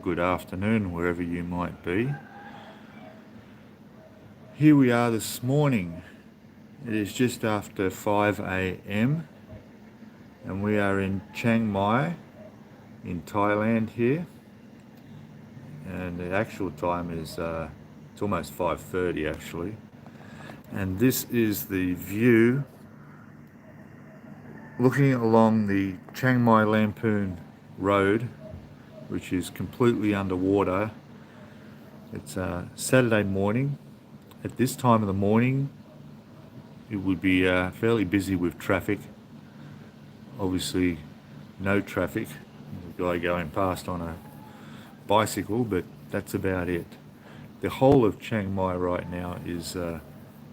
Good afternoon, wherever you might be. Here we are this morning. It is just after 5 a.m. and we are in Chiang Mai in Thailand here. And the actual time is it's almost 5:30 actually. And this is the view looking along the Chiang Mai Lampoon Road, which is completely underwater. It's Saturday morning. At this time of the morning, it would be fairly busy with traffic. Obviously, no traffic. The guy going past on a bicycle, but that's about it. The whole of Chiang Mai right now is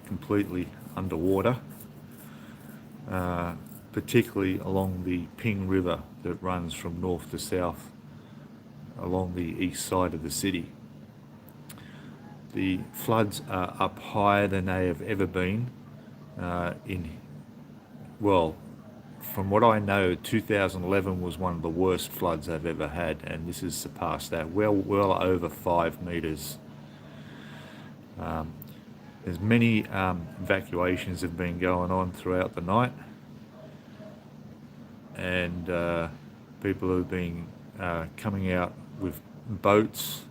completely underwater, particularly along the Ping River that runs from north to south along the east side of the city. The floods are up higher than they have ever been from what I know, 2011 was one of the worst floods I've ever had, and this has surpassed that, well over 5 meters. There's many evacuations have been going on throughout the night, and people have been coming out with boats.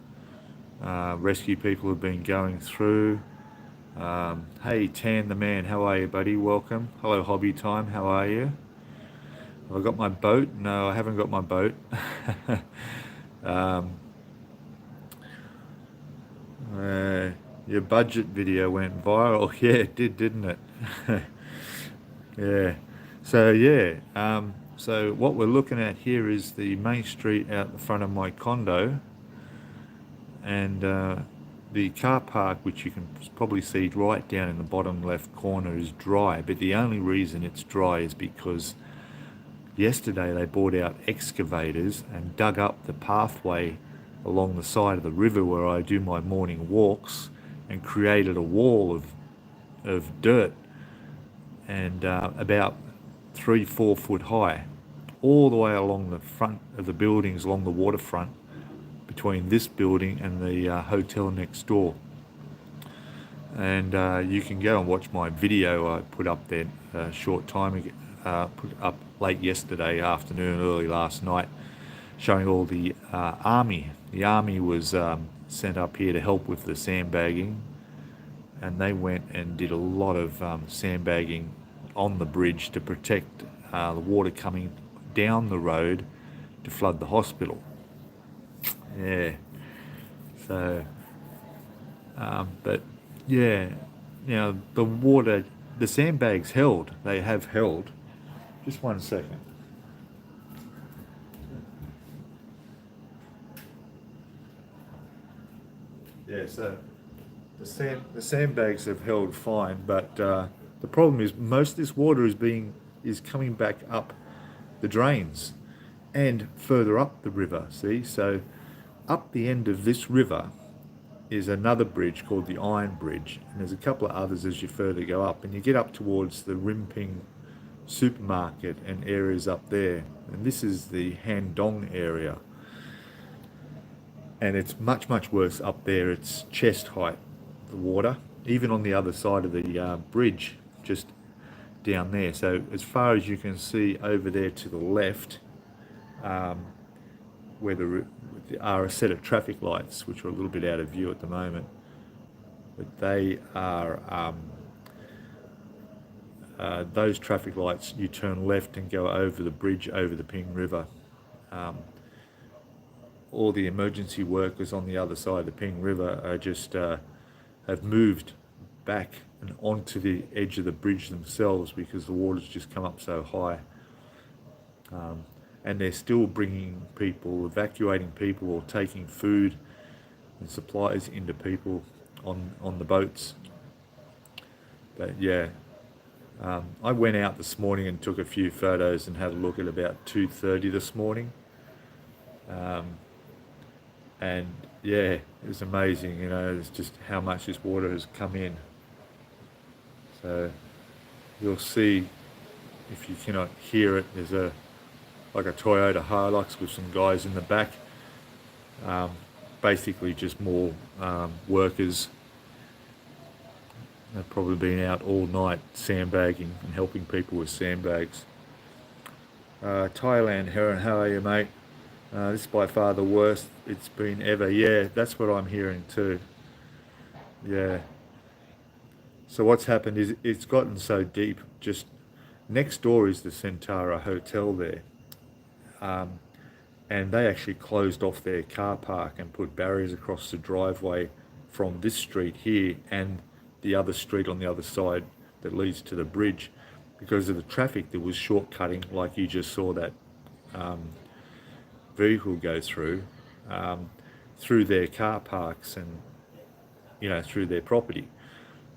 Rescue people have been going through. Hey Tan the man, how are you, buddy? Welcome. Hello Hobby Time, how are you? Have I got my boat? No, I haven't got my boat. Your budget video went viral. Yeah, it did, didn't it? Yeah. So what we're looking at here is the main street out the front of my condo, and the car park, which you can probably see right down in the bottom left corner, is dry. But the only reason it's dry is because yesterday they brought out excavators and dug up the pathway along the side of the river where I do my morning walks, and created a wall of dirt, and about 3-4 foot high, all the way along the front of the buildings along the waterfront, between this building and the hotel next door. And you can go and watch my video I put up there a short time ago, put up late yesterday afternoon, early last night, showing all the army. The army was sent up here to help with the sandbagging, and they went and did a lot of sandbagging on the bridge to protect the water coming down the road to flood the hospital. Yeah. So, but yeah, now the water, the sandbags held. They have held. Just 1 second. Yeah. So the sandbags have held fine, but the problem is most of this water is coming back up the drains and further up the river. See, so up the end of this river is another bridge called the Iron Bridge, and there's a couple of others as you further go up, and you get up towards the Rimping supermarket and areas up there, and this is the Handong area, and it's much worse up there. It's chest height, the water, even on the other side of the bridge, just down there. So as far as you can see over there to the left, where there are a set of traffic lights, which are a little bit out of view at the moment, but they are those traffic lights. You turn left and go over the bridge over the Ping River. All the emergency workers on the other side of the Ping River are just have moved back and onto the edge of the bridge themselves because the water's just come up so high. And they're still bringing people, evacuating people, or taking food and supplies into people on the boats. But yeah, I went out this morning and took a few photos and had a look at about 2:30 this morning. And yeah, it was amazing, it's just how much this water has come in. So you'll see, if you cannot hear it, there's like a Toyota Hilux with some guys in the back Basically just more workers. They've probably been out all night sandbagging and helping people with sandbags. Thailand, Heron, how are you, mate? This is by far the worst it's been ever. Yeah, that's what I'm hearing too. Yeah. So what's happened is it's gotten so deep. Just next door is the Centara Hotel there. And they actually closed off their car park and put barriers across the driveway from this street here and the other street on the other side that leads to the bridge because of the traffic that was shortcutting, like you just saw that vehicle go through their car parks and through their property.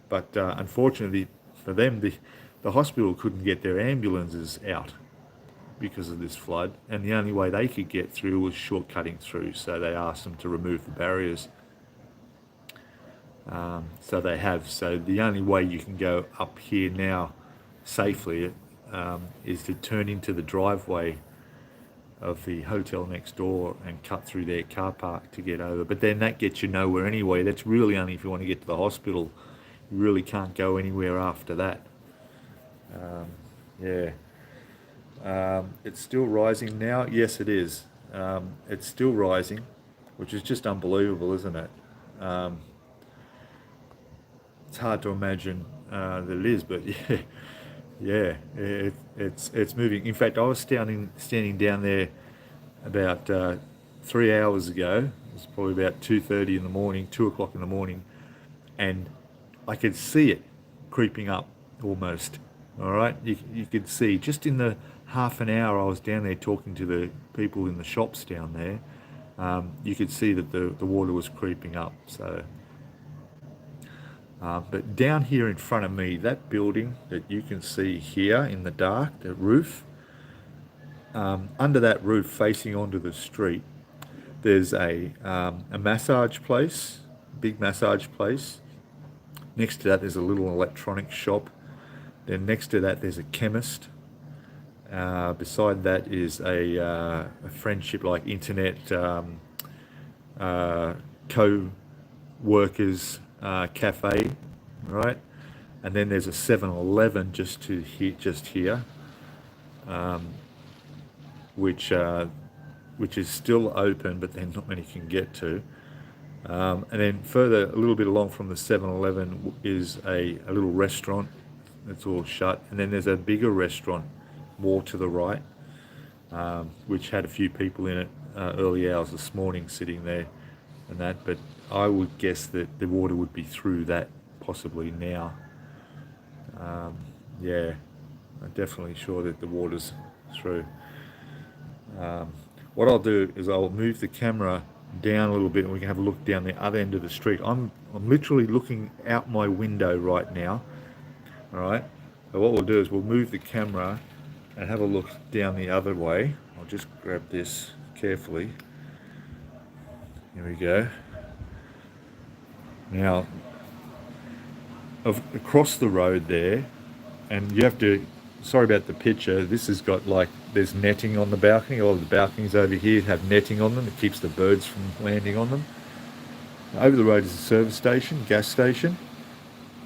But unfortunately for them, the hospital couldn't get their ambulances out because of this flood, and the only way they could get through was shortcutting through, so they asked them to remove the barriers. So they have. So the only way you can go up here now safely is to turn into the driveway of the hotel next door and cut through their car park to get over. But then that gets you nowhere anyway. That's really only if you want to get to the hospital. You really can't go anywhere after that. Yeah. It's still rising now. Yes, it is. It's still rising, which is just unbelievable, isn't it? It's hard to imagine that it is, but yeah, it's moving. In fact, I was standing down there about 3 hours ago. It was probably about 2:30 in the morning, 2 o'clock in the morning, and I could see it creeping up almost. All right, you could see just in the half an hour I was down there talking to the people in the shops down there. You could see that the water was creeping up. So, but down here in front of me, that building that you can see here in the dark, the roof, under that roof facing onto the street, there's a massage place, big massage place. Next to that, there's a little electronics shop. Then next to that, there's a chemist. Beside that is a friendship, like internet co-workers cafe, right? And then there's a 7-Eleven just here, which is still open, but then not many can get to. And then further, a little bit along from the 7-Eleven is a little restaurant. It's all shut. And then there's a bigger restaurant more to the right, which had a few people in it early hours this morning sitting there and that. But I would guess that the water would be through that possibly now. Yeah, I'm definitely sure that the water's through. What I'll do is I'll move the camera down a little bit and we can have a look down the other end of the street. I'm literally looking out my window right now. All right, so what we'll do is we'll move the camera and have a look down the other way. I'll just grab this carefully. Here we go. Now, across the road there, and you have to, sorry about the picture, this has got there's netting on the balcony. All of the balconies over here have netting on them. It keeps the birds from landing on them. Over the road is a service station, gas station.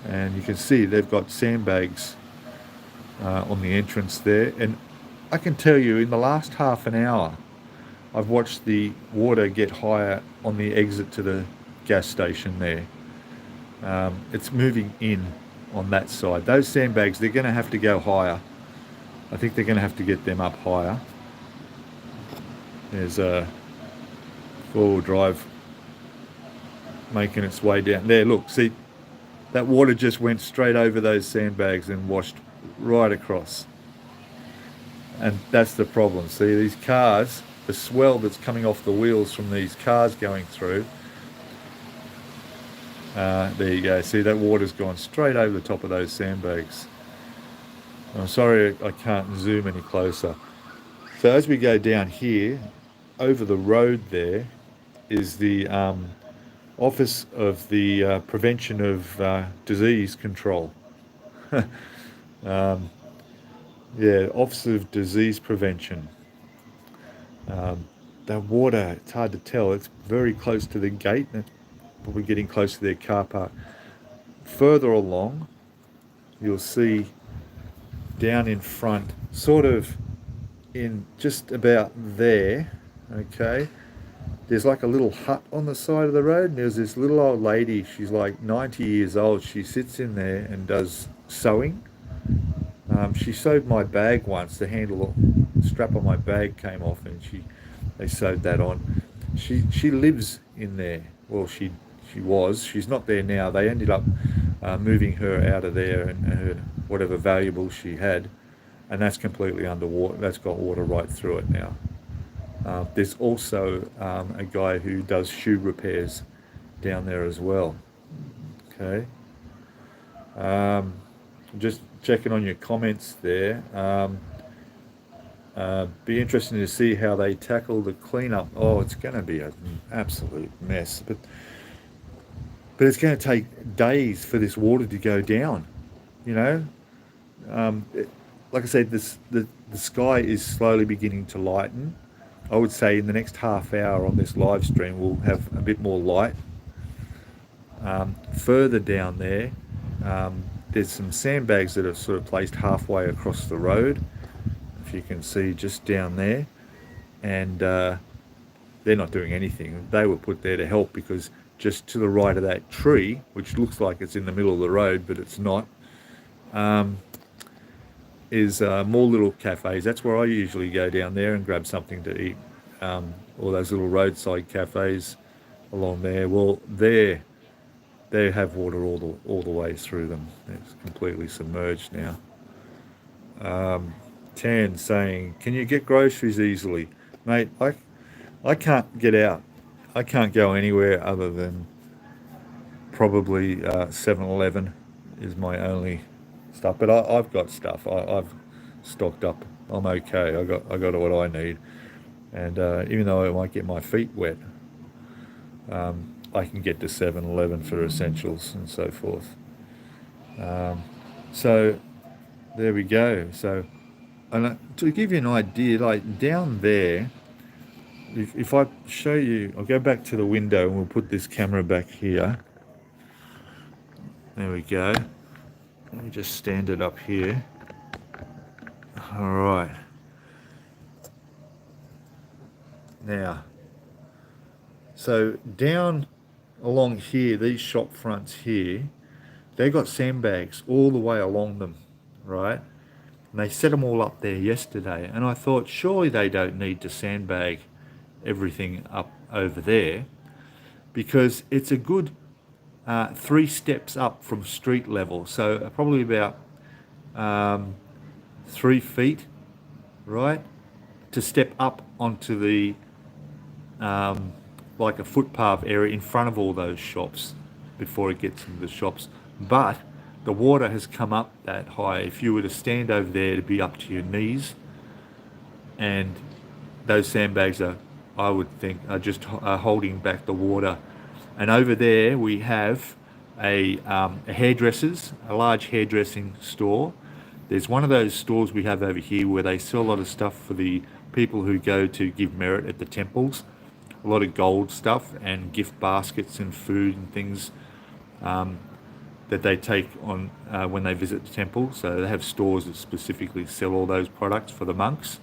And you can see they've got sandbags on the entrance there. And I can tell you, in the last half an hour, I've watched the water get higher on the exit to the gas station there. It's moving in on that side. Those sandbags, they're going to have to go higher. I think they're going to have to get them up higher. There's a four-wheel drive making its way down. There, look, see, that water just went straight over those sandbags and washed right across. And that's the problem. See, these cars, the swell that's coming off the wheels from these cars going through, there you go. See, that water's gone straight over the top of those sandbags. I'm sorry I can't zoom any closer. So as we go down here, over the road there is the Office of the Prevention of Disease Control. Yeah, Office of Disease Prevention. the water, it's hard to tell. It's very close to the gate, and probably getting close to their car park. Further along, you'll see down in front, sort of in just about there, okay, there's like a little hut on the side of the road, and there's this little old lady, she's like 90 years old, she sits in there and does sewing. She sewed my bag once, the strap on my bag came off, and they sewed that on. She lives in there. Well, she's not there now. They ended up moving her out of there and her whatever valuables she had, and that's completely underwater. That's got water right through it now. There's also a guy who does shoe repairs down there as well. Okay. Just checking on your comments there. Be interesting to see how they tackle the cleanup. Oh, it's going to be an absolute mess. But it's going to take days for this water to go down. You know, like I said, the sky is slowly beginning to lighten. I would say in the next half hour on this live stream, we'll have a bit more light. Further down there, there's some sandbags that are sort of placed halfway across the road, if you can see just down there, and they're not doing anything. They were put there to help because just to the right of that tree, which looks like it's in the middle of the road, but it's not, is more little cafes. That's where I usually go down there and grab something to eat. All those little roadside cafes along there. Well, they have water all the way through them. It's completely submerged now. Tan saying, can you get groceries easily? Mate, I can't get out. I can't go anywhere other than probably 7-Eleven is my only stuff. But I've got stuff. I've stocked up. I'm okay. I got what I need. And even though I might get my feet wet, I can get to 7-Eleven for essentials and so forth. So there we go. So, and to give you an idea, like down there, if I show you, I'll go back to the window and we'll put this camera back here. There we go. Let me just stand it up here. All right. Now, so down along here, these shop fronts here, they got sandbags all the way along them, right? And they set them all up there yesterday. And I thought, surely they don't need to sandbag everything up over there, because it's a good 3 steps up from street level. So probably about 3 feet, right, to step up onto the like a footpath area in front of all those shops before it gets into the shops. But the water has come up that high. If you were to stand over there, to be up to your knees, and those sandbags are, I would think, are just holding back the water. And over there we have a hairdressers, a large hairdressing store. There's one of those stores we have over here where they sell a lot of stuff for the people who go to give merit at the temples. A lot of gold stuff and gift baskets and food and things that they take on when they visit the temple. So they have stores that specifically sell all those products for the monks.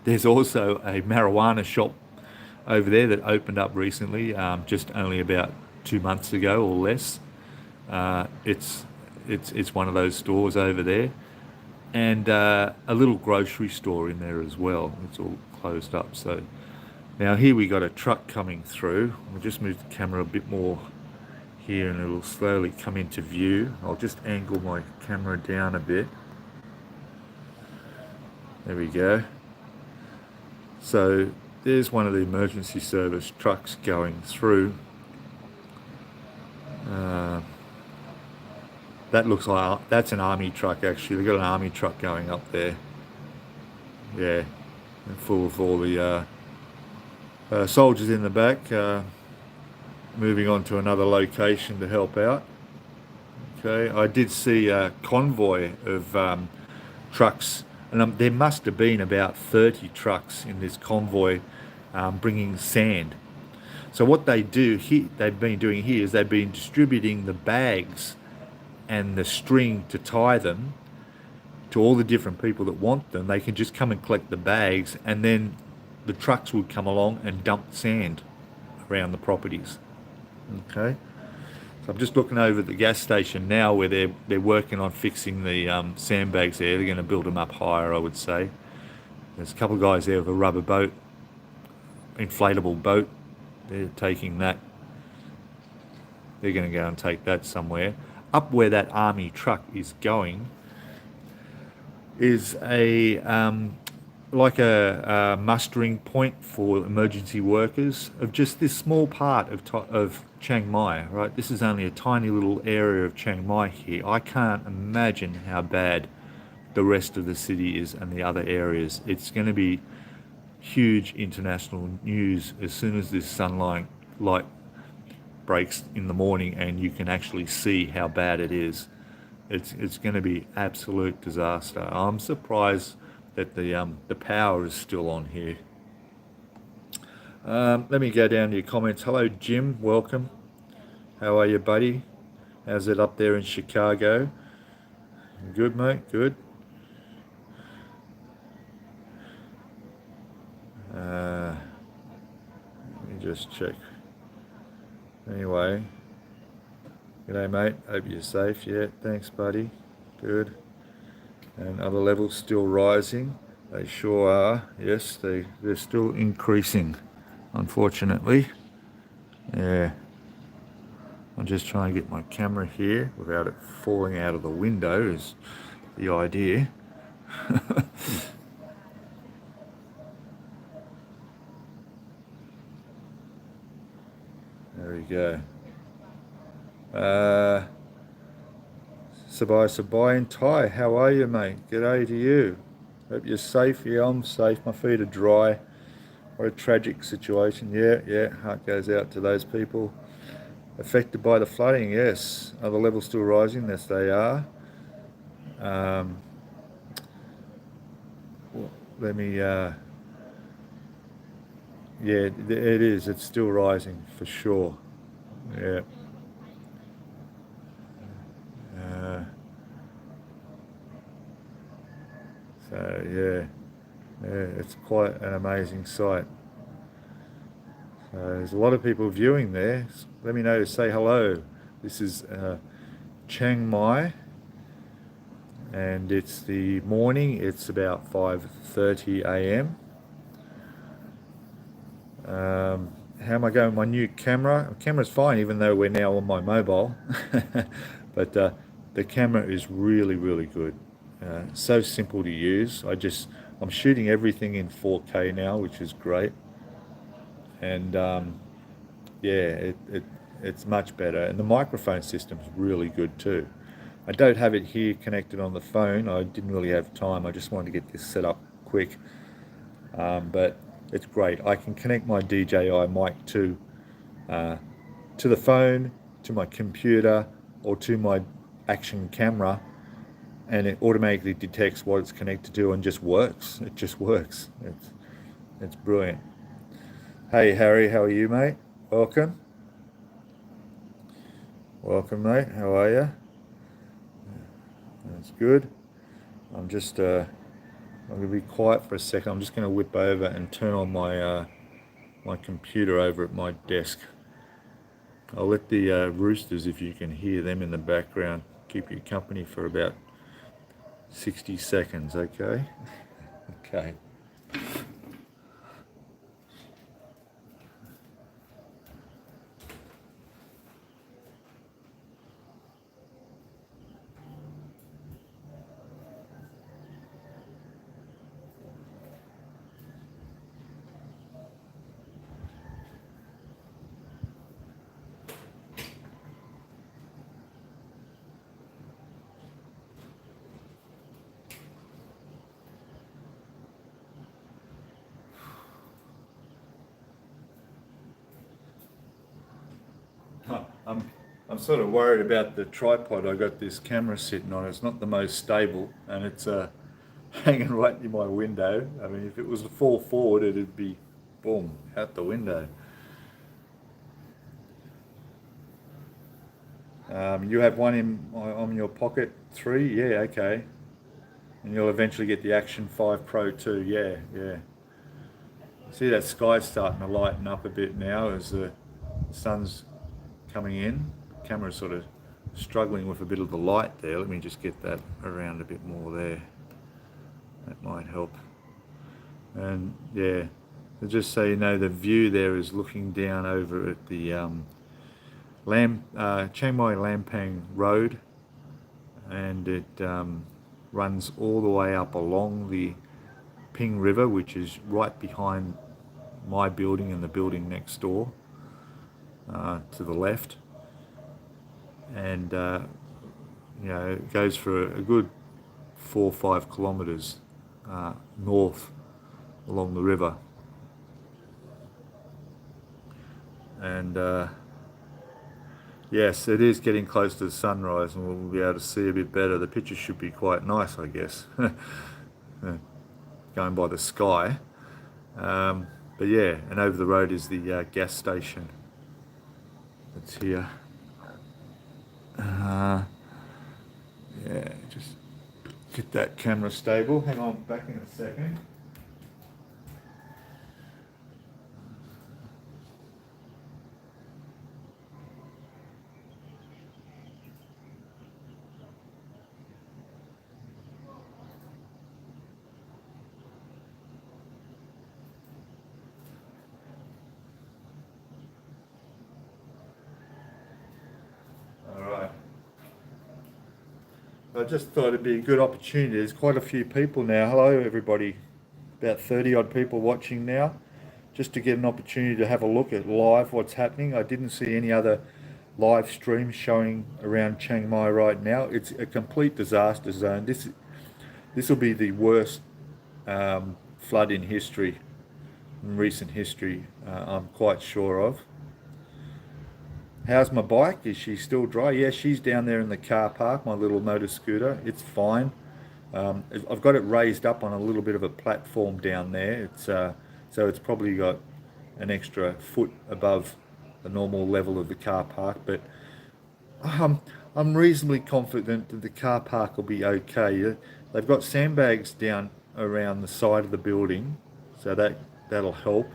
There's also a marijuana shop over there that opened up recently, just only about 2 months ago or less. It's one of those stores over there, and a little grocery store in there as well. It's all closed up. So now here we got a truck coming through. We'll just move the camera a bit more here and it'll slowly come into view. I'll just angle my camera down a bit. There we go. So there's one of the emergency service trucks going through. That looks like, that's an army truck actually. They've got an army truck going up there. Yeah, and full of all the soldiers in the back, moving on to another location to help out. Okay, I did see a convoy of trucks, and there must have been about 30 trucks in this convoy bringing sand. So what they've been doing here is they've been distributing the bags and the string to tie them to all the different people that want them. They can just come and collect the bags, and then the trucks would come along and dump sand around the properties. Okay, so I'm just looking over at the gas station now where they're working on fixing the sandbags there. They're going to build them up higher, I would say. There's a couple of guys there with a rubber boat, inflatable boat. They're taking that. They're going to go and take that somewhere. Up where that army truck is going is a like a mustering point for emergency workers of just this small part of Chiang Mai, right? This is only a tiny little area of Chiang Mai here. I can't imagine how bad the rest of the city is and the other areas. It's going to be huge international news as soon as this sunlight breaks in the morning and you can actually see how bad it is. It's going to be absolute disaster. I'm surprised that the power is still on here. Let me go down to your comments. Hello, Jim. Welcome. How are you, buddy? How's it up there in Chicago? Good, mate. Good. Let me just check. Anyway. G'day, mate. Hope you're safe. Yeah, thanks, buddy. Good. And other levels still rising. They sure are. Yes, they're still increasing, unfortunately. Yeah. I'm just trying to get my camera here without it falling out of the window is the idea. There we go. Sabai and Thai, how are you, mate? G'day to you. Hope you're safe. Yeah, I'm safe. My feet are dry. What a tragic situation. Yeah, heart goes out to those people affected by the flooding. Yes, are the levels still rising? Yes, they are. Let me, yeah, it is. It's still rising for sure. Yeah. So yeah, it's quite an amazing sight. So there's a lot of people viewing there. Let me know to say hello. This is Chiang Mai, and it's the morning. It's about 5:30 a.m. How am I going with my new camera? The camera's fine, even though we're now on my mobile. But the camera is really, really good. So simple to use. I'm shooting everything in 4K now, which is great. And yeah, it's much better. And the microphone system's really good too. I don't have it here connected on the phone. I didn't really have time. I just wanted to get this set up quick. But it's great. I can connect my DJI mic to the phone, to my computer, or to my action camera, and it automatically detects what it's connected to and just works. It just works. It's brilliant. Hey Harry, how are you, mate? Welcome. Welcome, mate. How are you? That's good. I'm going to be quiet for a second. I'm just going to whip over and turn on my my computer over at my desk. I'll let the roosters, if you can hear them in the background, keep you company for about 60 seconds, okay? Okay. I'm sort of worried about the tripod I got this camera sitting on. It's not the most stable, and it's hanging right near my window. I mean, if it was to fall forward, it'd be boom, out the window. You have one on your pocket 3, yeah, okay. And you'll eventually get the Action 5 Pro too, yeah. See that sky's starting to lighten up a bit now as the sun's coming in. Camera's sort of struggling with a bit of the light there. Let me just get that around a bit more there. That might help. And yeah, just so you know, the view there is looking down over at the Chiang Mai Lampang Road, and it runs all the way up along the Ping River, which is right behind my building and the building next door to the left. And it goes for a good 4 or 5 kilometres north along the river. And yes, it is getting close to the sunrise, and we'll be able to see a bit better. The picture should be quite nice, I guess, going by the sky. But yeah, and over the road is the gas station that's here. Yeah, just get that camera stable. Hang on, back in a second. I just thought it'd be a good opportunity. There's quite a few people now. Hello everybody, about 30 odd people watching now, just to get an opportunity to have a look at live what's happening. I didn't see any other live streams showing around Chiang Mai right now. It's a complete disaster zone. This will be the worst flood in history, in recent history, I'm quite sure of. How's my bike? Is she still dry? Yeah, she's down there in the car park, my little motor scooter. It's fine. I've got it raised up on a little bit of a platform down there. So it's probably got an extra foot above the normal level of the car park. But I'm reasonably confident that the car park will be okay. They've got sandbags down around the side of the building, so that'll help.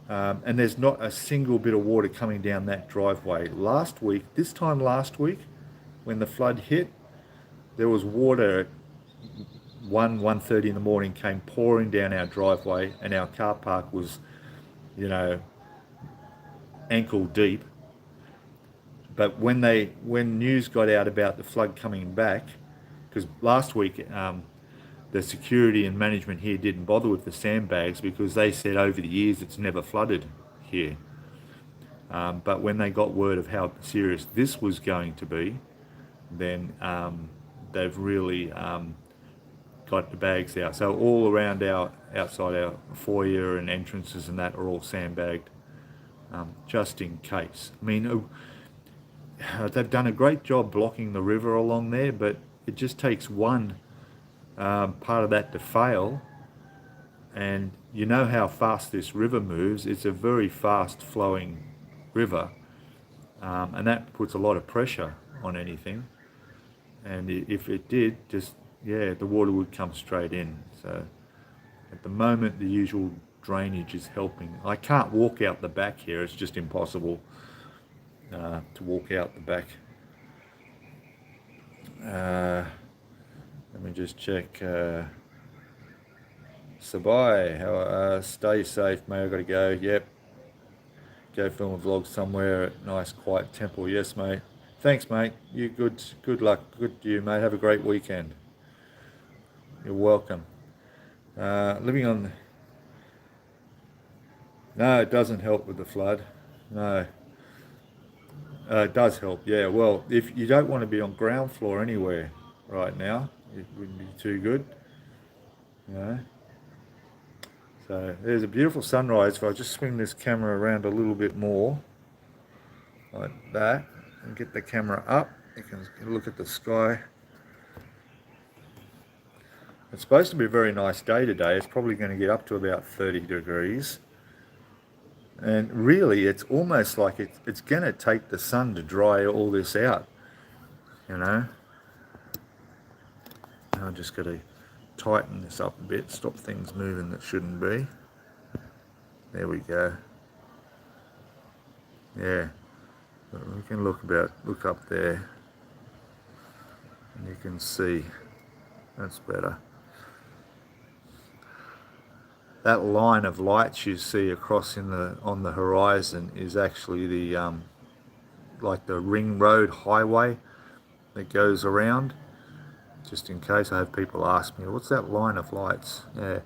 And there's not a single bit of water coming down that driveway. This time last week, when the flood hit, there was water at 1:30 in the morning, came pouring down our driveway, and our car park was, ankle deep. But when news got out about the flood coming back, because last week the security and management here didn't bother with the sandbags because they said over the years it's never flooded here. But when they got word of how serious this was going to be, then they've really got the bags out. So all around outside our foyer and entrances and that are all sandbagged, just in case. I mean, they've done a great job blocking the river along there, but it just takes one part of that to fail, and you know how fast this river moves. It's a very fast flowing river, and that puts a lot of pressure on anything, and if it did, the water would come straight in. So at the moment the usual drainage is helping. I can't walk out the back here, it's just impossible to walk out the back. Let me just check. Sabai, stay safe, mate. I've got to go. Yep. Go film a vlog somewhere at a nice, quiet temple. Yes, mate. Thanks, mate. You good. Good luck. Good to you, mate. Have a great weekend. You're welcome. Living on. No, it doesn't help with the flood. No. It does help. Yeah. Well, if you don't want to be on ground floor anywhere right now, it wouldn't be too good, So there's a beautiful sunrise. If I just swing this camera around a little bit more, like that, and get the camera up, you can look at the sky. It's supposed to be a very nice day today. It's probably going to get up to about 30 degrees. And really, it's almost like it's going to take the sun to dry all this out, you know. I'm just going to tighten this up a bit, stop things moving that shouldn't be. There we go. Yeah, we can look up there, and you can see that's better. That line of lights you see across on the horizon is actually the like the ring road highway that goes around. Just in case I have people ask me, what's that line of lights? Yeah,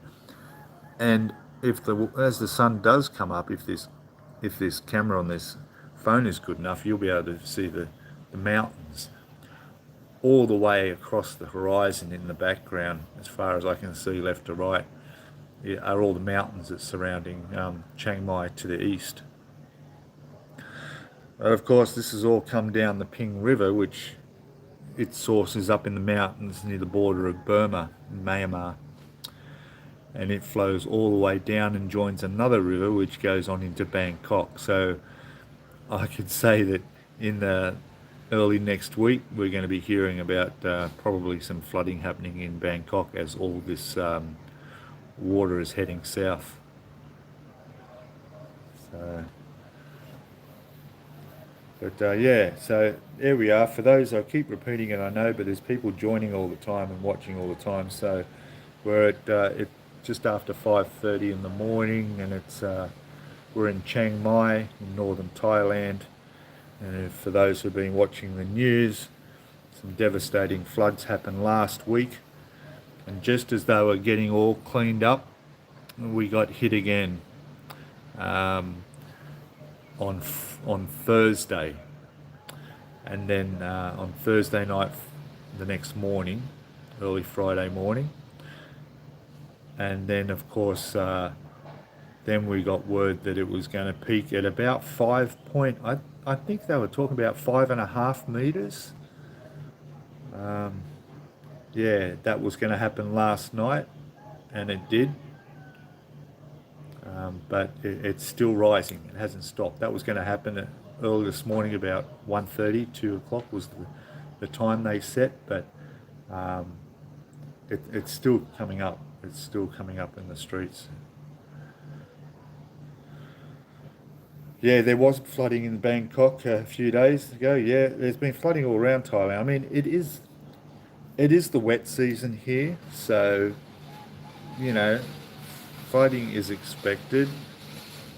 and as the sun does come up, if this camera on this phone is good enough, you'll be able to see the mountains all the way across the horizon in the background, as far as I can see left to right. Are all the mountains that's surrounding Chiang Mai to the east. But of course, this has all come down the Ping River, which its source is up in the mountains near the border of Burma, Myanmar. And it flows all the way down and joins another river which goes on into Bangkok. So I could say that in the early next week we're going to be hearing about probably some flooding happening in Bangkok as all this water is heading south. So, but yeah, so there we are. For those, I keep repeating it, I know, but there's people joining all the time and watching all the time. So we're at just after 5:30 in the morning, and we're in Chiang Mai in northern Thailand. And for those who've been watching the news, some devastating floods happened last week. And just as they were getting all cleaned up, we got hit again on Thursday. And then on Thursday night, the next morning, early Friday morning. And then, of course, then we got word that it was going to peak at about I think they were talking about 5.5 meters. Yeah, that was going to happen last night, and it did. But it's still rising. It hasn't stopped. That was going to happen early this morning, about 1:30, 2 o'clock was the time they set. But it's still coming up. It's still coming up in the streets. Yeah, there was flooding in Bangkok a few days ago. Yeah, there's been flooding all around Thailand. I mean, it is the wet season here, so, you know, flooding is expected.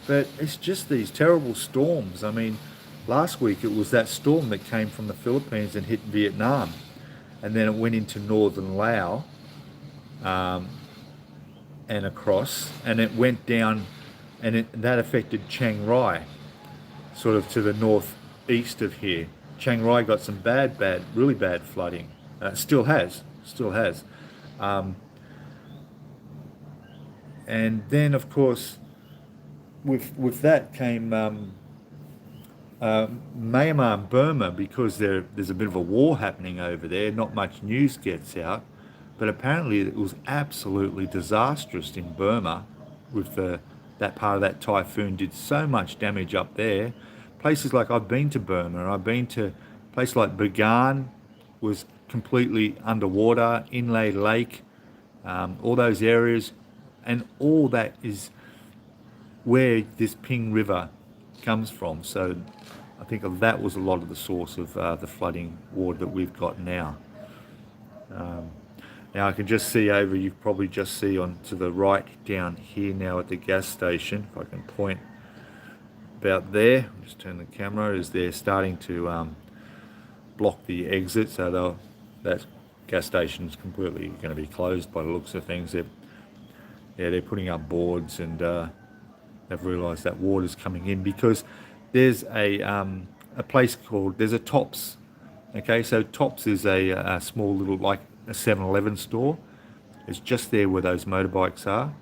But it's just these terrible storms. I mean, last week it was that storm that came from the Philippines and hit Vietnam. And then it went into northern Laos and across. And it went down, and that affected Chiang Mai, sort of to the northeast of here. Chiang Mai got some really bad flooding. Still has. And then, of course, with that came Myanmar and Burma, because there's a bit of a war happening over there. Not much news gets out, but apparently it was absolutely disastrous in Burma. With that part of that typhoon did so much damage up there. Places like, I've been to Burma, I've been to a place like Bagan, was completely underwater, Inlay Lake, all those areas, and all that is where this Ping River comes from. So I think that was a lot of the source of the flooding water that we've got now. Now I can just see over, you probably just see on to the right down here now at the gas station, if I can point about there, just turn the camera, is they're starting to block the exit, so that gas station is completely going to be closed by the looks of things. They're putting up boards, and they've realised that water's coming in because there's a place called, there's a Tops. Okay, so Tops is a small little, like a 7-Eleven store. It's just there where those motorbikes are,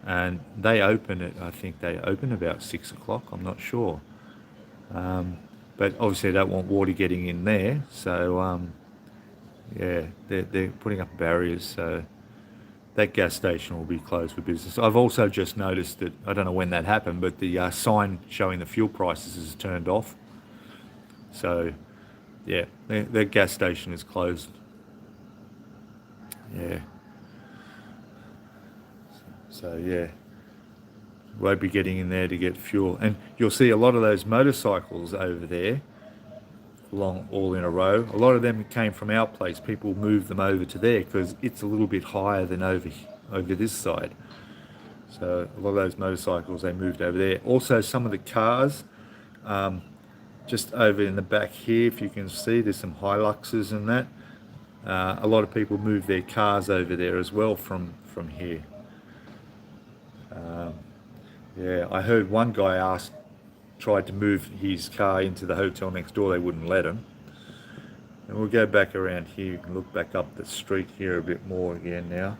and they open at, I think they open about 6 o'clock. I'm not sure, but obviously they don't want water getting in there. So yeah, they're putting up barriers. So that gas station will be closed for business. I've also just noticed that, I don't know when that happened, but the sign showing the fuel prices is turned off. So, yeah, their gas station is closed. Yeah. So, yeah, won't be getting in there to get fuel. And you'll see a lot of those motorcycles over there, along all in a row. A lot of them came from our place. People moved them over to there because it's a little bit higher than over this side. So a lot of those motorcycles, they moved over there. Also, some of the cars, just over in the back here, if you can see, there's some Hiluxes and that. A lot of people moved their cars over there as well from here. Yeah, I heard one guy tried to move his car into the hotel next door. They wouldn't let him. And we'll go back around here. You can look back up the street here a bit more again now.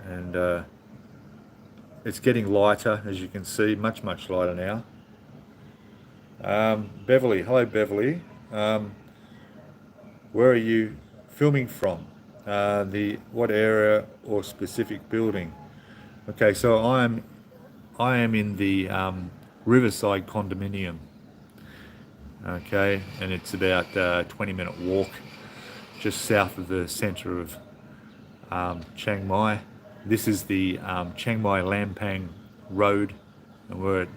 And it's getting lighter, as you can see, much lighter now. Beverly, hello Beverly. Where are you filming from? What area or specific building? Okay, so I am in the Riverside condominium. Okay, and it's about a 20-minute walk just south of the centre of Chiang Mai. This is the Chiang Mai Lampang Road, and we're at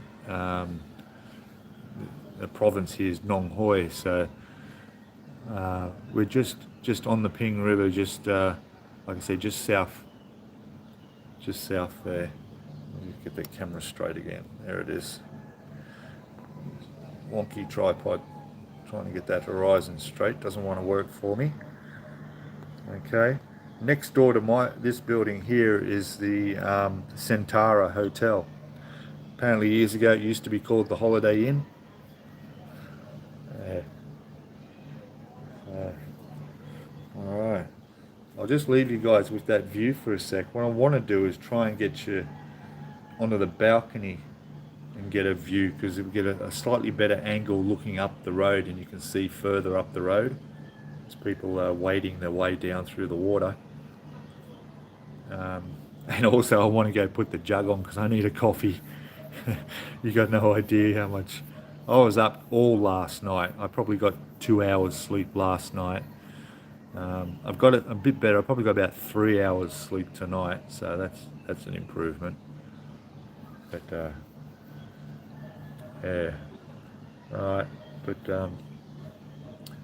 the province here is Nong Hoi. So we're just on the Ping River, just like I said, just south there. Let me get the camera straight again. There it is. Wonky tripod. Trying to get that horizon straight. Doesn't want to work for me. Okay. Next door to this building here is the Centara Hotel. Apparently years ago it used to be called the Holiday Inn. Alright. I'll just leave you guys with that view for a sec. What I want to do is try and get you onto the balcony and get a view, because you'll get a slightly better angle looking up the road, and you can see further up the road as people are wading their way down through the water. And also I want to go put the jug on because I need a coffee. You got no idea how much. I was up all last night. I probably got 2 hours sleep last night. I've got it a bit better. I probably got about 3 hours sleep tonight, so that's an improvement. But yeah, right. But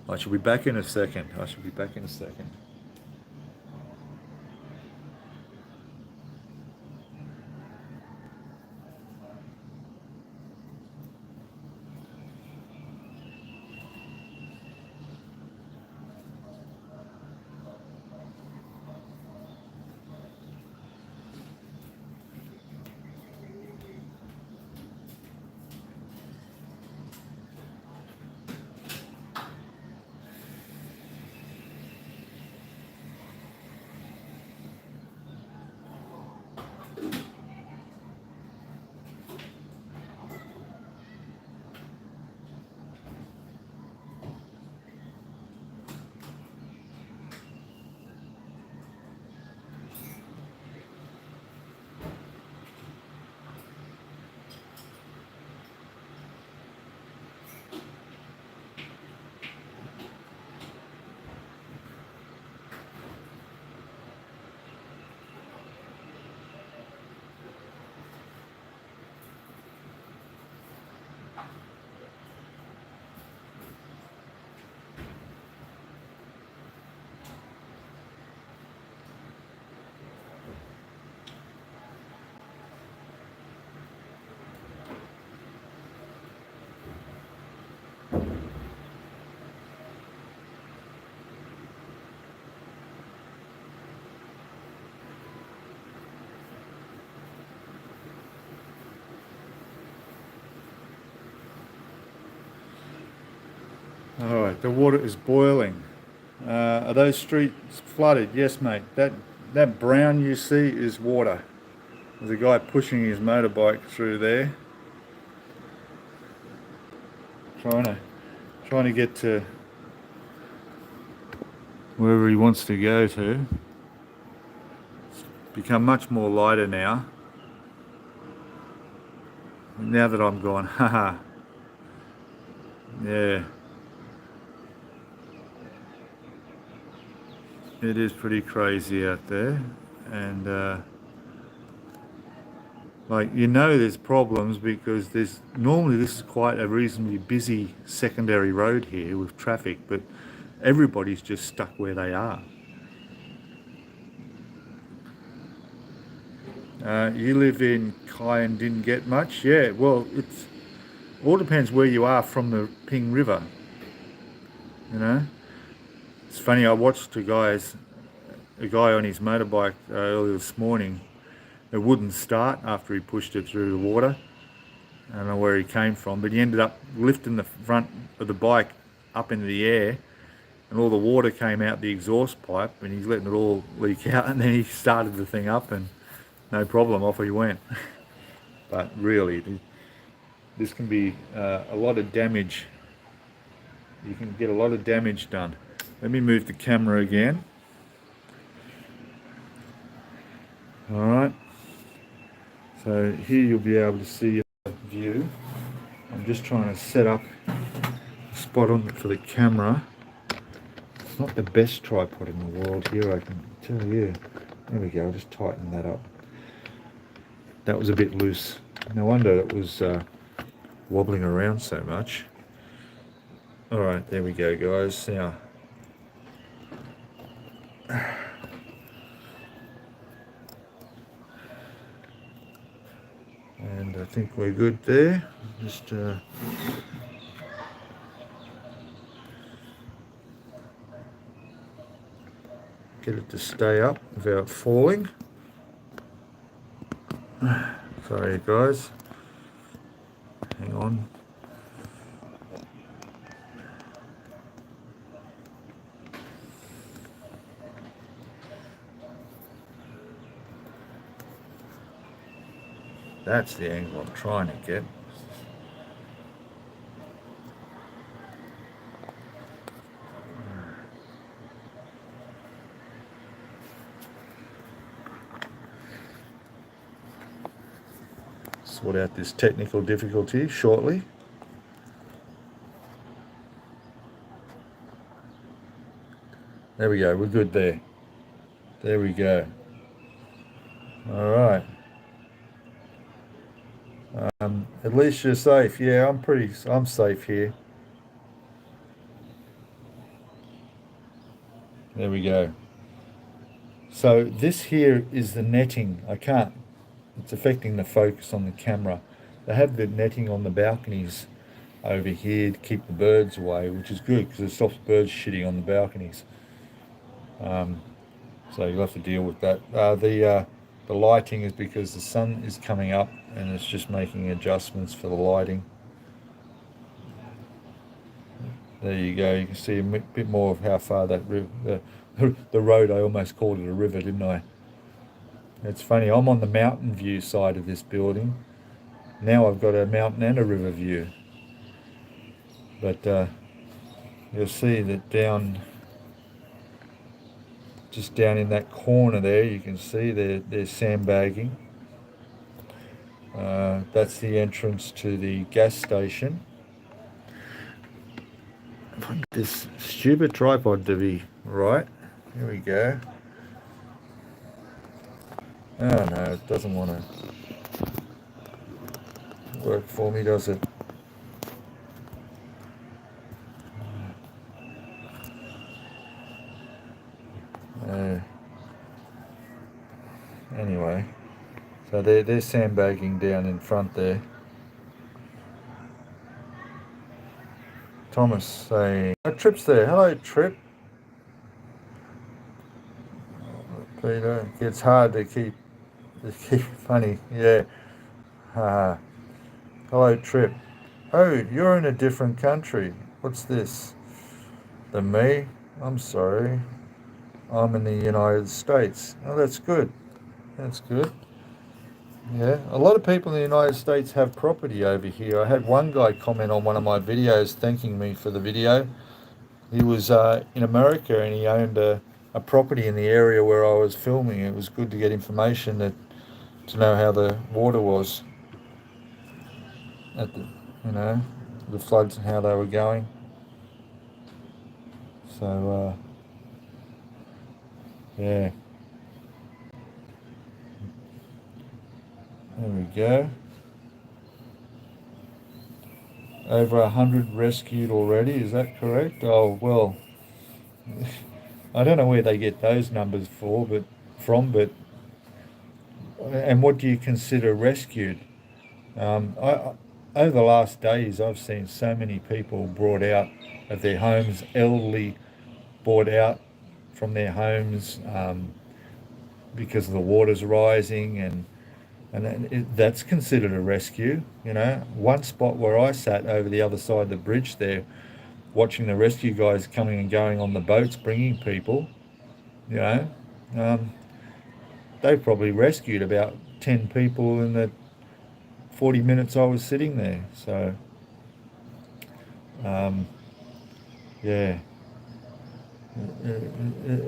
I shall be back in a second. All right, the water is boiling. Are those streets flooded? Yes, mate. That brown you see is water. There's a guy pushing his motorbike through there, trying to get to wherever he wants to go to. It's a become much more lighter now. Now that I'm gone, haha. Yeah. It is pretty crazy out there. And like, you know, there's problems because normally this is quite a reasonably busy secondary road here with traffic, but everybody's just stuck where they are. You live in Kai and didn't get much? Yeah, well, it's all depends where you are from the Ping River, you know. It's funny, I watched a guy on his motorbike earlier this morning. It wouldn't start after he pushed it through the water. I don't know where he came from, but he ended up lifting the front of the bike up into the air, and all the water came out the exhaust pipe, and he's letting it all leak out, and then he started the thing up, and no problem, off he went. But really, this can be a lot of damage. You can get a lot of damage done. Let me move the camera again. All right. So here you'll be able to see a view. I'm just trying to set up a spot for the camera. It's not the best tripod in the world here, I can tell you. There we go, I'll just tighten that up. That was a bit loose. No wonder it was wobbling around so much. All right, there we go, guys. Now, and I think we're good there. Just get it to stay up without falling. Sorry, guys. Hang on. That's the angle I'm trying to get. Sort out this technical difficulty shortly. There we go, we're good there. There we go. All right. At least you're safe. Yeah, I'm safe here. There we go. So this here is the netting. It's affecting the focus on the camera. They have the netting on the balconies over here to keep the birds away, which is good because it stops birds shitting on the balconies. So you'll have to deal with that. The lighting is because the sun is coming up and it's just making adjustments for the lighting. There you go. You can see a bit more of how far that river, the road, I almost called it a river, didn't I? It's funny, I'm on the mountain view side of this building. Now I've got a mountain and a river view. But you'll see that just down in that corner there, you can see they're sandbagging. That's the entrance to the gas station. I want this stupid tripod to be right. Here we go. Oh no, it doesn't want to work for me, does it? Anyway, so they're sandbagging down in front there. Thomas saying, oh, Trip's there. Hello, Trip. Peter, it gets hard to keep funny. Yeah. Hello, Trip. Oh, you're in a different country. What's this? Than me? I'm sorry. I'm in the United States. Oh, that's good. That's good. Yeah, a lot of people in the United States have property over here. I had one guy comment on one of my videos thanking me for the video. He was in America and he owned a property in the area where I was filming. It was good to get information to know how the water was at you know, the floods and how they were going. So, yeah, there we go. Over 100 rescued already, is that correct? Oh, well, I don't know where they get those numbers but and what do you consider rescued? Over the last days, I've seen so many people brought out of their homes, elderly brought out from their homes because the water's rising, and that's considered a rescue. You know, one spot where I sat over the other side of the bridge there, watching the rescue guys coming and going on the boats, bringing people. You know, um, they probably rescued about 10 people in the 40 minutes I was sitting there. So, um, yeah.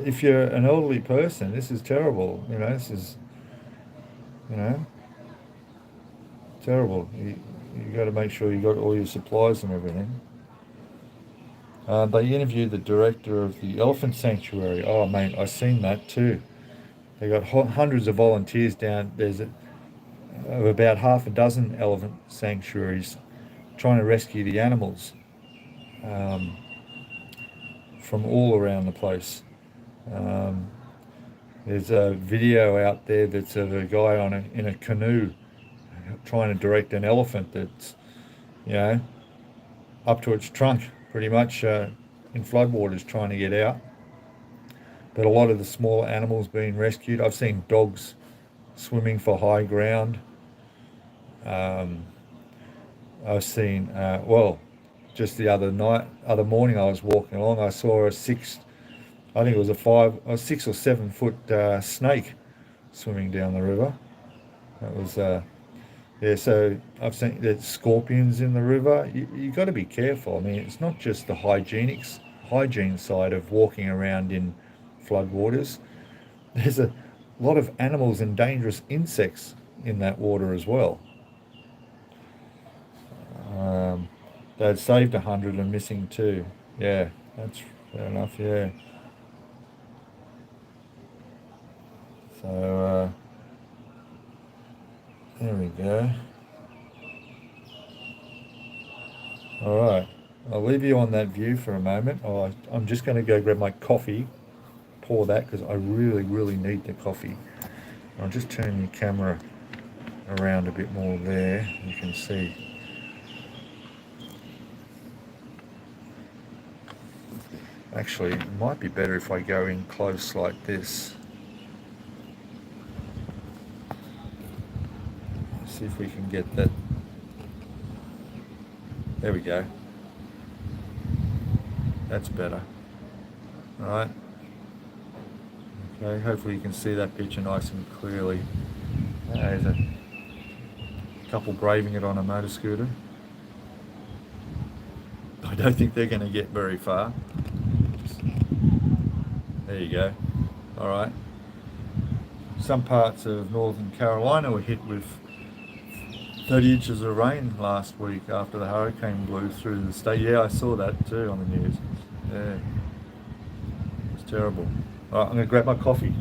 If you're an elderly person, this is terrible. You know, this is, you know, terrible. You got to make sure you got all your supplies and everything. They interviewed the director of the elephant sanctuary. Oh, mate, I seen that too. They got hundreds of volunteers down. Of about half a dozen elephant sanctuaries trying to rescue the animals um, from all around the place. Um, there's a video out there that's of a guy in a canoe trying to direct an elephant that's, you know, up to its trunk, pretty much in floodwaters, trying to get out. But a lot of the small animals being rescued. I've seen dogs swimming for high ground. Um, I've seen, just the other morning, I was walking along. I saw I think it was a 6 or 7 foot snake swimming down the river. That was, yeah. So I've seen there's scorpions in the river. You got to be careful. I mean, it's not just the hygiene side of walking around in floodwaters. There's a lot of animals and dangerous insects in that water as well. Um, they'd saved 100 and missing two. Yeah, that's fair enough. Yeah. So there we go. All right. I'll leave you on that view for a moment. I'm just going to go grab my coffee, pour that because I really, really need the coffee. I'll just turn the camera around a bit more there. You can see. Actually, it might be better if I go in close like this. See if we can get that. There we go. That's better. All right. Okay, hopefully you can see that picture nice and clearly. There's a couple braving it on a motor scooter. I don't think they're going to get very far. There you go. All right. Some parts of Northern Carolina were hit with 30 inches of rain last week after the hurricane blew through the state. Yeah, I saw that too on the news. Yeah, it's terrible. All right, I'm going to grab my coffee.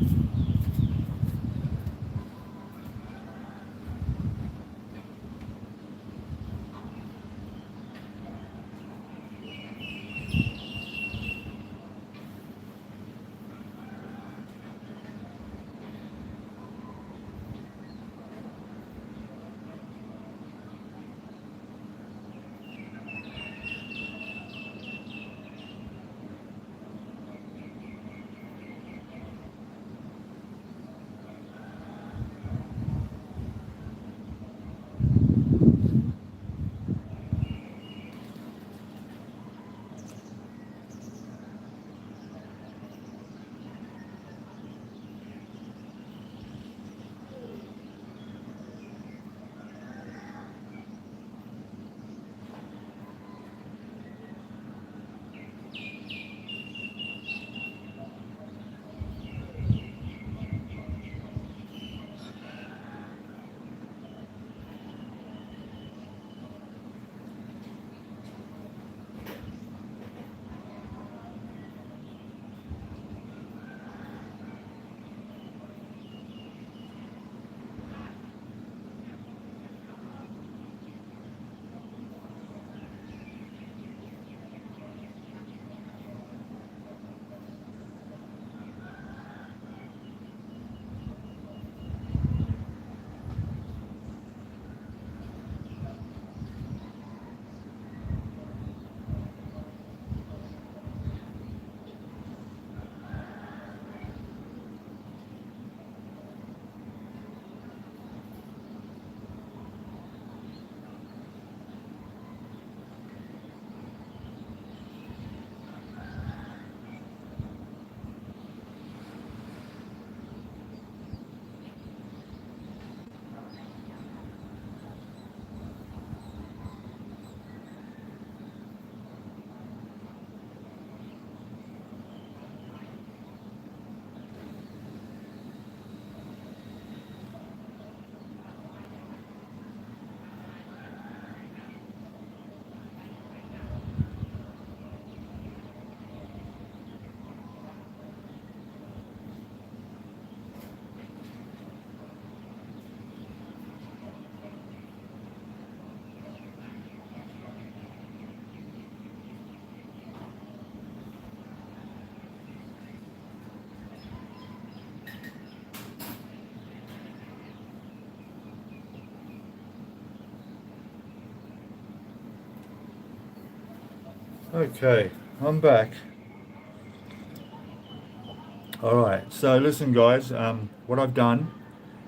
Okay, I'm back. Alright, so listen guys, what I've done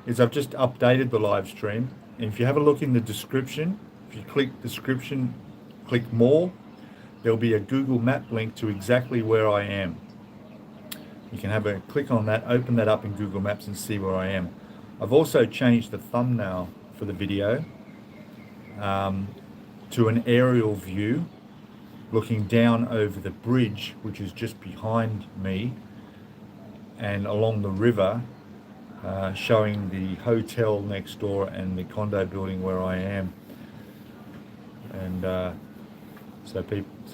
is I've just updated the live stream. And if you have a look in the description, if you click description, click more, there'll be a Google Map link to exactly where I am. You can have a click on that, open that up in Google Maps and see where I am. I've also changed the thumbnail for the video to an aerial view looking down over the bridge, which is just behind me, and along the river, showing the hotel next door and the condo building where I am. And so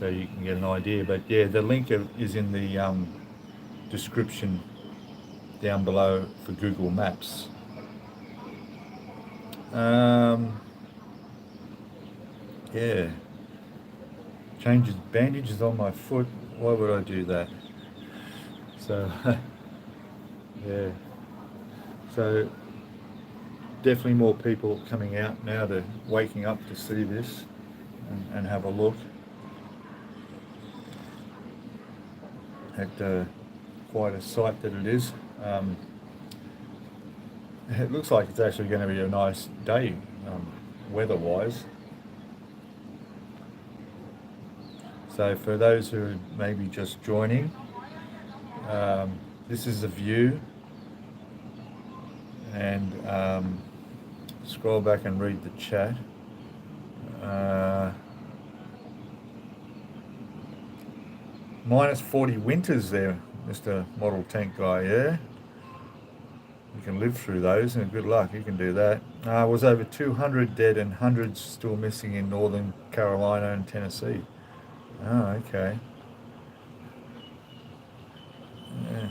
you can get an idea. But yeah, the link is in the description down below for Google Maps. Yeah. Changes bandages on my foot. Why would I do that? So, yeah. So, definitely more people coming out now to waking up to see this and have a look at quite a sight that it is. It looks like it's actually going to be a nice day, weather-wise. So for those who may be just joining, this is a view, and scroll back and read the chat. Minus 40 winters there, Mr. Model Tank Guy, yeah? You can live through those, and good luck, you can do that. Was over 200 dead and hundreds still missing in Northern Carolina and Tennessee. Oh, okay. Yeah.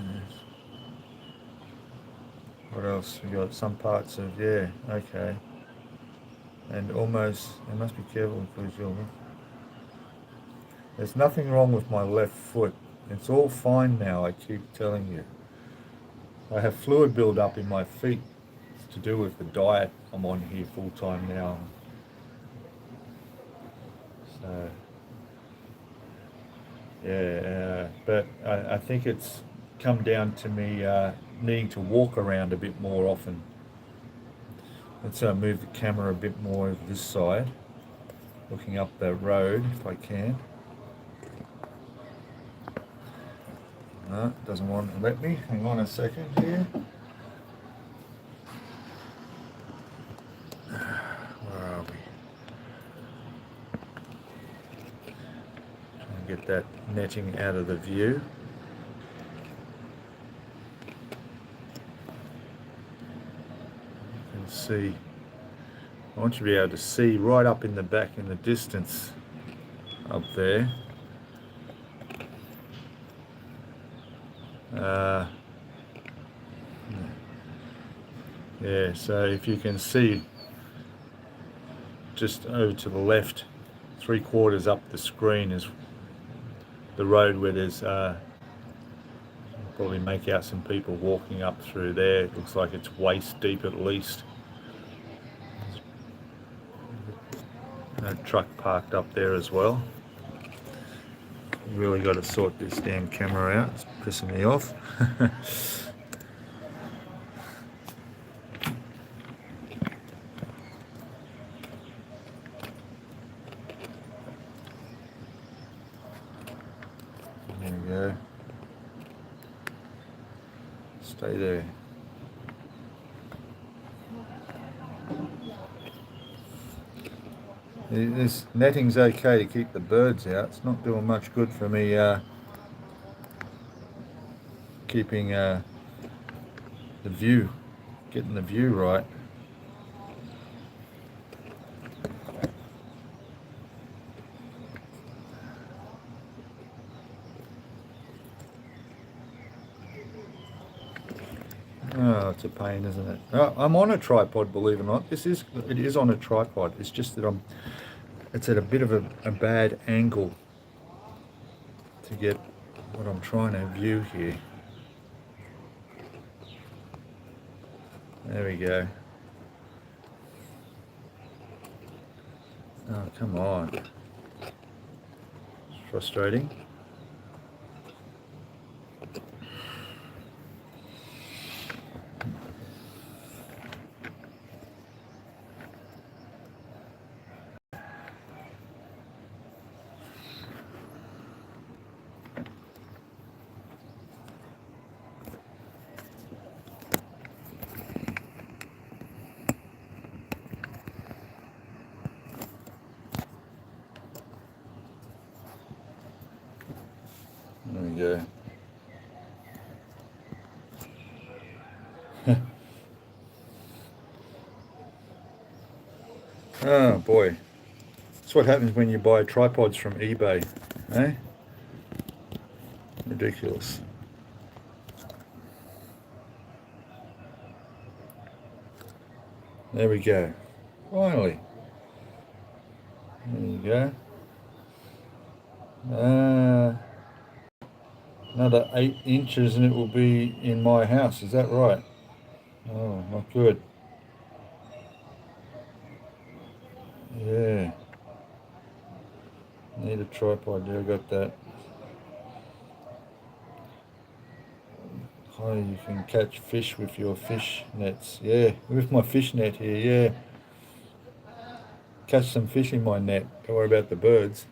What else? We got some parts of, yeah, okay. And almost, I must be careful because there's nothing wrong with my left foot. It's all fine now, I keep telling you. I have fluid build-up in my feet. It's to do with the diet I'm on here full-time now. So, yeah, but I think it's come down to me needing to walk around a bit more often. Let's move the camera a bit more over this side, looking up the road if I can. No, it doesn't want to let me. Hang on a second here. Where are we? Trying to get that netting out of the view. You can see. I want you to be able to see right up in the back in the distance up there. Yeah, so if you can see just over to the left, 3/4 up the screen is the road where there's probably make out some people walking up through there. It looks like it's waist deep at least. A truck parked up there as well. Really got to sort this damn camera out. It's pissing me off. There we go. Stay there. This netting's okay to keep the birds out. It's not doing much good for me keeping the view, getting the view right. Oh, it's a pain, isn't it? I'm on a tripod, believe it or not. It is on a tripod. It's just that it's at a bit of a bad angle to get what I'm trying to view here. There we go. Oh, come on. frustrating. There we go. Oh boy. That's what happens when you buy tripods from eBay, eh? Ridiculous. There we go. Finally. There you go. Another 8 inches and it will be in my house. Is that right? Oh, not good. Yeah. Need a tripod. Yeah, I got that. Oh, you can catch fish with your fish nets. Yeah, with my fish net here, yeah. Catch some fish in my net. Don't worry about the birds.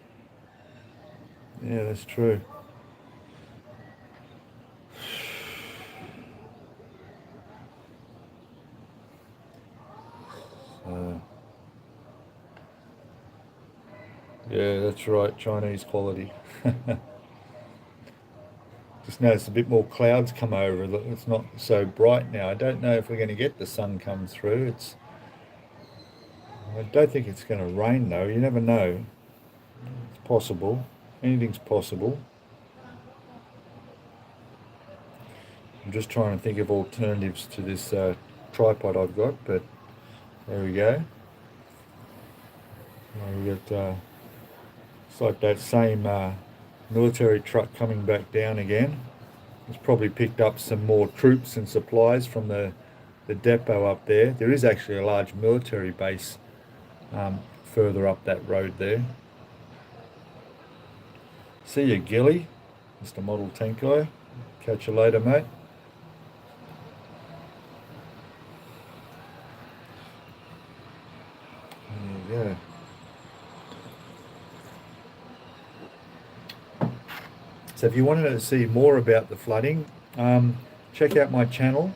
Yeah, that's true. Yeah, that's right, Chinese quality. Just noticed a bit more clouds come over. It's not so bright now. I don't know if we're going to get the sun come through. I don't think it's going to rain though. You never know. It's possible. Anything's possible. I'm just trying to think of alternatives to this tripod I've got, but there we go. We got it's like that same military truck coming back down again. It's probably picked up some more troops and supplies from the depot up there. There is actually a large military base further up that road there. See you, Gilly, Mr. Model Tank Guy. Catch you later, mate. There you go. So if you wanted to see more about the flooding, check out my channel.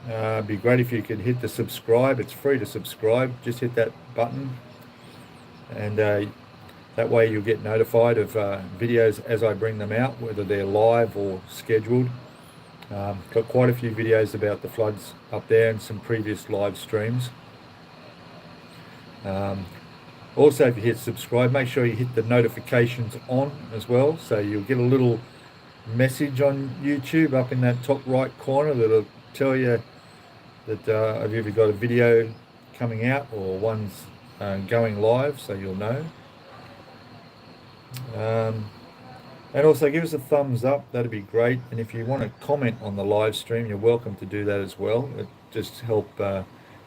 It'd be great if you could hit the subscribe. It's free to subscribe. Just hit that button, and that way you'll get notified of videos as I bring them out, whether they're live or scheduled. Got quite a few videos about the floods up there and some previous live streams. Also, if you hit subscribe, make sure you hit the notifications on as well, so you'll get a little message on YouTube up in that top right corner that'll tell you that I've either got a video coming out or one's going live, so you'll know. And also give us a thumbs up, that'd be great. And if you want to comment on the live stream, you're welcome to do that as well. It just help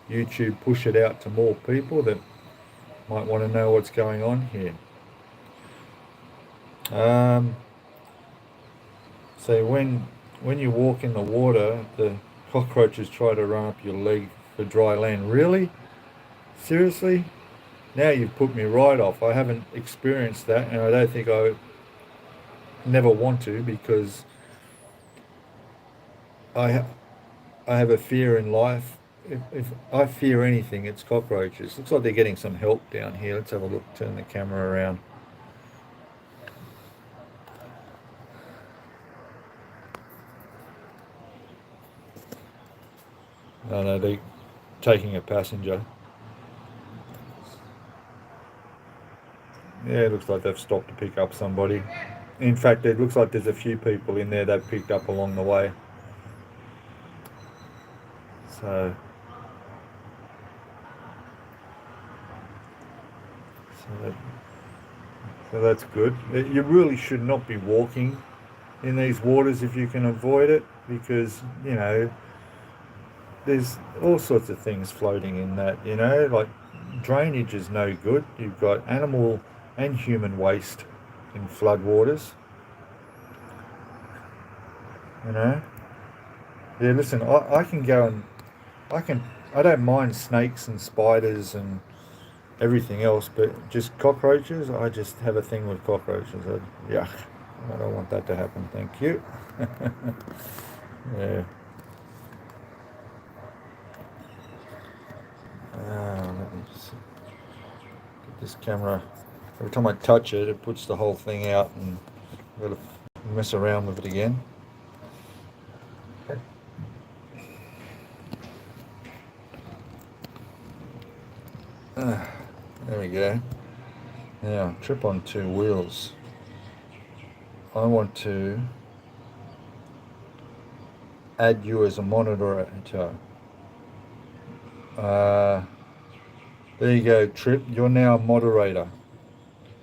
YouTube push it out to more people that might want to know what's going on here. So when you walk in the water, the cockroaches try to run up your leg for dry land. Really? Seriously? Now you've put me right off. I haven't experienced that, and I don't think I never want to, because I have a fear in life. If I fear anything, it's cockroaches. Looks like they're getting some help down here. Let's have a look. Turn the camera around. No, they're taking a passenger. Yeah, it looks like they've stopped to pick up somebody. In fact, it looks like there's a few people in there they've picked up along the way. So that's good. You really should not be walking in these waters if you can avoid it, because, you know, there's all sorts of things floating in that, you know, like drainage is no good. You've got animal and human waste in floodwaters. You know? Yeah, listen, I can go and I don't mind snakes and spiders and everything else, but just cockroaches, I just have a thing with cockroaches. Yuck. I don't want that to happen, thank you. Yeah. Let me just get this camera. Every time I touch it, it puts the whole thing out, and I've got to mess around with it again. There we go. Now, trip on two wheels. I want to add you as a moderator. There you go, Trip. You're now a moderator.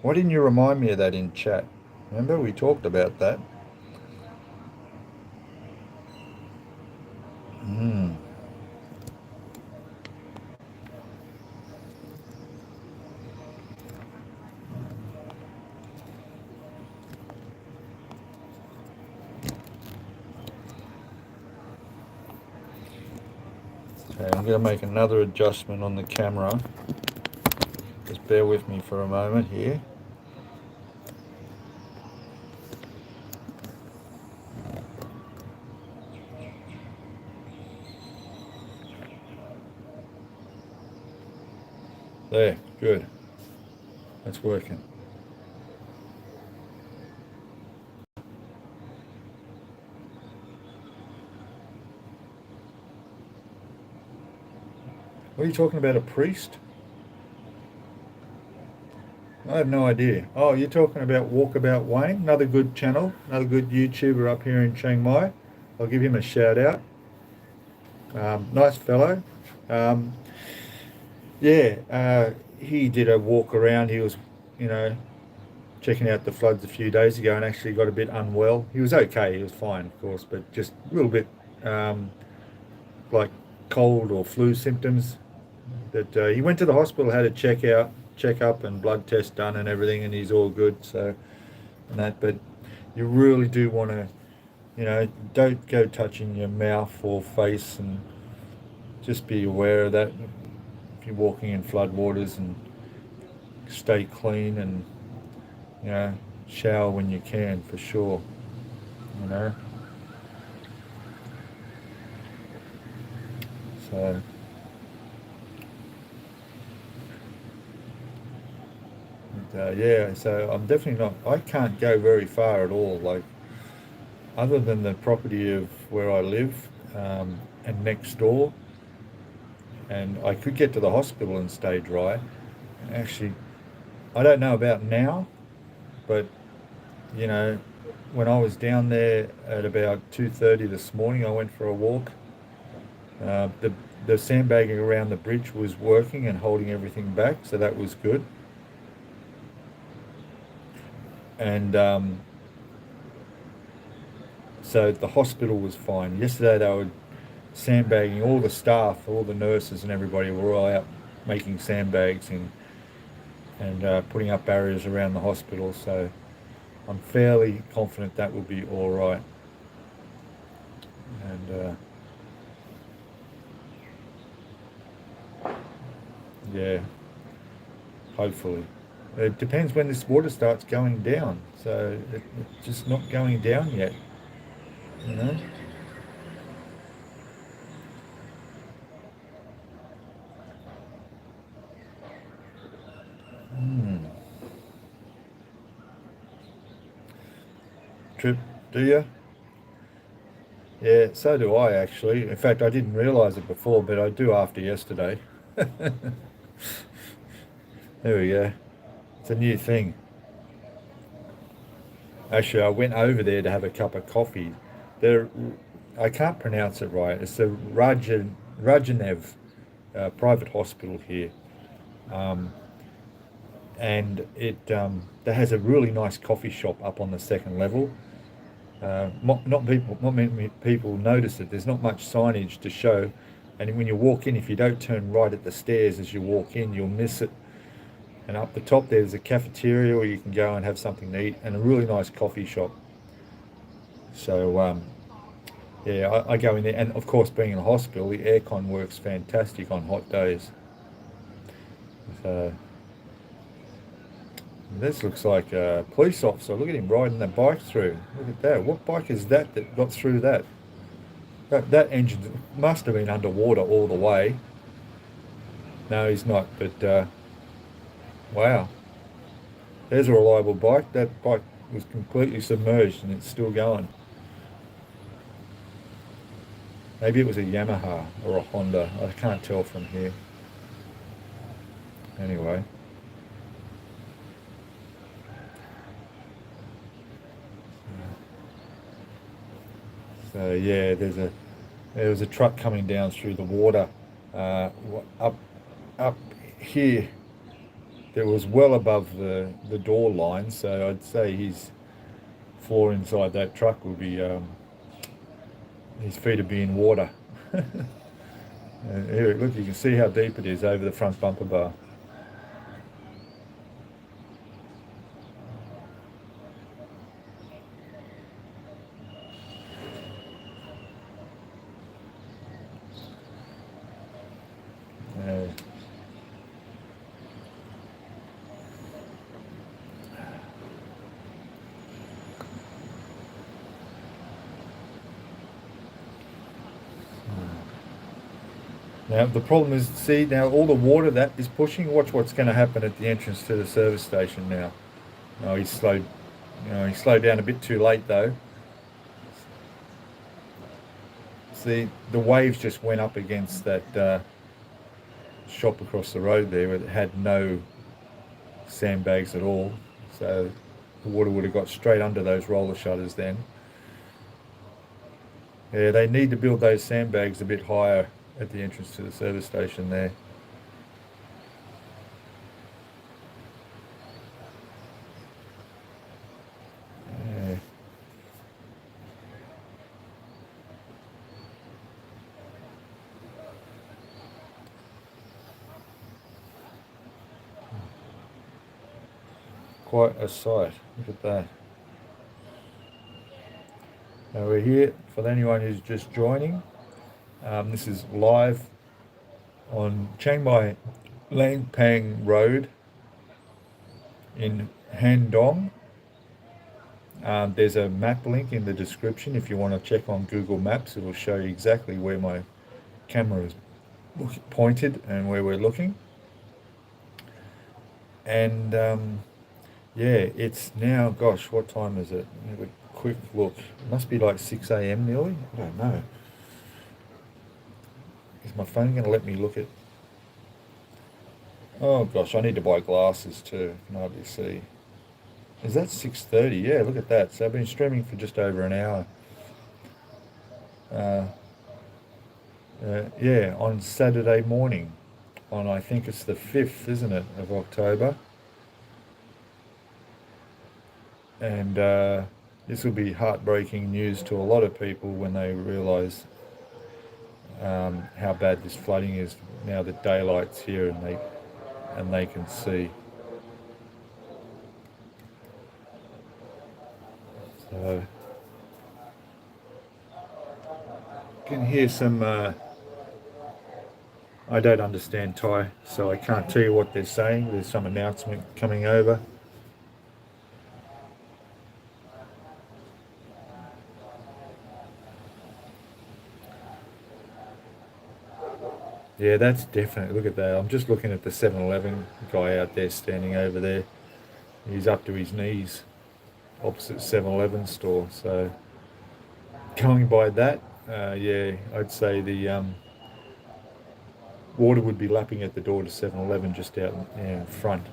Why didn't you remind me of that in chat? Remember, we talked about that. Okay, I'm going to make another adjustment on the camera. Just bear with me for a moment here. There, good. That's working. What are you talking about, a priest? I have no idea. Oh, you're talking about Walkabout Wayne, another good channel, another good YouTuber up here in Chiang Mai. I'll give him a shout out. Nice fellow. He did a walk around. He was, checking out the floods a few days ago and actually got a bit unwell. He was okay. He was fine, of course, but just a little bit like cold or flu symptoms. That he went to the hospital, had a checkup, and blood test done and everything, and he's all good. So, and that, but you really do want to, don't go touching your mouth or face, and just be aware of that if you're walking in floodwaters, and stay clean, and shower when you can, for sure. So. So I'm definitely not. I can't go very far at all. Like, other than the property of where I live, and next door, and I could get to the hospital and stay dry. Actually, I don't know about now, but when I was down there at about 2:30 this morning, I went for a walk. The sandbagging around the bridge was working and holding everything back, so that was good. And so the hospital was fine. Yesterday they were sandbagging, all the staff, all the nurses and everybody were all out making sandbags and putting up barriers around the hospital. So I'm fairly confident that will be all right. And hopefully. It depends when this water starts going down. So it's just not going down yet, you know. Trip, do you? Yeah, so do I actually. In fact, I didn't realize it before, but I do after yesterday. There we go. It's a new thing. Actually, I went over there to have a cup of coffee. There, I can't pronounce it right. It's the Rajanev private hospital here, and that has a really nice coffee shop up on the second level. Not many people notice it. There's not much signage to show, and when you walk in, if you don't turn right at the stairs as you walk in, you'll miss it. And up the top there's a cafeteria where you can go and have something to eat, and a really nice coffee shop. So yeah, I go in there, and of course, being in a hospital, the aircon works fantastic on hot days. So this looks like a police officer. Look at him riding that bike through. Look at that. What bike is that that got through that? That engine must have been underwater all the way. No, he's not, but wow. There's a reliable bike. That bike was completely submerged and it's still going. Maybe it was a Yamaha or a Honda. I can't tell from here. Anyway. So yeah, there was a truck coming down through the water up here. That was well above the door line, so I'd say his floor inside that truck would be his feet would be in water. And here, look, you can see how deep it is over the front bumper bar. Now the problem is, see now all the water that is pushing. Watch what's going to happen at the entrance to the service station now. No, he slowed down a bit too late though. See, the waves just went up against that shop across the road there, where it had no sandbags at all. So the water would have got straight under those roller shutters then. Yeah, they need to build those sandbags a bit higher at the entrance to the service station there. Yeah. Quite a sight. Look at that. Now we're here, for anyone who's just joining, this is live on Chiang Mai Lang Pang Road in Han Dong. There's a map link in the description. If you want to check on Google Maps, it will show you exactly where my camera is pointed and where we're looking. And yeah, it's now, gosh, what time is it? Have a quick look. It must be like 6 a.m. nearly. I don't know. Is my phone going to let me look at? Oh gosh, I need to buy glasses too. I can hardly see. Is that 6:30? Yeah, look at that. So I've been streaming for just over an hour. Yeah, on Saturday morning, on I think it's the 5th, isn't it, of October? And this will be heartbreaking news to a lot of people when they realise how bad this flooding is now that daylight's here and they can see. So you can hear some. I don't understand Thai, so I can't tell you what they're saying. There's some announcement coming over. Yeah, that's definitely, look at that. I'm just looking at the 7-Eleven guy out there standing over there. He's up to his knees opposite 7-Eleven store. So going by that, yeah, I'd say the water would be lapping at the door to 7-Eleven just out in front.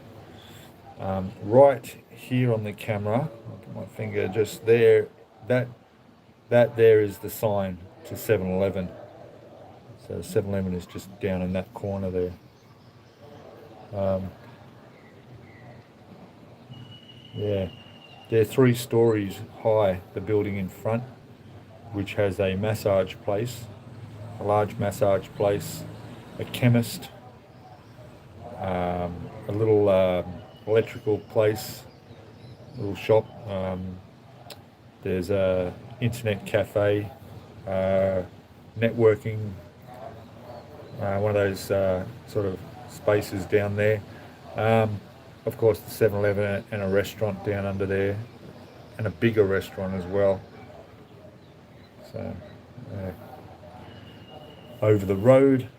Right here on the camera, I'll put my finger just there, that there is the sign to 7-Eleven. So 7-Eleven is just down in that corner there. Yeah, they're 3 stories high, the building in front, which has a massage place, a large massage place, a chemist, a little electrical place, little shop. There's a internet cafe, networking, one of those sort of spaces down there. Of course, the 7-Eleven and a restaurant down under there, and a bigger restaurant as well. So over the road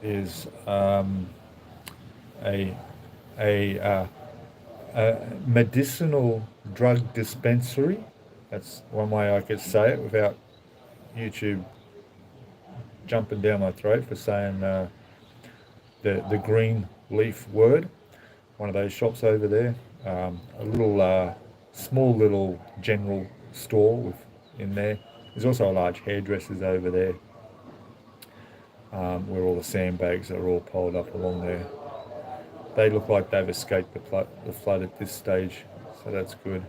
is a medicinal drug dispensary. That's one way I could say it without YouTube jumping down my throat for saying the green leaf word. One of those shops over there. A little small little general store in there. There's also a large hairdressers over there, where all the sandbags are all piled up along there. They look like they've escaped the flood at this stage, so that's good.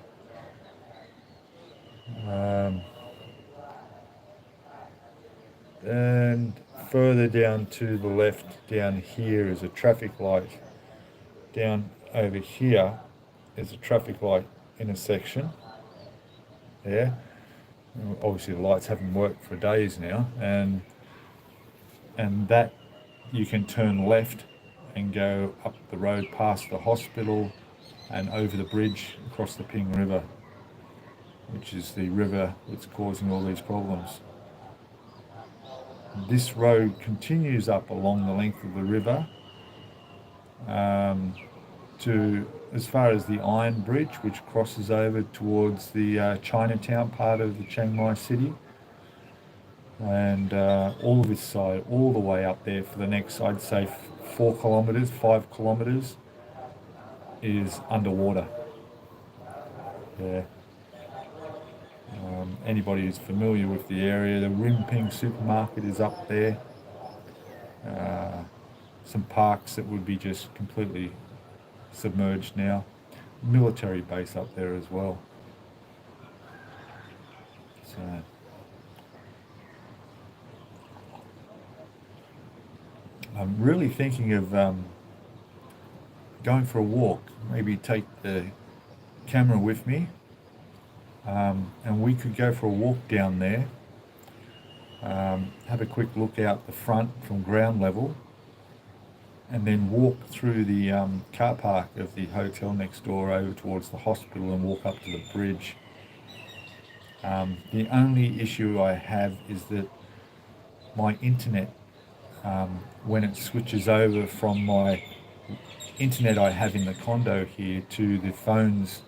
And further down to the left, down here is a traffic light. Down over here is a traffic light intersection. Yeah, obviously the lights haven't worked for days now, and that you can turn left and go up the road past the hospital and over the bridge across the Ping River, which is the river that's causing all these problems. This road continues up along the length of the river to as far as the Iron Bridge, which crosses over towards the Chinatown part of the Chiang Mai city. And all of this side, all the way up there for the next, I'd say 4 kilometres, 5 kilometres, is underwater. Yeah. Anybody who's familiar with the area, the Rimping supermarket is up there. Some parks that would be just completely submerged now. Military base up there as well. So I'm really thinking of going for a walk. Maybe take the camera with me, and we could go for a walk down there. Have a quick look out the front from ground level, and then walk through the car park of the hotel next door over towards the hospital and walk up to the bridge. The only issue I have is that my internet, when it switches over from my internet I have in the condo here to the phone's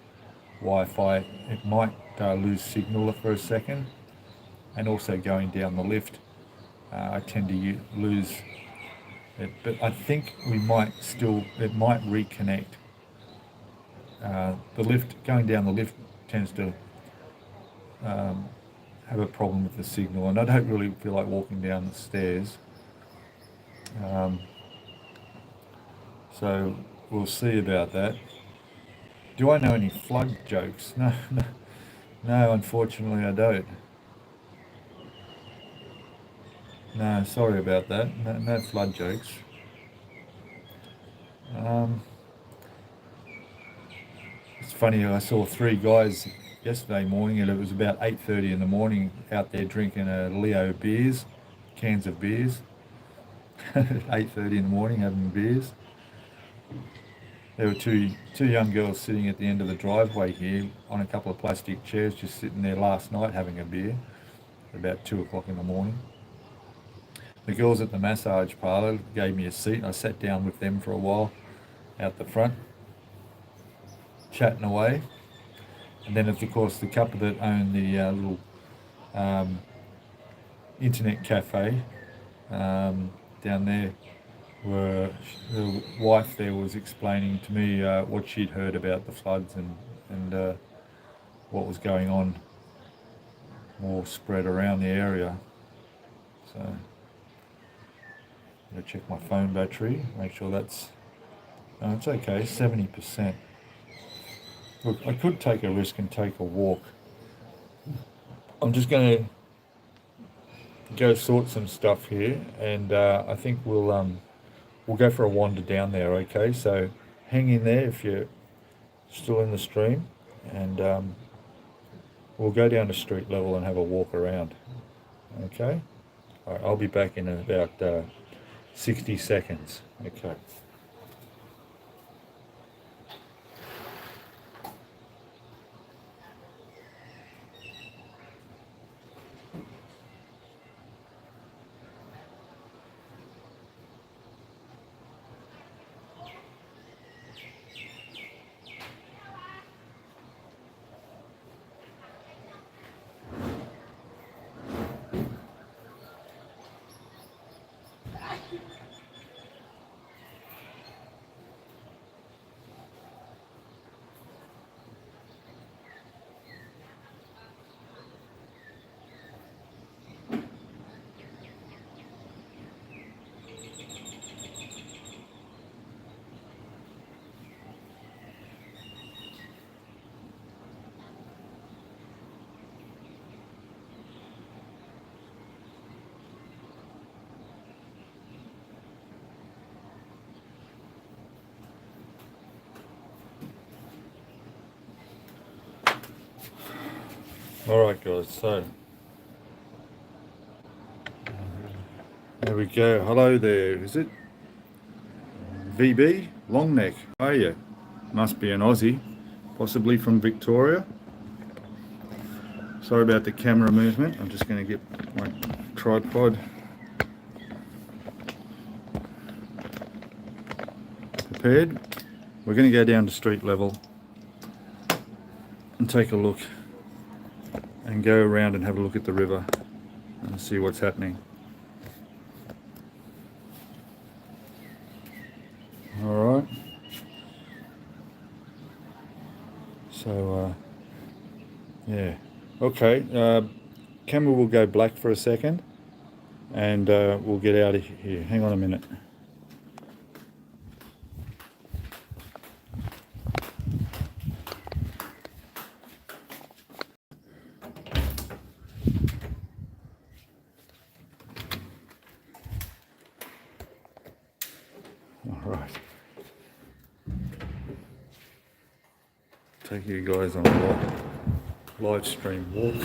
Wi-Fi, it might lose signal for a second. And also going down the lift, I tend to lose it, but I think it might reconnect. The lift, going down the lift tends to have a problem with the signal, and I don't really feel like walking down the stairs. So we'll see about that. Do I know any flood jokes? No, unfortunately I don't. No, sorry about that. No flood jokes. It's funny, I saw 3 guys yesterday morning, and it was about 8:30 in the morning, out there drinking Leo beers, cans of beers. 8:30 in the morning having beers. There were two young girls sitting at the end of the driveway here on a couple of plastic chairs, just sitting there last night having a beer at about 2 o'clock in the morning. The girls at the massage parlour gave me a seat, and I sat down with them for a while out the front, chatting away. And then, of course, the couple that own the little internet cafe down there, the wife there was explaining to me what she'd heard about the floods and what was going on more spread around the area. So I'm going to check my phone battery, make sure it's okay, 70%. Look, I could take a risk and take a walk. I'm just going to go sort some stuff here, and I think we'll we'll go for a wander down there, okay? So hang in there if you're still in the stream, and we'll go down to street level and have a walk around, okay? All right, I'll be back in about 60 seconds, okay? All right, guys, so there we go. Hello there. Is it VB? Long neck. Oh, yeah. Must be an Aussie, possibly from Victoria. Sorry about the camera movement. I'm just going to get my tripod prepared. We're going to go down to street level and take a look and go around and have a look at the river and see what's happening. All right. So, yeah. Okay. Camera will go black for a second, and we'll get out of here. Hang on a minute. All right. Take you guys on a live stream walk.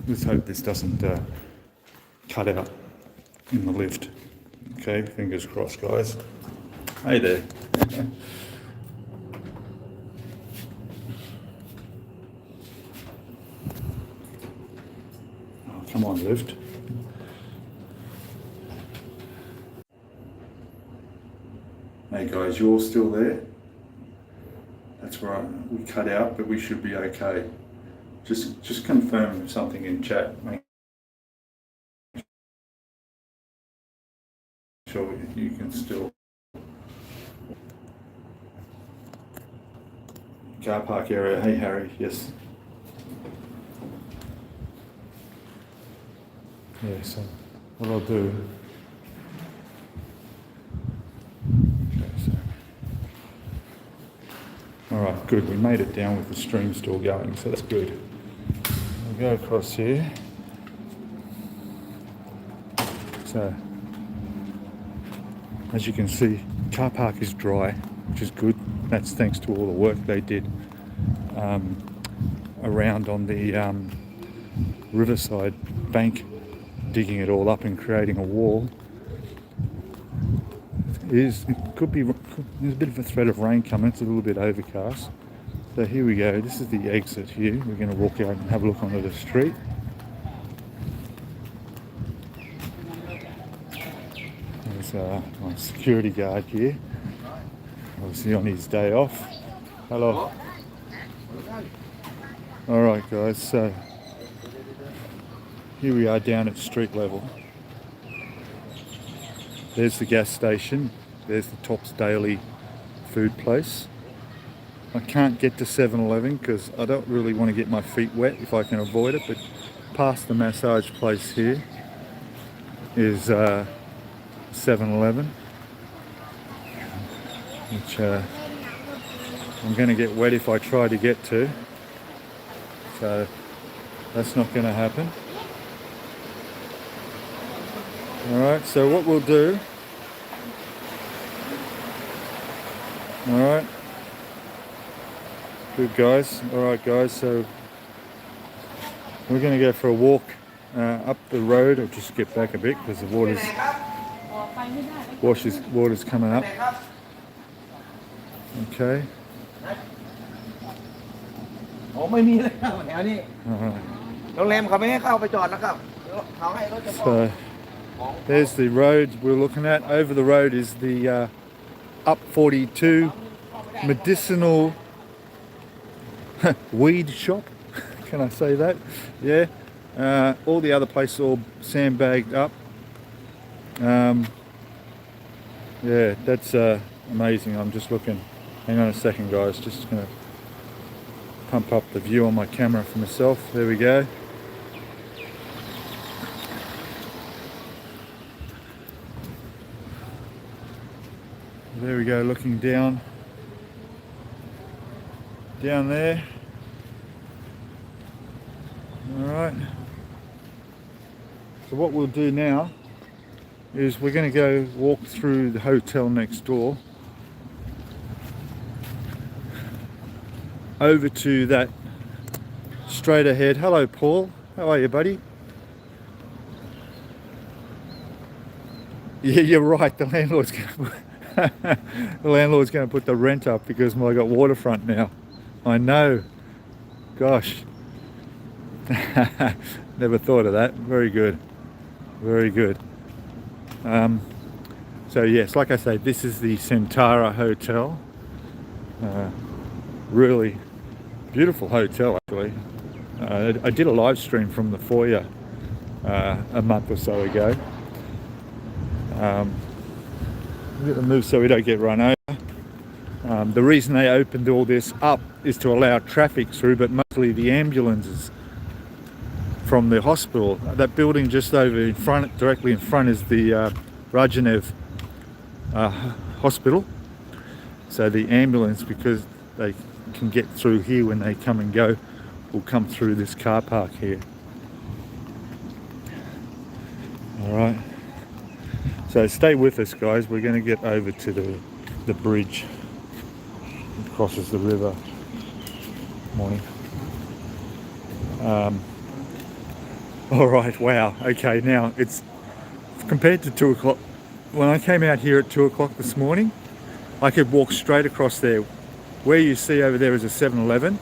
Let's hope this doesn't cut out in the lift. Okay, fingers crossed, guys. Hey there. Oh, come on, lift. Hey guys, you all still there? That's right, we cut out, but we should be okay. Just confirm something in chat. Make sure you can still. Car park area. Hey Harry, yes. Yeah, so what I'll do. Okay, so. Alright, good. We made it down with the stream still going, so that's good. We'll go across here. So, as you can see, car park is dry, which is good. That's thanks to all the work they did around on the riverside bank, digging it all up and creating a wall. There's a bit of a threat of rain coming. It's a little bit overcast. So here we go. This is the exit here. We're going to walk out and have a look onto the street. There's my security guard here, obviously on his day off. Hello. Alright guys, so here we are down at street level. There's the gas station, there's the Tops Daily food place. I can't get to 7-Eleven because I don't really want to get my feet wet if I can avoid it, but past the massage place here is 7-Eleven, which I'm going to get wet if I try to get to, so that's not going to happen. Alright, so what we'll do, alright, good guys, alright guys, so we're going to go for a walk up the road. I'll just get back a bit because the water's coming up. Okay. ไม่มีเลยครับแถวนี้ โรงแรมเขาไม่ให้เข้าไปจอดนะครับเขาให้รถเฉพาะ So there's the road we're looking at. Over the road is the Up 42 medicinal weed shop. Can I say that? Yeah. All the other places all sandbagged up. Yeah, that's amazing. I'm just looking. Hang on a second, guys. Just gonna pump up the view on my camera for myself. There we go. There we go, looking down there. Alright, so what we'll do now is we're going to go walk through the hotel next door over to that straight ahead. Hello Paul, how are you buddy? Yeah, you're right, the landlord's going to put the rent up because I got waterfront now. I know, gosh. Never thought of that. Very good, very good. So yes, like I say, this is the Centara Hotel. Really beautiful hotel actually. I did a live stream from the foyer a month or so ago. Get the move so we don't get run over. The reason they opened all this up is to allow traffic through, but mostly the ambulances from the hospital. That building just over in front, directly in front, is the Rajanev hospital. So the ambulance, because they can get through here when they come and go, will come through this car park here. Alright, so stay with us guys, we're going to get over to the bridge that crosses the river. Morning. Alright, wow, okay, now it's compared to 2 o'clock. When I came out here at 2 o'clock this morning, I could walk straight across there. Where you see over there is a 7-Eleven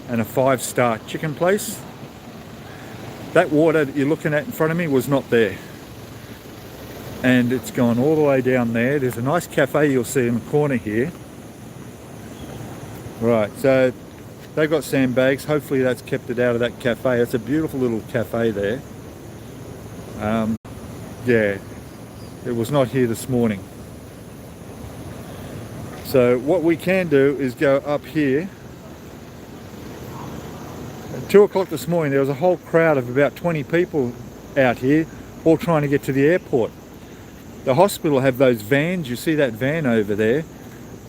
and a 5-star chicken place. That water that you're looking at in front of me was not there. And it's gone all the way down there. There's a nice cafe you'll see in the corner here. Right, so they've got sandbags. Hopefully that's kept it out of that cafe. It's a beautiful little cafe there. Yeah, it was not here this morning. So what we can do is go up here. At 2 o'clock this morning there was a whole crowd of about 20 people out here, all trying to get to the airport. The hospital have those vans. You see that van over there?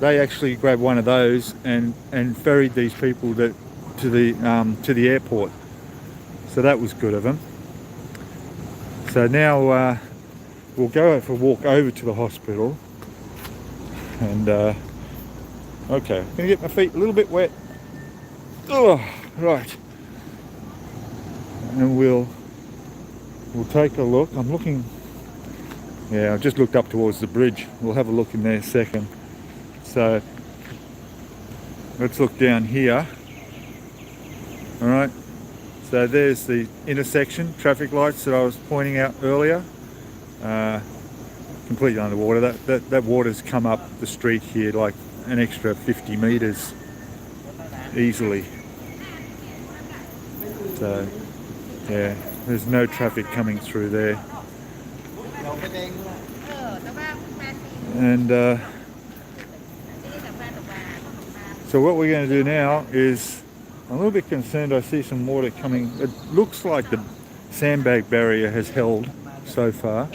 They actually grabbed one of those and ferried these people to the airport. So that was good of them. So now we'll go for a walk over to the hospital. And okay, I'm gonna get my feet a little bit wet. Oh, right. And we'll take a look. I'm looking. Yeah, I've just looked up towards the bridge. We'll have a look in there a second. So let's look down here. All right. So there's the intersection, traffic lights that I was pointing out earlier. Completely underwater. That water's come up the street here like an extra 50 meters easily. So yeah, there's no traffic coming through there. And So what we're going to do now is, I'm a little bit concerned. I see some water coming. It looks like the sandbag barrier has held so far.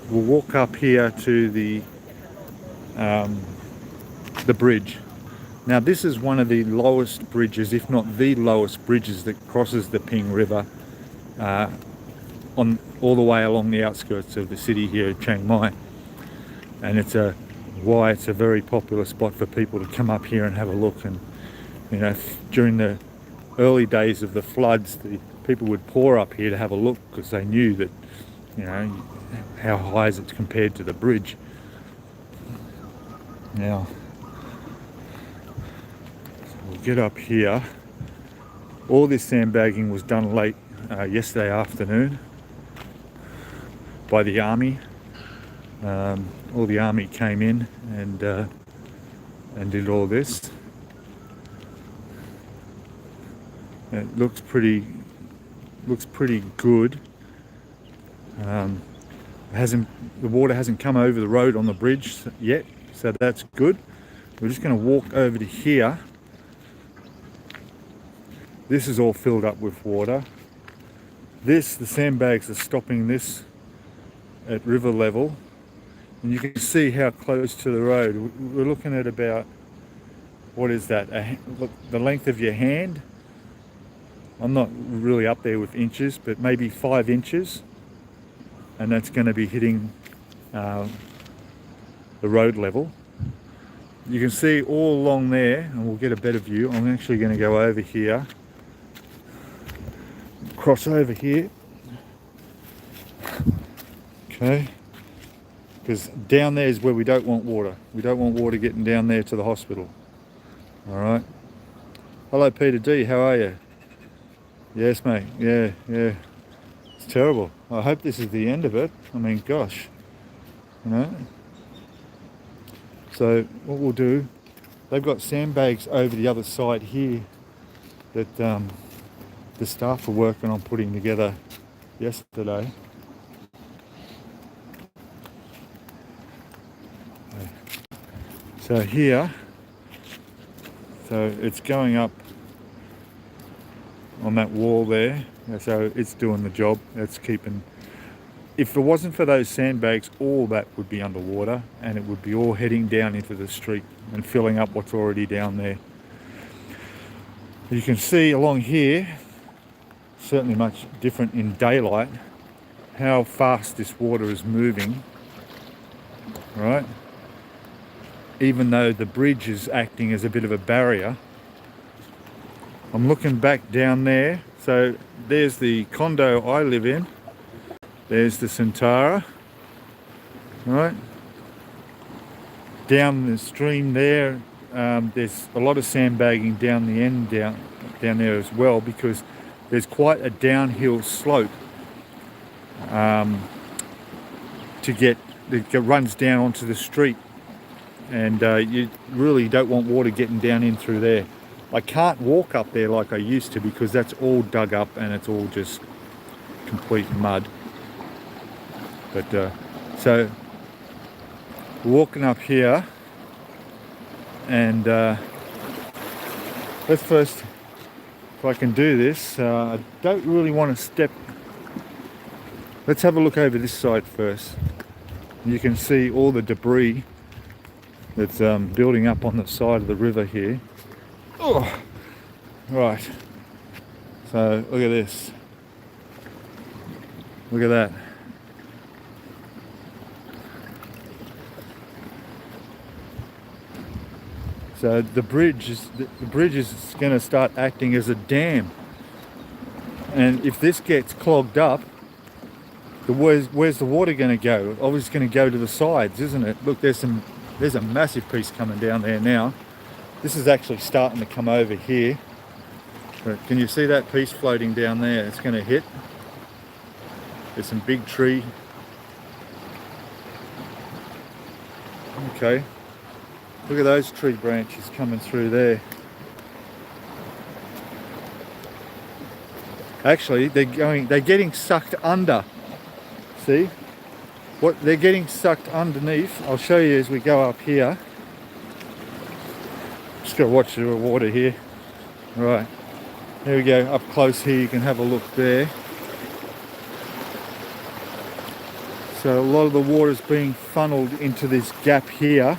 We'll walk up here to the bridge. Now this is one of the lowest bridges, if not the lowest bridges, that crosses the Ping River on all the way along the outskirts of the city here at Chiang Mai. And it's why it's a very popular spot for people to come up here and have a look. And you know, during the early days of the floods, the people would pour up here to have a look because they knew that, you know, how high is it compared to the bridge. Now, so we'll get up here. All this sandbagging was done late yesterday afternoon by the army. All the army came in and did all this. It looks pretty good. The water hasn't come over the road on the bridge yet, so that's good. We're just going to walk over to here. This is all filled up with water. The sandbags are stopping this at river level, and you can see how close to the road. We're looking at about, what is that? Look, the length of your hand. I'm not really up there with inches, but maybe 5 inches, and that's going to be hitting the road level. You can see all along there, and we'll get a better view. I'm actually going to go over here, cross over here, okay, because down there is where we don't want water. We don't want water getting down there to the hospital. All right. Hello, Peter D. How are you? Yes, mate. Yeah. It's terrible. I hope this is the end of it. I mean, gosh, you know. So what we'll do, they've got sandbags over the other side here that the staff were working on putting together yesterday. So here, so it's going up on that wall there, so it's doing the job. It's keeping, if it wasn't for those sandbags, all that would be underwater, and it would be all heading down into the street and filling up what's already down there. You can see along here, certainly much different in daylight, how fast this water is moving, right? Even though the bridge is acting as a bit of a barrier. I'm looking back down there, so there's the condo I live in, there's the Santara, right? Down the stream there, there's a lot of sandbagging down the end down there as well, because there's quite a downhill slope that runs down onto the street, and you really don't want water getting down in through there. I can't walk up there like I used to because that's all dug up and it's all just complete mud. But so walking up here, and let's first, if I can do this, I don't really want to step. Let's have a look over this side first. You can see all the debris that's building up on the side of the river here. Oh, right. So look at this. Look at that. So the bridge is going to start acting as a dam, and if this gets clogged up, where's the water going to go? Obviously, it's going to go to the sides, isn't it? Look, there's a massive piece coming down there now. This is actually starting to come over here. But can you see that piece floating down there? It's going to hit. There's some big tree. Okay. Look at those tree branches coming through there. Actually, they're getting sucked under. See? They're getting sucked underneath. I'll show you as we go up here. Just gotta watch the water here. Right, here we go, up close here, you can have a look there. So a lot of the water is being funneled into this gap here.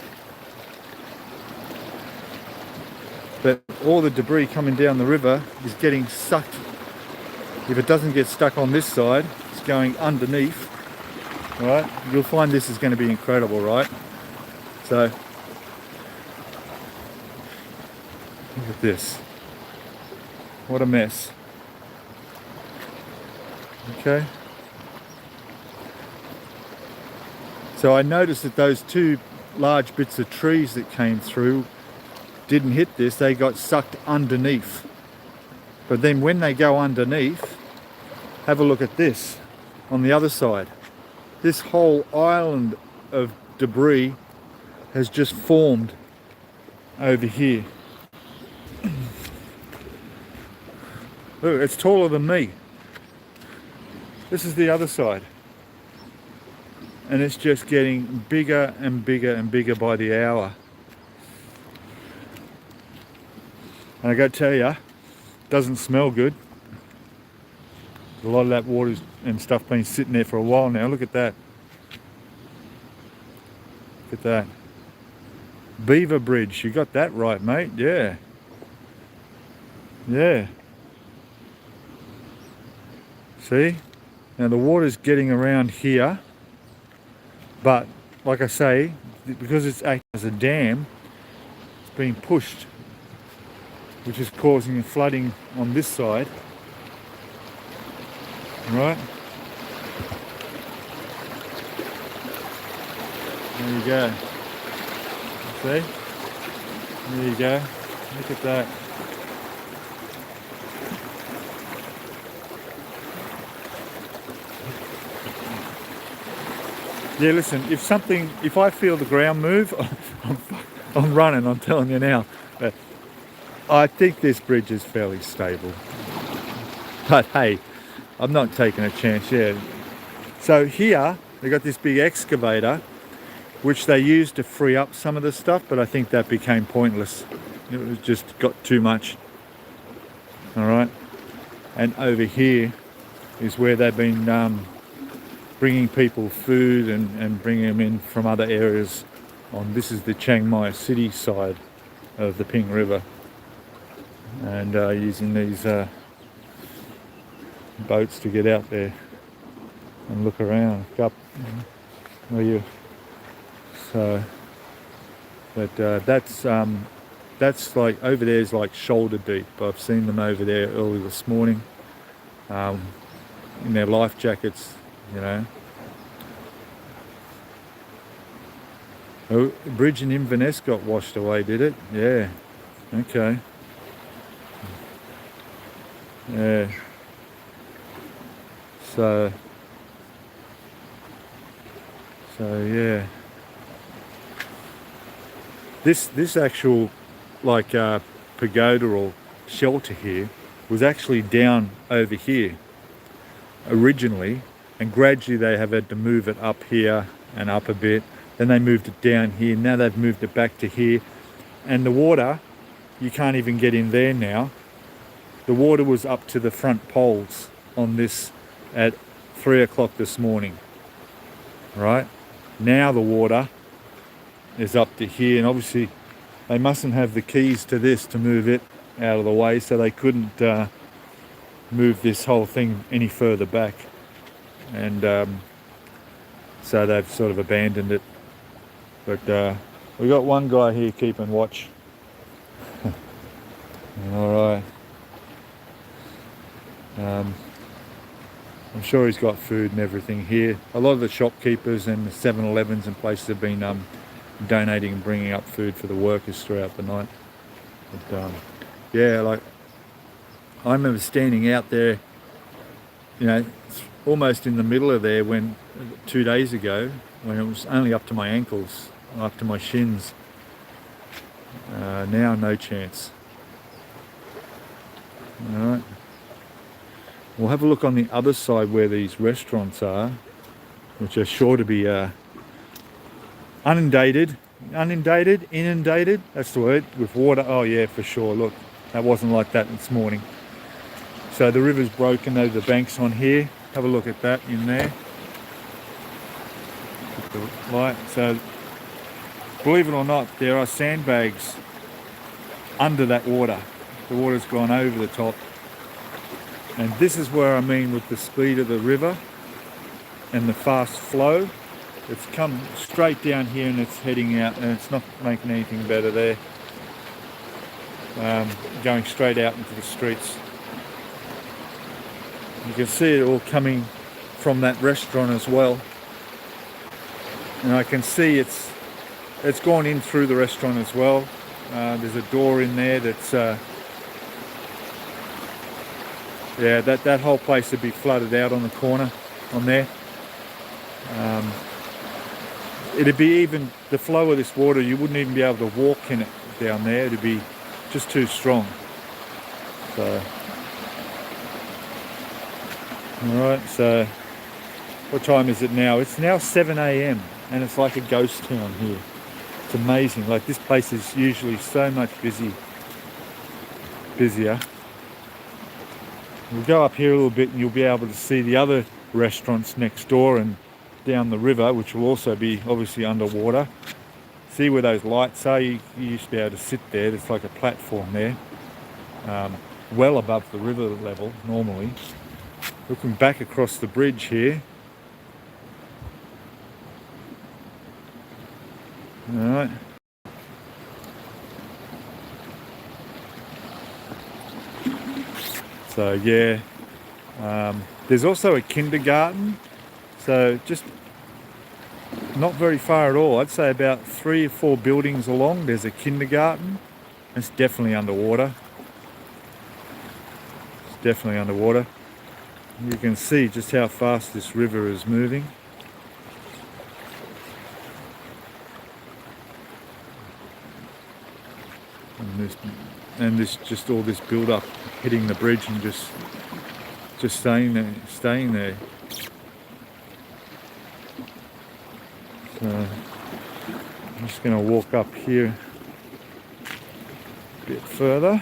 But all the debris coming down the river is getting sucked. If it doesn't get stuck on this side, it's going underneath. Right? You'll find this is going to be incredible, right? So, look at this. What a mess. Okay. So I noticed that those two large bits of trees that came through didn't hit this, they got sucked underneath. But then when they go underneath, have a look at this on the other side. This whole island of debris has just formed over here. Look, it's taller than me. This is the other side. And it's just getting bigger and bigger and bigger by the hour. And I gotta tell you, it doesn't smell good. A lot of that water and stuff been sitting there for a while now. Look at that. Look at that. Beaver Bridge, you got that right, mate. Yeah. Yeah. See? Now the water's getting around here, but like I say, because it's acting as a dam, it's being pushed, which is causing flooding on this side. Right? There you go. See? There you go. Look at that. Yeah, listen, if I feel the ground move, I'm running, I'm telling you now. But I think this bridge is fairly stable. But hey, I'm not taking a chance yet. So here, they got this big excavator, which they used to free up some of the stuff, but I think that became pointless. It was just got too much. All right. And over here is where they've been bringing people food and bringing them in from other areas. This is the Chiang Mai city side of the Ping River. And using these boats to get out there and look around. Up where you. So, but that's like over there is like shoulder deep. I've seen them over there early this morning in their life jackets, you know. Oh, the bridge in Inverness got washed away, did it? Yeah. Okay. Yeah. So yeah. This actual like pagoda or shelter here was actually down over here originally, and gradually they have had to move it up here and up a bit. Then they moved it down here. Now they've moved it back to here, and the water, you can't even get in there now. The water was up to the front poles on this at 3 o'clock this morning. Right? Now the water is up to here, and obviously they mustn't have the keys to this to move it out of the way, so they couldn't move this whole thing any further back, and so they've sort of abandoned it. But we got one guy here keeping watch. All right. I'm sure he's got food and everything here. A lot of the shopkeepers and the 7-Elevens and places have been donating and bringing up food for the workers throughout the night. But yeah, like I remember standing out there, you know, almost in the middle of there when 2 days ago, when it was only up to my ankles, up to my shins. Now no chance. All right. We'll have a look on the other side where these restaurants are, which are sure to be inundated inundated, that's the word, with water. Oh yeah, for sure. Look, that wasn't like that this morning. So the river's broken over the banks on here. Have a look at that in there. Put the light. So believe it or not, there are sandbags under that water. The water's gone over the top. And this is where I mean with the speed of the river and the fast flow. It's come straight down here and it's heading out, and it's not making anything better there. Going straight out into the streets. You can see it all coming from that restaurant as well. And I can see it's gone in through the restaurant as well. There's a door in there that's yeah, that whole place would be flooded out on the corner on there. It'd be even the flow of this water, you wouldn't even be able to walk in it down there. It'd be just too strong. So, alright, so what time is it now? It's now 7 a.m. and it's like a ghost town here. It's amazing. Like, this place is usually so much busier. We'll go up here a little bit and you'll be able to see the other restaurants next door and down the river, which will also be obviously underwater. See where those lights are? You used to be able to sit there. There's like a platform there, well above the river level normally. Looking back across the bridge here. Alright. So yeah, there's also a kindergarten, so just not very far at all. I'd say about 3 or 4 buildings along there's a kindergarten. It's definitely underwater. It's definitely underwater. You can see just how fast this river is moving. And this just all this build up hitting the bridge and just staying there. So I'm just going to walk up here a bit further.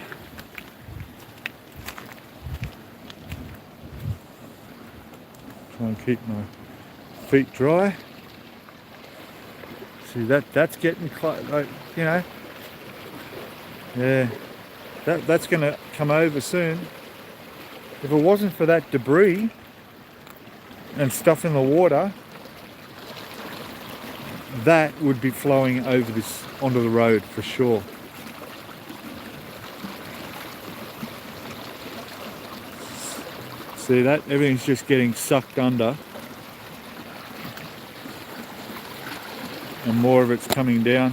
Try and keep my feet dry. See that's getting close, like, you know. Yeah, that's going to come over soon. If it wasn't for that debris and stuff in the water, that would be flowing over this onto the road for sure. See that? Everything's just getting sucked under. And more of it's coming down.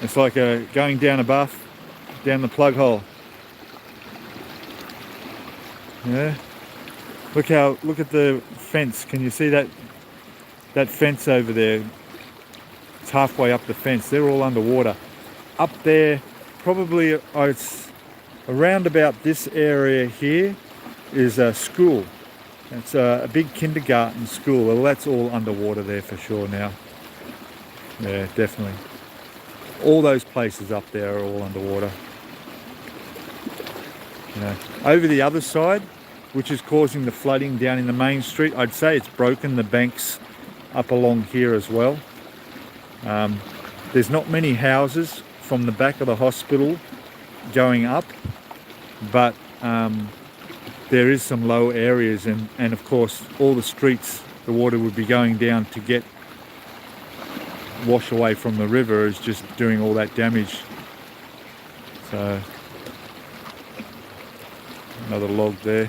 It's like going down a bath, down the plug hole. Yeah. Look at the fence. Can you see that fence over there? It's halfway up the fence. They're all underwater. Up there, probably it's around about this area here is a school. It's a big kindergarten school. Well, that's all underwater there for sure now. Yeah, definitely. All those places up there are all underwater. You know, over the other side, which is causing the flooding down in the main street, I'd say it's broken the banks up along here as well. There's not many houses from the back of the hospital going up, but there is some low areas, and of course all the streets the water would be going down to get wash away from the river is just doing all that damage. So another log there.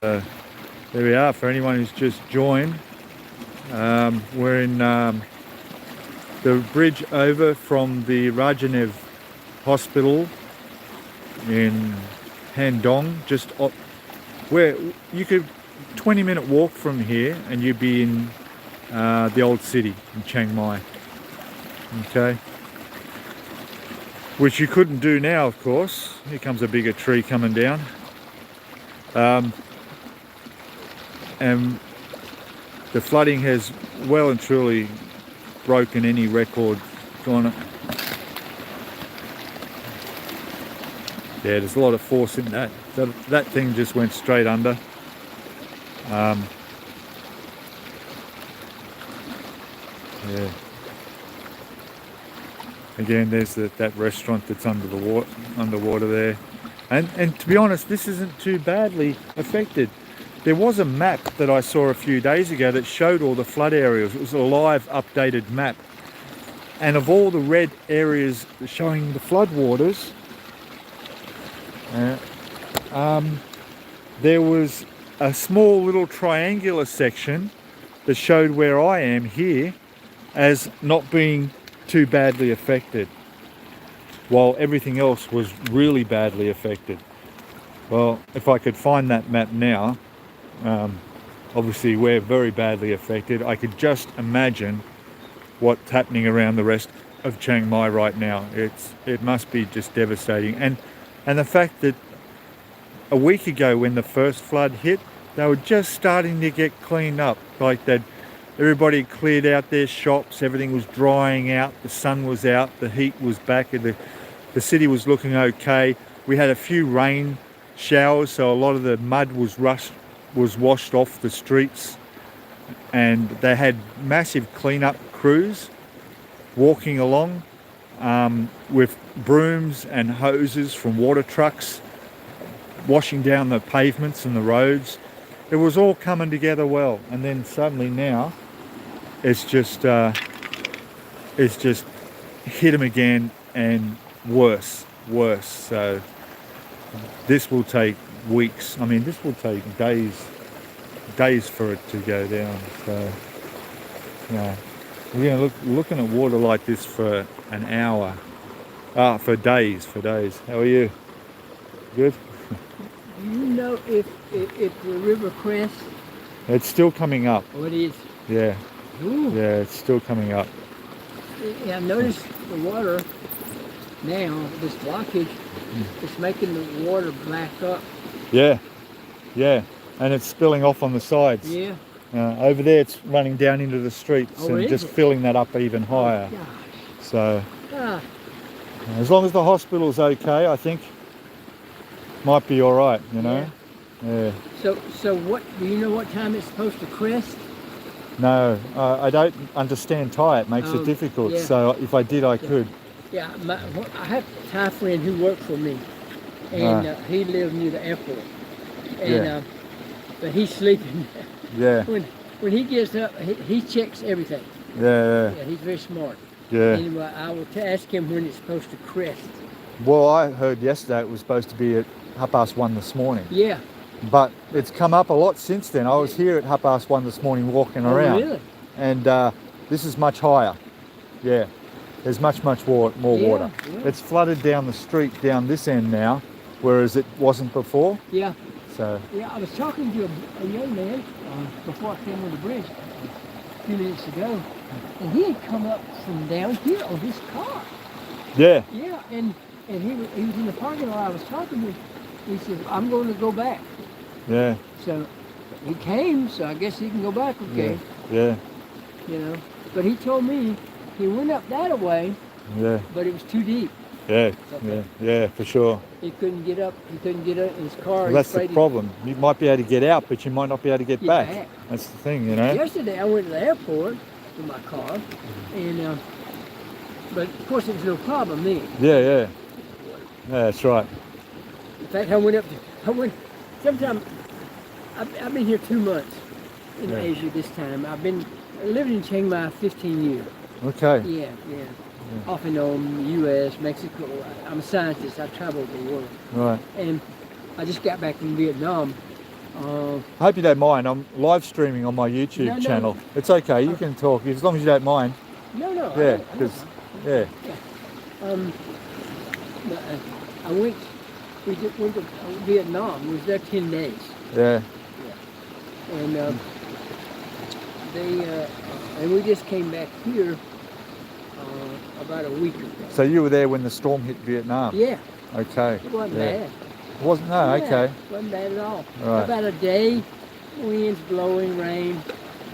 So there we are. For anyone who's just joined, we're in the bridge over from the Rajanev Hospital in Handong, just where you could 20-minute walk from here and you'd be in the old city in Chiang Mai. Okay, which you couldn't do now, of course. Here comes a bigger tree coming down. And the flooding has well and truly broken any record. Gone. Yeah, there's a lot of force in that. That thing just went straight under. Yeah. Again, there's that restaurant that's underwater there. And to be honest, this isn't too badly affected. There was a map that I saw a few days ago that showed all the flood areas. It was a live updated map. And of all the red areas showing the flood waters, there was a small little triangular section that showed where I am here as not being too badly affected, while everything else was really badly affected. Well, if I could find that map now, obviously we're very badly affected. I could just imagine what's happening around the rest of Chiang Mai right now. It must be just devastating. And the fact that a week ago when the first flood hit, they were just starting to get cleaned up. Like that, everybody cleared out their shops, everything was drying out, the sun was out, the heat was back, and the city was looking okay. We had a few rain showers, so a lot of the mud was washed off the streets, and they had massive cleanup crews walking along with brooms and hoses from water trucks, washing down the pavements and the roads. It was all coming together well, and then suddenly now it's just hit them again, and worse. So this will take weeks. I mean, this will take days for it to go down. So yeah, we're looking at water like this for an hour, for days. How are you? Good. Do you know if the river crests? It's still coming up. Oh, it is. Yeah. Ooh. Yeah, it's still coming up. Yeah, I've noticed the water now, this blockage, it's making the water back up. Yeah, and it's spilling off on the sides. Yeah. Over there it's running down into the streets and just filling that up even higher. Oh, gosh. So as long as the hospital's okay, I think might be all right, you know. Yeah. So what, do you know what time it's supposed to crest? No, I don't understand Thai. It makes it difficult. Yeah. So if I did, I could. Yeah, I have a Thai friend who worked for me, and he lived near the airport, and but he's sleeping. Yeah. When he gets up, he checks everything. Yeah. Yeah, he's very smart. Yeah. Anyway, I will ask him when it's supposed to crest. Well, I heard yesterday it was supposed to be at 1:30 this morning. Yeah. But it's come up a lot since then. I was here at 1:30 this morning walking around. Really? And this is much higher. Yeah. There's much more water. Yeah. It's flooded down the street down this end now, whereas it wasn't before. Yeah. So. Yeah, I was talking to a young man before I came on the bridge a few minutes ago, and he had come up from down here on his car. Yeah. Yeah, and he was in the parking lot. I was talking to him. He said, "I'm going to go back." Yeah. So he came, so I guess he can go back. Okay. Yeah. You know, but he told me he went up that way. Yeah. But it was too deep. Yeah, for sure. He couldn't get up. He couldn't get up in his car. Well, that's the problem. You might be able to get out, but you might not be able to get back. That's the thing, you know. Yesterday I went to the airport with my car, and but of course it was no problem then. Yeah, that's right. In fact, I went sometime. I've been here 2 months in Asia this time. I've been living in Chiang Mai 15 years. Okay. Yeah. Off and on, U.S., Mexico. I'm a scientist. I traveled the world. Right. And I just got back from Vietnam. I hope you don't mind. I'm live streaming on my YouTube channel. It's okay. You can talk as long as you don't mind. No. Yeah, because I went. We just went to Vietnam. We was there 10 days. Yeah. And and we just came back here about a week ago. So you were there when the storm hit Vietnam? Yeah, Okay. it wasn't Yeah. bad. Wasn't no, Yeah, okay. wasn't bad at all. Right. About a day, winds blowing, rain,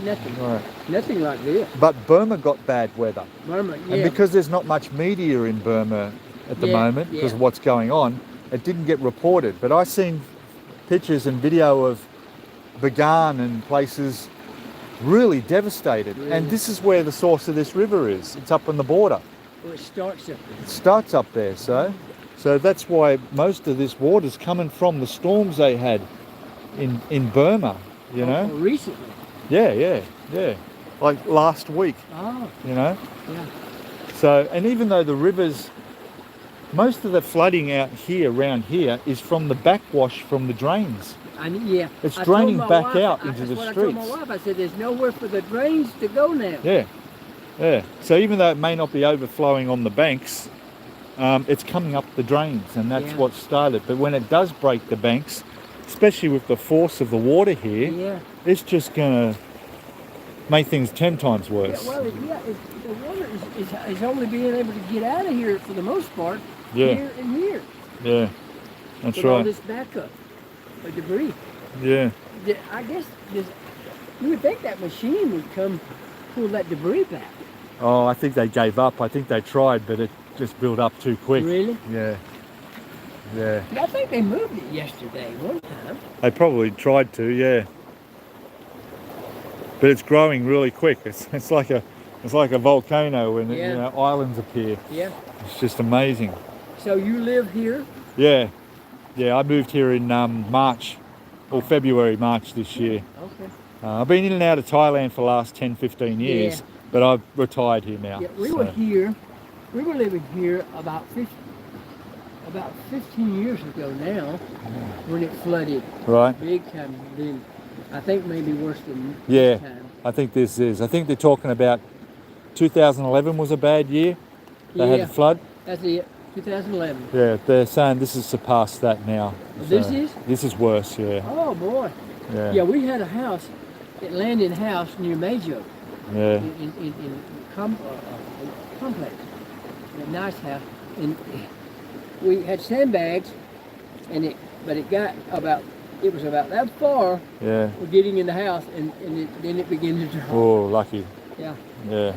nothing. Right. Nothing like this. But Burma got bad weather. Burma, And yeah. because there's not much media in Burma at the Yeah, moment because yeah. of what's going on, it didn't get reported. But I've seen pictures and video of Bagan and places really devastated. Really? And this is where the source of this river is. It's up on the border. Well, it starts up there. It starts up there, so that's why most of this water's coming from the storms they had in Burma, you know? Oh, recently. Yeah. Like last week, Oh, you know? yeah. So, and even though the rivers, most of the flooding out here, around here, is from the backwash from the drains. Yeah. It's I told draining my back wife- out into that's the what I told my streets. wife. I said, there's nowhere for the drains to go now. Yeah. So even though it may not be overflowing on the banks, it's coming up the drains, and that's Yeah. what started. But when it does break the banks, especially with the force of the water here, Yeah. it's just going to make things 10 times Yeah, worse. well, the water is only being able to get out of here for the most part. Yeah. Here and here. Yeah, that's With all right. this backup of debris. Yeah. I guess you would think that machine would come pull that debris back. Oh, I think they gave up. I think they tried, but it just built up too quick. Really? Yeah. I think they moved it yesterday one time. They probably tried to, yeah. But it's growing really quick. It's like a volcano when Yeah. you know, islands appear. Yeah. It's just amazing. So you live here? Yeah. I moved here in March, or March this year. Okay. I've been in and out of Thailand for the last 10, 15 years, Yeah. but I've retired here now. Yeah, we so- were here. We were living here about 15 years ago now, when it flooded Right. big time. Then I think maybe worse than Yeah. this time. I think this is. I think they're talking about 2011 was a bad year. They had Yeah. the flood. That's it. 2011. Yeah, they're saying this has surpassed that now. This So, is? This is worse, yeah. Oh boy. Yeah. Yeah, we had a house, at Landing House near Majo, Yeah. in complex, a nice house, and we had sandbags, but it was about that far. Yeah. We're getting in the house, and then it began to drop. Oh, lucky. Yeah, Yeah.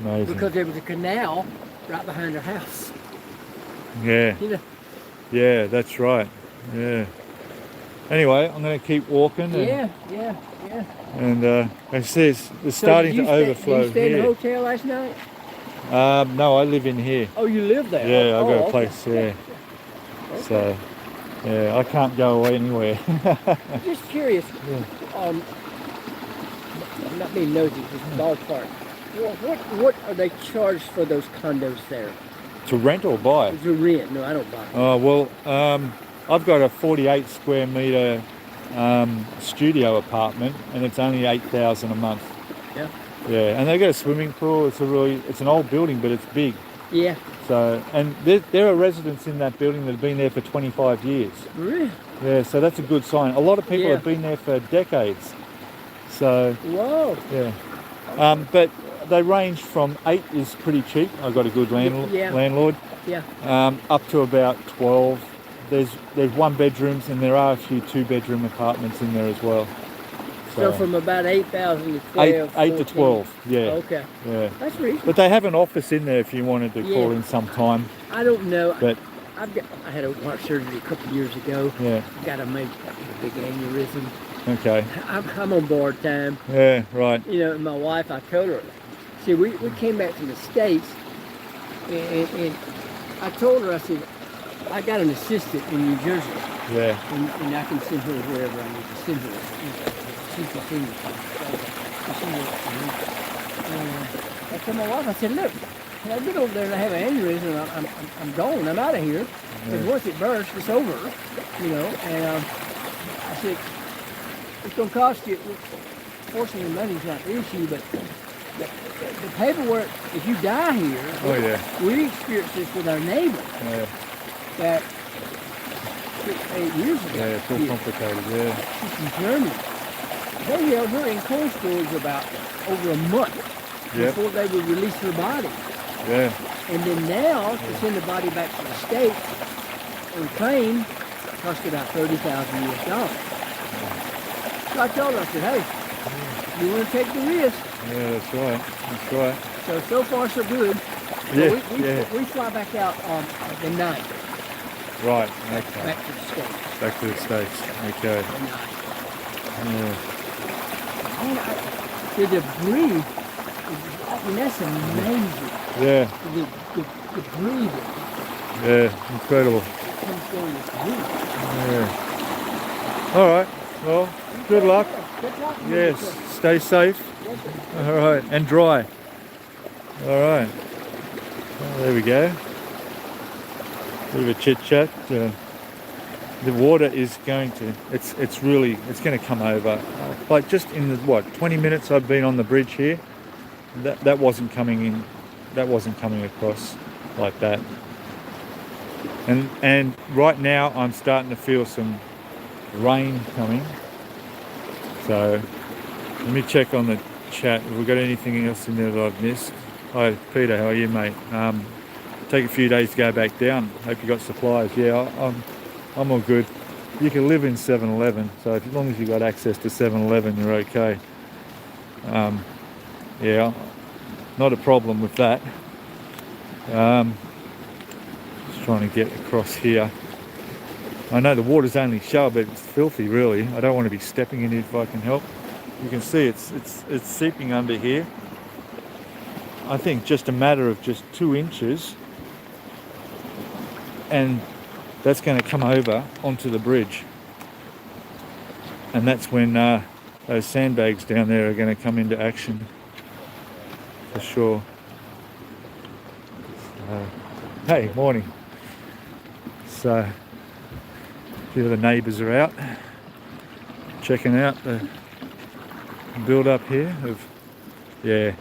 Amazing. because there was a canal right behind our house. Yeah. You know. Yeah, that's right. Yeah. Anyway, I'm going to keep walking. And, Yeah. And it says it's starting to overflow Did you stay in the here. hotel last night? No, I live in here. Oh, you live there? Yeah, I've got a okay. place. Yeah. Okay. So, yeah, I can't go anywhere. Just curious. I'm not being nosy, just ballpark. What are they charged for those condos there? To rent or buy? To rent? No, I don't buy. Oh, well, I've got a 48 square metre studio apartment, and it's only $8,000 a month. Yeah. Yeah, and they've got a swimming pool. It's an old building, but it's big. Yeah. So, and there are residents in that building that have been there for 25 years. Really? Yeah, so that's a good sign. A lot of people Yeah. have been there for decades. So, Whoa. yeah. But they range from 8 is pretty cheap. I've got a good Yeah. landlord. Yeah. Up to about 12. There's 1 bedrooms, and there are a few 2-bedroom apartments in there as well. So from about 8,000 to 12. 8 to 12. Yeah. Okay. Yeah. That's reasonable. But they have an office in there if you wanted to call Yeah. in sometime. I don't know. But I had open heart surgery a couple of years ago. yeah. Got a big aneurysm. Okay. I'm on board time. Yeah. Right. You know, and my wife, I told her. See, we came back from the States, and I told her, I said, I got an assistant in New Jersey, Yeah. and I can send her wherever I need to send her. She's a senior. I told my wife, I said, look, when I get over there and I have an aneurysm, I'm gone, I'm out of here. Because once it bursts, it's over, you know. And I said, it's going to cost you, fortunately money's not the issue, but the paperwork, if you die here, Oh yeah. we experienced this with our neighbor Yeah. that 8 years ago. Yeah. It's all complicated. Yeah. She's from Germany. They held her in cold storage about over a month. Yep. before they would release her body. Yeah. And then now, to send the body back to the States on claim, cost about $30,000. So I told her, I said, hey, you want to take the risk? Yeah, that's right. That's right. So far, so good. Yeah, So we fly back out on the 9th. Right. Okay. Back to the States. Back to the States. Okay. The 9th. Yeah. Man, the debris, I mean, that's amazing. Yeah. The debris that Yeah. Incredible. comes down this roof. Yeah. All right. Well, good luck. Good talking to you, Yes. sir. Stay safe. Yes, sir. All right. And dry. All right. Well, there we go. Bit of a chit chat. The water is going to, it's going to come over. Like just in the, 20 minutes I've been on the bridge here, that wasn't coming in, that wasn't coming across like that. And right now I'm starting to feel some rain coming. So let me check on the chat. Have we got anything else in there that I've missed? Hi Peter, how are you, mate? Take a few days to go back down. Hope you got supplies. Yeah, I'm all good. You can live in 7-Eleven, so as long as you got access to 7-Eleven, you're okay. Yeah, not a problem with that. Just trying to get across here. I know the water's only shallow, but it's filthy, really. I don't want to be stepping in it if I can help. You can see it's seeping under here. I think just a matter of just 2 inches, and that's going to come over onto the bridge, and that's when those sandbags down there are going to come into action for sure. Hey, morning. So a few of the neighbours are out checking out the build up here of, yeah,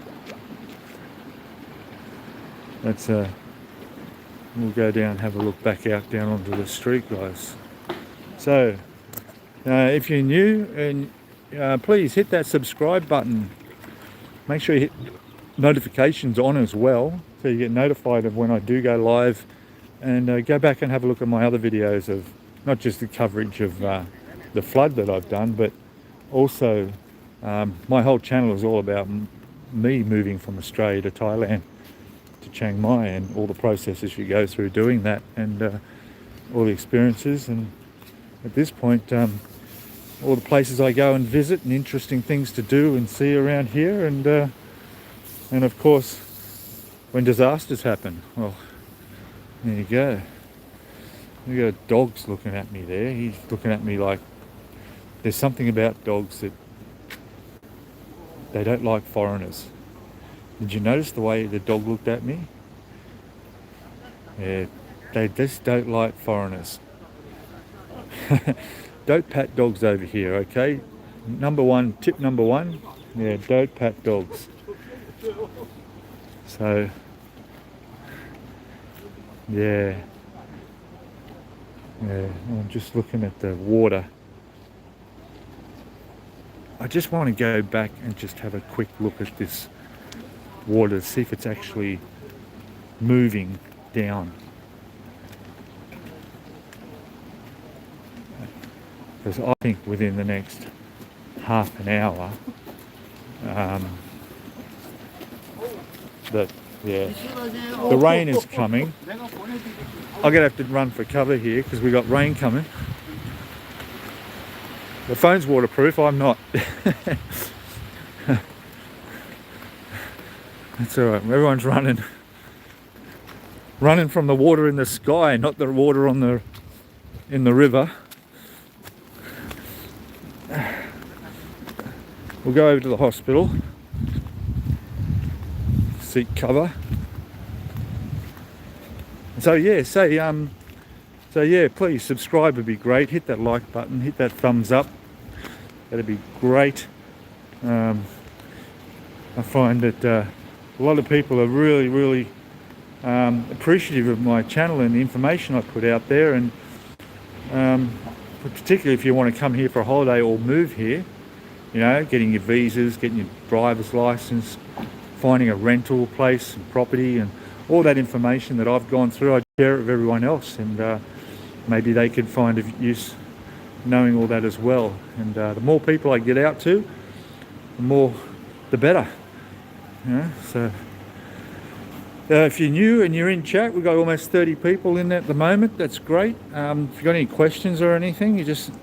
that's we'll go down and have a look back out down onto the street, guys. So if you're new, and please hit that subscribe button. Make sure you hit notifications on as well, so you get notified of when I do go live, and go back and have a look at my other videos of not just the coverage of the flood that I've done, but also my whole channel is all about me moving from Australia to Thailand to Chiang Mai, and all the processes you go through doing that, and all the experiences, and at this point all the places I go and visit, and interesting things to do and see around here, and of course when disasters happen. Well, there you go. You got dogs looking at me there. He's looking at me like, there's something about dogs that they don't like foreigners. Did you notice the way the dog looked at me? Yeah, they just don't like foreigners. Don't pat dogs over here, okay? Tip number one, yeah, don't pat dogs. So, yeah, I'm just looking at the water. I just want to go back and just have a quick look at this water, see if it's actually moving down. Because I think within the next half an hour, that, yeah, the rain is coming. I'm going to have to run for cover here because we got rain coming. The phone's waterproof, I'm not. That's alright, everyone's running from the water in the sky, not the water in the river. We'll go over to the hospital, seek cover. So yeah, please subscribe would be great. Hit that like button, hit that thumbs up. That'd be great. I find that a lot of people are really appreciative of my channel and the information I put out there, and particularly if you want to come here for a holiday or move here, you know, getting your visas, getting your driver's license, finding a rental place and property and all that information that I've gone through, I share it with everyone else, and maybe they could find of use knowing all that as well. And the more people I get out to, the better. So if you're new and you're in chat, we've got almost 30 people in there at the moment. That's great. If you've got any questions or anything, just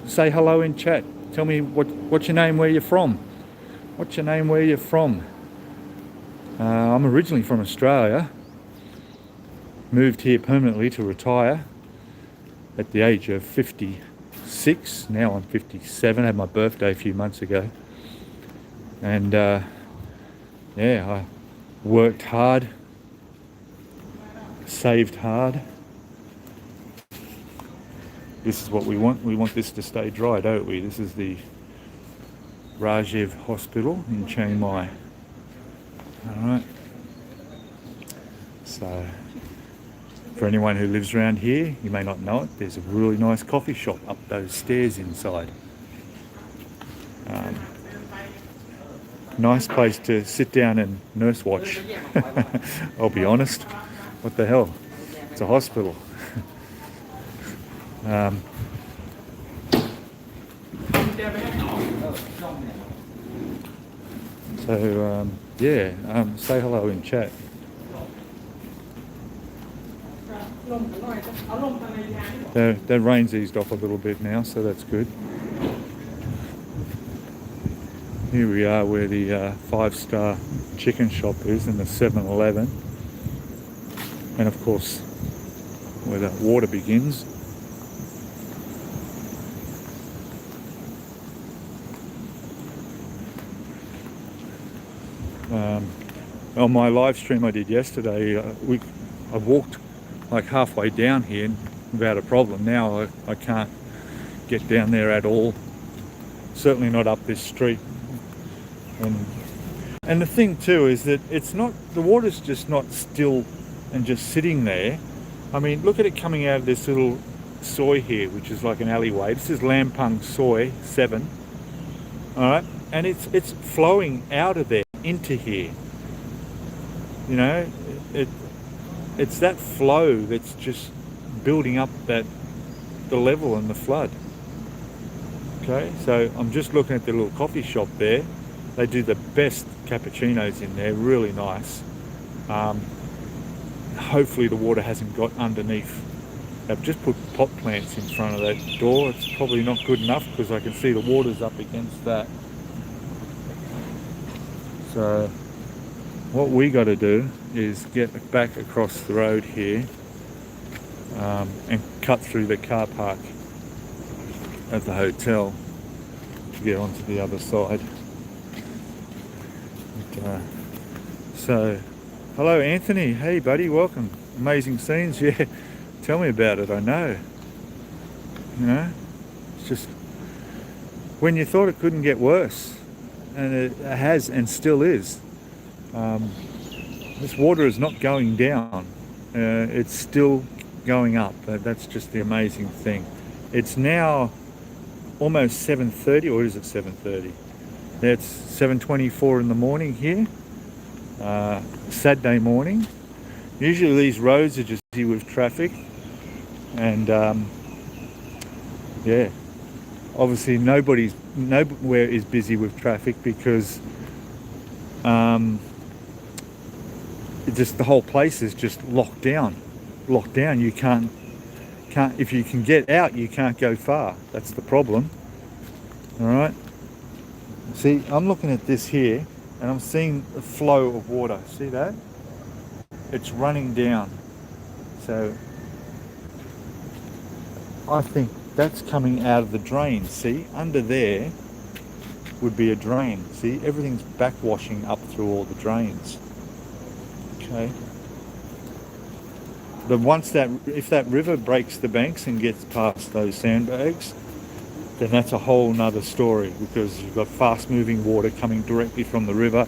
say hello in chat. Tell me what's your name, where you're from. What's your name, where you're from? I'm originally from Australia. Moved here permanently to retire at the age of 56. Now I'm 57. I had my birthday a few months ago. And I worked hard, saved hard. This is what we want. We want this to stay dry, don't we? This is the Rajiv Hospital in Chiang Mai. Alright. So, for anyone who lives around here, you may not know it, there's a really nice coffee shop up those stairs inside. Nice place to sit down and nurse watch. I'll be honest. What the hell? It's a hospital. Say hello in chat. The rain's eased off a little bit now, so that's good. Here we are where the 5-star chicken shop is and the 7-Eleven. And of course, where the water begins. On my live stream I did yesterday, I walked like halfway down here without a problem. Now I can't get down there at all. Certainly not up this street. And the thing too is that the water's just not still and just sitting there. I mean, look at it coming out of this little soy here, which is like an alleyway. This is Lampung Soy 7. Alright, and it's flowing out of there into here. You know, it's that flow that's just building up the level and the flood. Okay, so I'm just looking at the little coffee shop there. They do the best cappuccinos in there, really nice. Hopefully the water hasn't got underneath. They've just put pot plants in front of that door. It's probably not good enough because I can see the water's up against that. So what we got to do is get back across the road here and cut through the car park at the hotel to get onto the other side. So, hello Anthony. Hey buddy, welcome. Amazing scenes. Yeah, tell me about it. I know. You know, it's just when you thought it couldn't get worse, and it has and still is. This water is not going down. It's still going up. That's just the amazing thing. It's now almost 7:30, or is it 7:30? It's 7:24 in the morning here. Saturday morning. Usually these roads are just busy with traffic, and obviously nowhere is busy with traffic because the whole place is just locked down. You can't if you can get out, you can't go far. That's the problem. All right. See, I'm looking at this here and I'm seeing the flow of water. See that? It's running down. So I think that's coming out of the drain. See, under there would be a drain. See, everything's backwashing up through all the drains. Okay. But if that river breaks the banks and gets past those sandbags, then that's a whole nother story, because you've got fast moving water coming directly from the river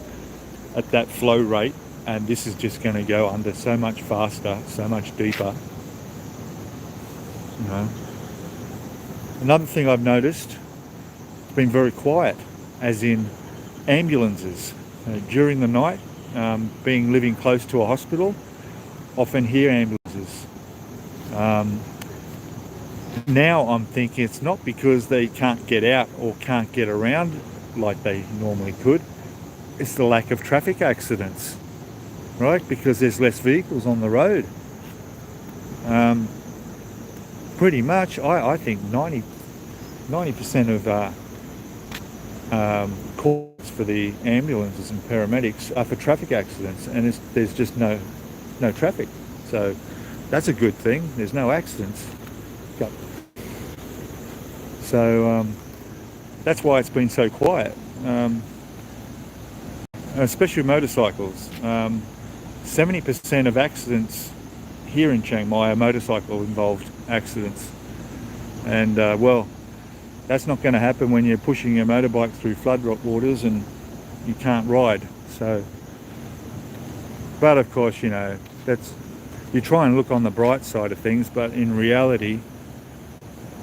at that flow rate, and this is just going to go under so much faster, so much deeper. You know. Another thing I've noticed, it's been very quiet, as in ambulances. during the night, being living close to a hospital, often hear ambulances. Now I'm thinking it's not because they can't get out or can't get around like they normally could. It's the lack of traffic accidents, right? Because there's less vehicles on the road. Pretty much, I think 90% of calls for the ambulances and paramedics are for traffic accidents, and there's just no traffic. So that's a good thing. There's no accidents. So that's why it's been so quiet, especially motorcycles. 70% of accidents here in Chiang Mai are motorcycle involved accidents, and well, that's not going to happen when you're pushing your motorbike through flood waters and you can't ride. So, but of course, you know, that's, you try and look on the bright side of things, but in reality,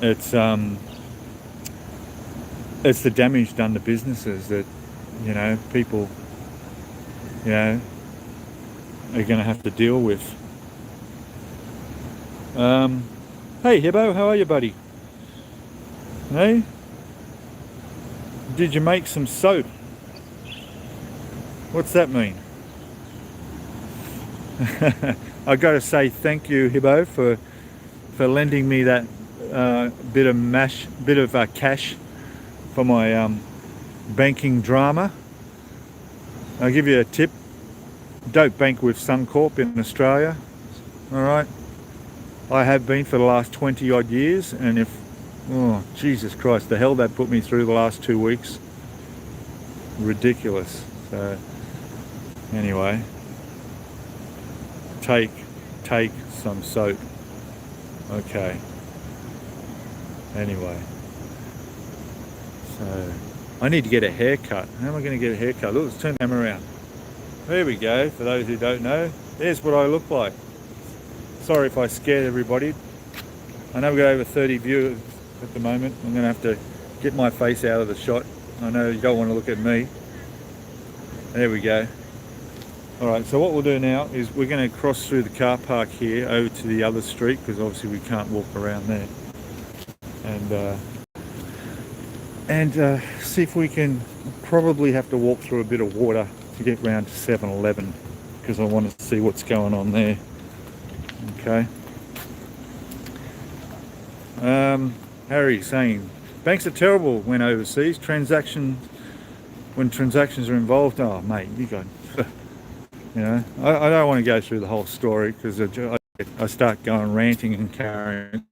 it's the damage done to businesses that, you know, people, you know, are going to have to deal with. Hey Hibbo, how are you, buddy? Hey? Did you make some soap? What's that mean? I got to say thank you, Hibbo, for lending me that bit of cash for my banking drama. I'll give you a tip. Don't bank with Suncorp in Australia. All right. I have been for the last 20 odd years, and oh Jesus Christ, the hell that put me through the last 2 weeks. Ridiculous. So anyway, take some soap. Okay. Anyway, so I need to get a haircut. How am I going to get a haircut? Look, let's turn them around. There we go. For those who don't know, there's what I look like. Sorry if I scared everybody. I know we've got over 30 viewers at the moment. I'm going to have to get my face out of the shot. I know you don't want to look at me. There we go. Alright, so what we'll do now is we're going to cross through the car park here over to the other street, because obviously we can't walk around there. And see if we can, probably have to walk through a bit of water to get round to 7-Eleven, because I want to see what's going on there. Okay. Harry saying banks are terrible when overseas. When transactions are involved. Oh mate, you got you know, I don't want to go through the whole story, because I start going ranting and carrying.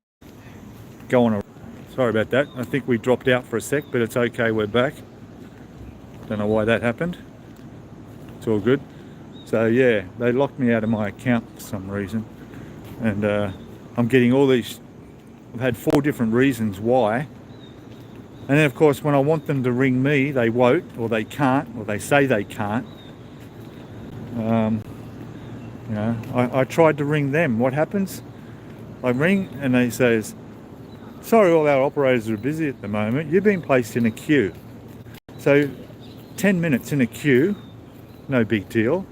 Sorry about that. I think we dropped out for a sec, but it's okay, we're back. Don't know why that happened. It's all good. So yeah, they locked me out of my account for some reason, and I'm getting all these. I've had 4 different reasons why, and then of course when I want them to ring me, they won't, or they can't, or they say they can't. You know, I tried to ring them. What happens? I ring and they says, sorry, all our operators are busy at the moment. You've been placed in a queue. So 10 minutes in a queue, no big deal.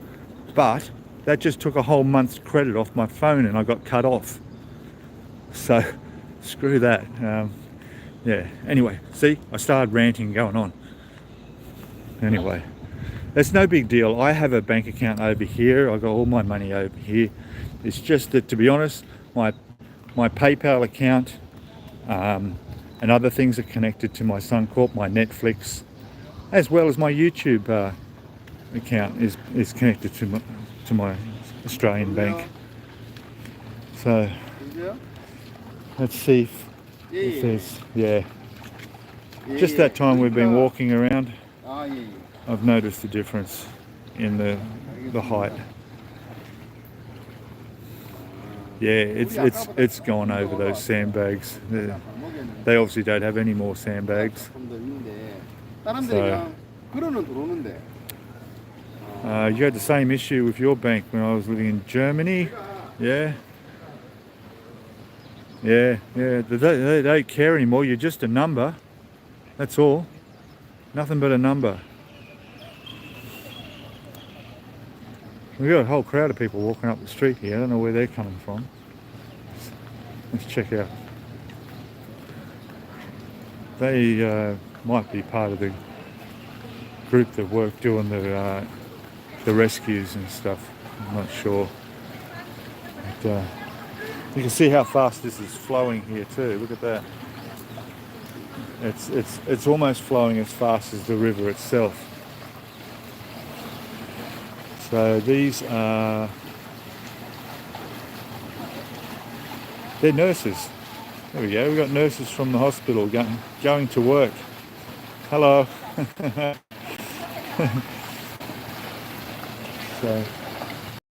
But that just took a whole month's credit off my phone, and I got cut off. So screw that. Yeah, anyway, see, I started ranting going on. Anyway, it's no big deal. I have a bank account over here. I got all my money over here. It's just that, to be honest, my PayPal account and other things are connected to my Suncorp, my Netflix, as well as my YouTube account is connected to my Australian bank. So let's see if there's, yeah. Just that time we've been walking around, I've noticed the difference in the height. Yeah, it's gone over those sandbags. They obviously don't have any more sandbags. So you had the same issue with your bank when I was living in Germany. Yeah. They don't care anymore. You're just a number. That's all. Nothing but a number. We've got a whole crowd of people walking up the street here. I don't know where they're coming from. Let's check out. They might be part of the group that work doing the rescues and stuff. I'm not sure. But, you can see how fast this is flowing here too. Look at that. It's almost flowing as fast as the river itself. So these are they're nurses. There we go. We've got nurses from the hospital going to work. Hello. So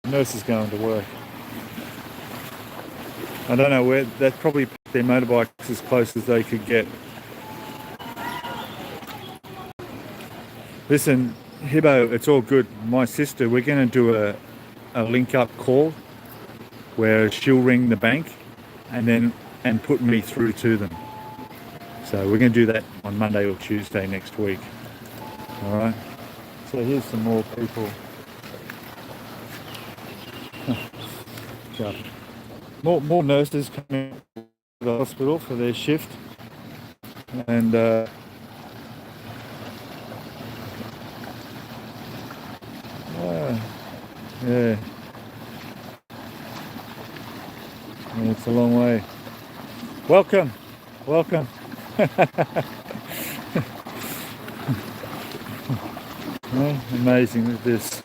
nurses going to work. I don't know where. They probably put their motorbikes as close as they could get. Listen, Hibbo, it's all good. My sister, we're going to do a link-up call where she'll ring the bank and put me through to them. So we're going to do that on Monday or Tuesday next week. All right. So here's some more people. More nurses coming to the hospital for their shift, and yeah, it's a long way. Welcome. Yeah, amazing with this.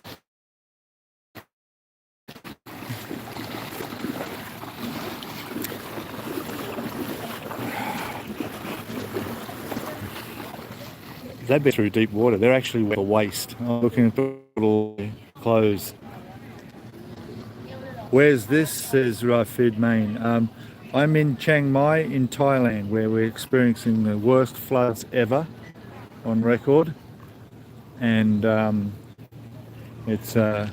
They've been through deep water. They're actually wet for waist. I'm looking at the little clothes. Where's this? Says Rafid Main. I'm in Chiang Mai in Thailand, where we're experiencing the worst floods ever on record. And it's 7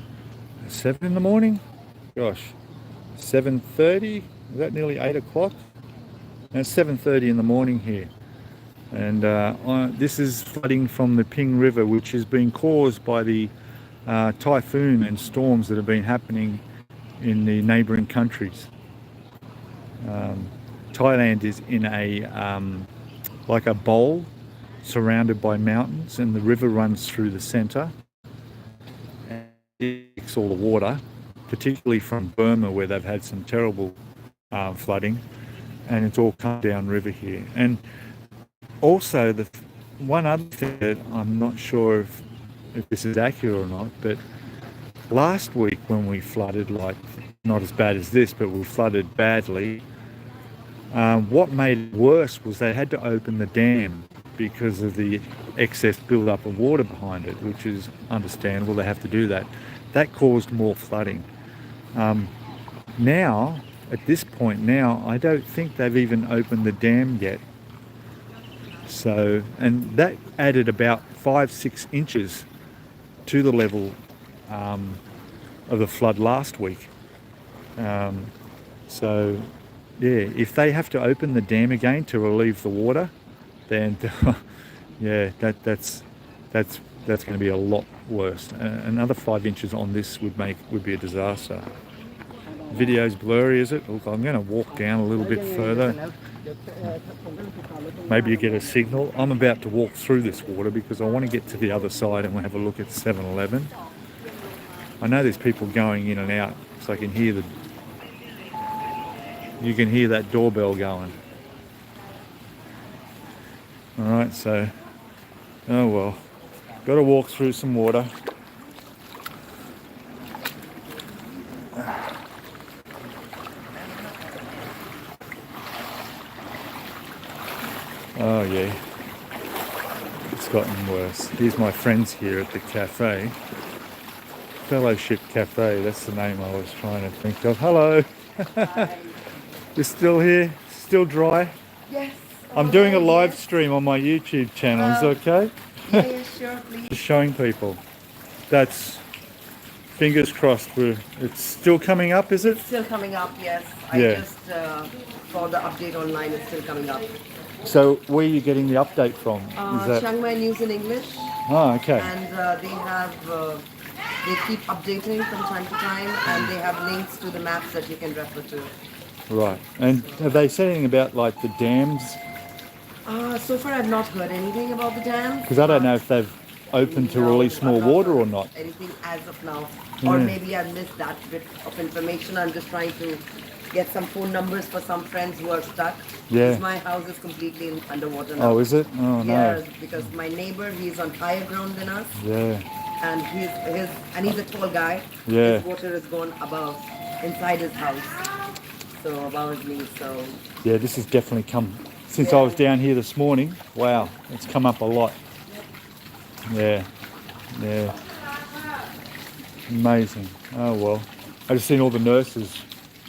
in the morning. Gosh, 7:30. Is that nearly 8 o'clock? And it's 7:30 in the morning here. And this is flooding from the Ping River, which has been caused by the typhoon and storms that have been happening in the neighbouring countries. Thailand is in like a bowl surrounded by mountains, and the river runs through the centre and takes all the water, particularly from Burma, where they've had some terrible flooding, and it's all come down river here. And also, the one other thing that I'm not sure if this is accurate or not, but last week when we flooded, like not as bad as this, but we flooded badly, what made it worse was they had to open the dam because of the excess build-up of water behind it, which is understandable. They have to do that. That caused more flooding. Now, at this point now, I don't think they've even opened the dam yet. So, and that added about 5-6 inches to the level of the flood last week. So, yeah, if they have to open the dam again to relieve the water, then yeah, that's going to be a lot worse. Another 5 inches on this would be a disaster. Video's blurry, is it? Look, I'm going to walk down a little bit further. Maybe you get a signal. I'm about to walk through this water because I want to get to the other side and we'll have a look at 7-Eleven. I know there's people going in and out, so I can hear you can hear that doorbell going. Alright, so, oh well, got to walk through some water. Oh yeah, it's gotten worse. Here's my friends here at the cafe. Fellowship Cafe, that's the name I was trying to think of. Hello. You're still here? Still dry? Yes. I'm doing a live stream on my YouTube channel, is it okay? Yeah, sure, please. Just showing people. That's, fingers crossed, it's still coming up, is it? Still coming up, yes. Yeah. I just saw the update online, it's still coming up. So where are you getting the update from? Chiang Mai News in English. Oh, okay. And they have they keep updating from time to time, and they have links to the maps that you can refer to. Right. And have they said anything about like the dams? So far, I've not heard anything about the dams. Because I don't know if they've opened to No, release more I've not water or heard not. anything as of now, Yeah. or maybe I missed that bit of information. I'm just trying to get some phone numbers for some friends who are stuck. Yeah. Because my house is completely underwater now. Oh, is it? Oh, Yeah, no. because my neighbor, he's on higher ground than us, Yeah. and he's a tall guy. Yeah. His water is gone above, inside his house, so above me. So Yeah, this has definitely come, since I was down here this morning, wow, it's come up a lot. Yeah, yeah. Amazing. Oh, well. I just seen all the nurses.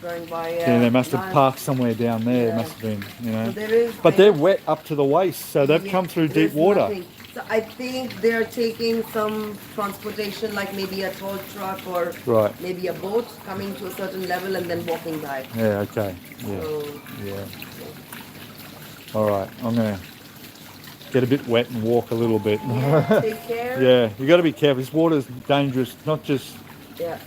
going by. Yeah, they must have land. parked somewhere down there. Yeah. Must have been, you know. So there is But kind they're of- wet up to the waist, so they've Yeah, come through deep there's water. nothing. So I think they're taking some transportation, like maybe a tow truck or Right. maybe a boat coming to a certain level and then walking by. Yeah, okay. Yeah, So yeah. All right, I'm going to get a bit wet and walk a little bit. yeah, take care. Yeah, you got to be careful. This water's dangerous, not just Yeah.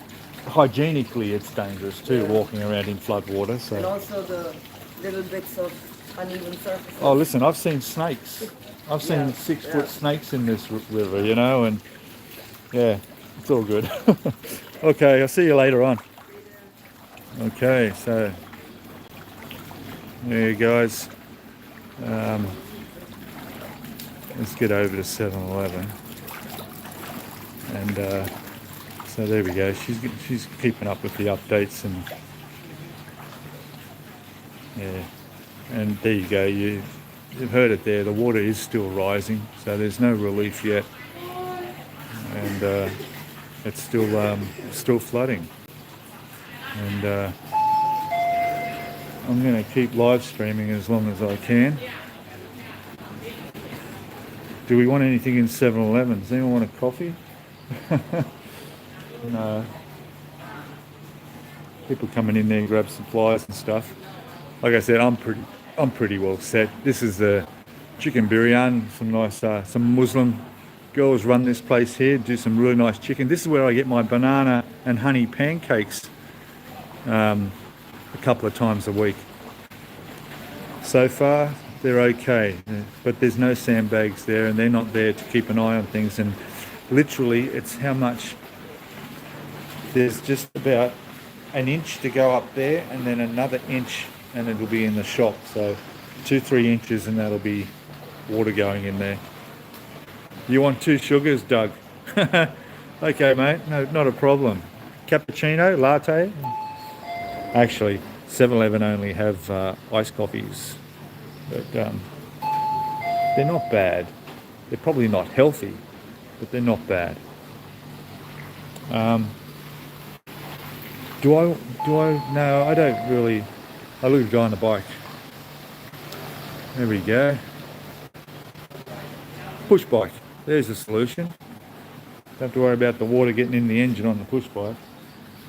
hygienically, it's dangerous too, Yeah. walking around in flood water. And So, also the little bits of uneven surfaces. oh, listen, I've seen snakes. I've seen Yeah, 6-foot yeah. snakes in this river, you know, and yeah, it's all good. Okay, I'll see you later on. Okay, so there you guys. Let's get over to 7-Eleven. And so there we go. She's keeping up with the updates, and yeah, and there you go. You've heard it there. The water is still rising, so there's no relief yet, and it's still flooding. And I'm going to keep live streaming as long as I can. Do we want anything in 7-Eleven? Does anyone want a coffee? No. People coming in there, grab supplies and stuff. Like I said, I'm pretty well set. This is the chicken biryani. Some nice, some Muslim girls run this place here. Do some really nice chicken. This is where I get my banana and honey pancakes a couple of times a week. So far, they're okay, but there's no sandbags there, and they're not there to keep an eye on things. And literally, it's how much. There's just about an inch to go up there, and then another inch, and it'll be in the shop. So 2-3 inches, and that'll be water going in there. You want 2 sugars, Doug? Okay, mate, no, not a problem. Cappuccino, latte. Actually, 7-Eleven only have iced coffees, but they're not bad. They're probably not healthy, but they're not bad. Do I? No, I don't really. I look at a guy on the bike. There we go. Push bike. There's the solution. Don't have to worry about the water getting in the engine on the push bike.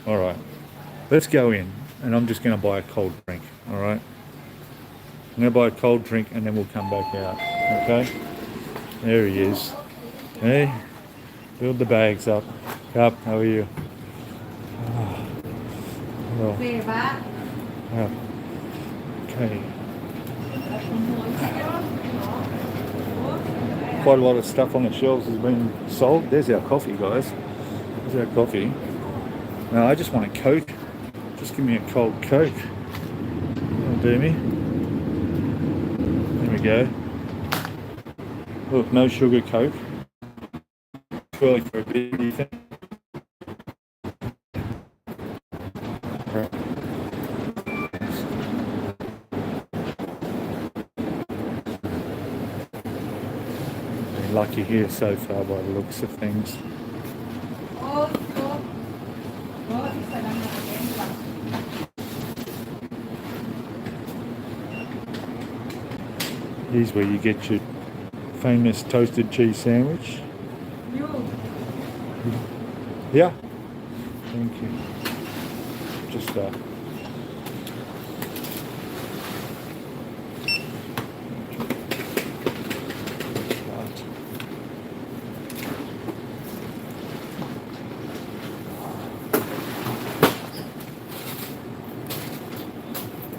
All right, let's go in, and I'm just going to buy a cold drink. All right. I'm going to buy a cold drink, and then we'll come back out. Okay. There he is. Hey, build the bags up. Up. How are you? Well, yeah. Okay. Quite a lot of stuff on the shelves has been sold. There's our coffee, guys. There's our coffee. Now I just want a Coke. Just give me a cold Coke. That'll do me. There we go. Look, no sugar Coke. Too early for a beer, do you think? Lucky here so far by the looks of things. Here's where you get your famous toasted cheese sandwich. Yeah. Thank you. Just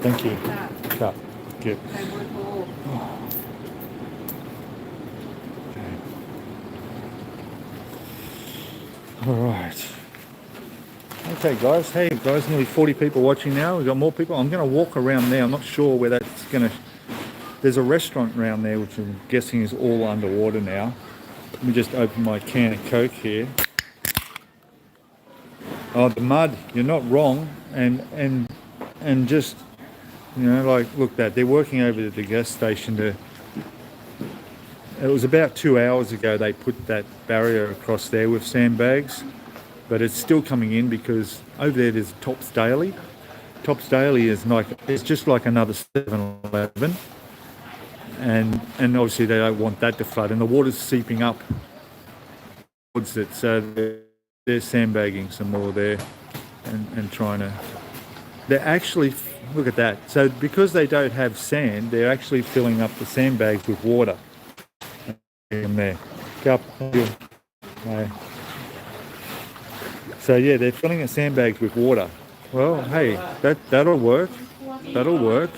thank you ครับเก็บ all right okay guys, hey guys, nearly 40 people watching now. We've got more people. I'm going to walk around there. I'm not sure where that's going to... There's a restaurant around there which I'm guessing is all underwater now. Let me just open my can of Coke here. Oh, the mud, you're not wrong. And just, you know, like, look that, they're working over at the gas station to... It was about 2 hours ago they put that barrier across there with sandbags, but it's still coming in because over there there's Tops Daily. Tops Daily is like, it's just like another 7-Eleven. And obviously they don't want that to flood, and the water's seeping up towards it, so they're sandbagging some more there and trying to... They're actually... Look at that. So because they don't have sand, they're actually filling up the sandbags with water. In there. Up. So yeah, they're filling the sandbags with water. Well, hey, that'll work. That'll work.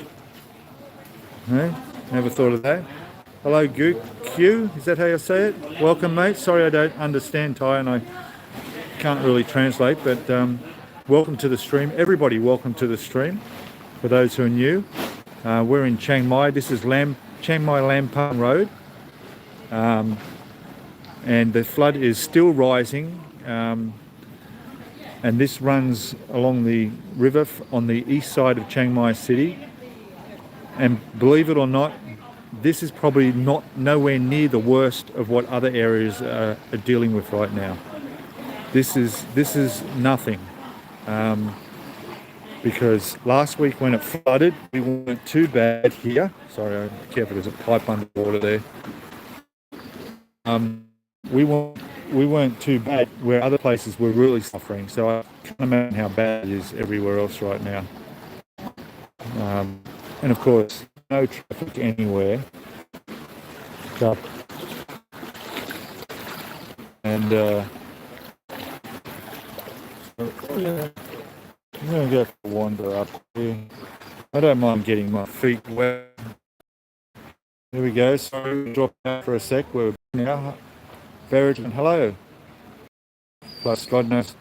Hey, never thought of that. Hello, Q. Is that how you say it? Welcome, mate. Sorry, I don't understand Thai and I can't really translate, but welcome to the stream. Everybody, welcome to the stream. For those who are new, we're in Chiang Mai. This is Chiang Mai Lampang Road. And the flood is still rising, and this runs along the river on the east side of Chiang Mai City, and believe it or not, this is probably not nowhere near the worst of what other areas are dealing with right now. This is nothing, because last week when it flooded we weren't too bad here. Sorry, I'm careful, there's a pipe underwater there. We weren't too bad where other places were really suffering, so I can't imagine how bad it is everywhere else right now. And of course, no traffic anywhere. And I'm going to go for a wander up here. I don't mind getting my feet wet. There we go. Sorry, drop out for a sec. We're now. Verigen, hello. Plus, God knows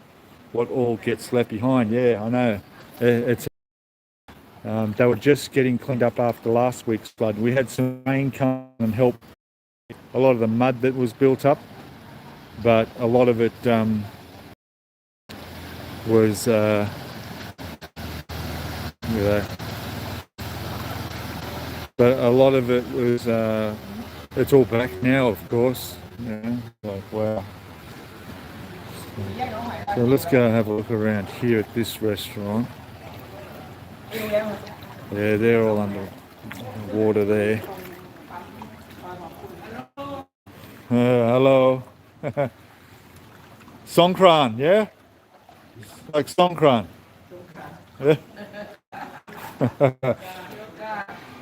what all gets left behind. Yeah, I know. It's they were just getting cleaned up after last week's flood. We had some rain come and help a lot of the mud that was built up, but a lot of it was but a lot of it was it's all back now, of course. Yeah, like wow. So let's go have a look around here at this restaurant. Yeah, they're all under water there. Hello. Songkran, yeah? Like Songkran.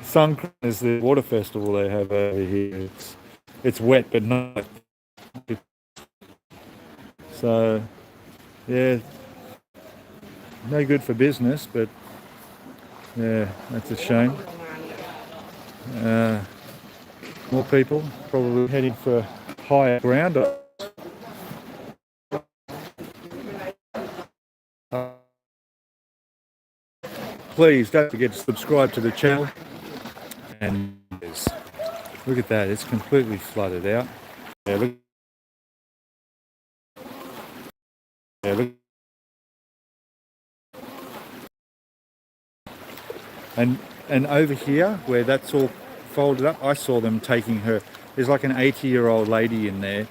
Songkran is the water festival they have over here. It's wet, but not. So, yeah, no good for business, but yeah, that's a shame. More people probably heading for higher ground. Please don't forget to subscribe to the channel. And look at that, it's completely flooded out. Yeah, look. Yeah, look. And over here, where that's all folded up, I saw them taking her. There's like an 80-year-old lady in there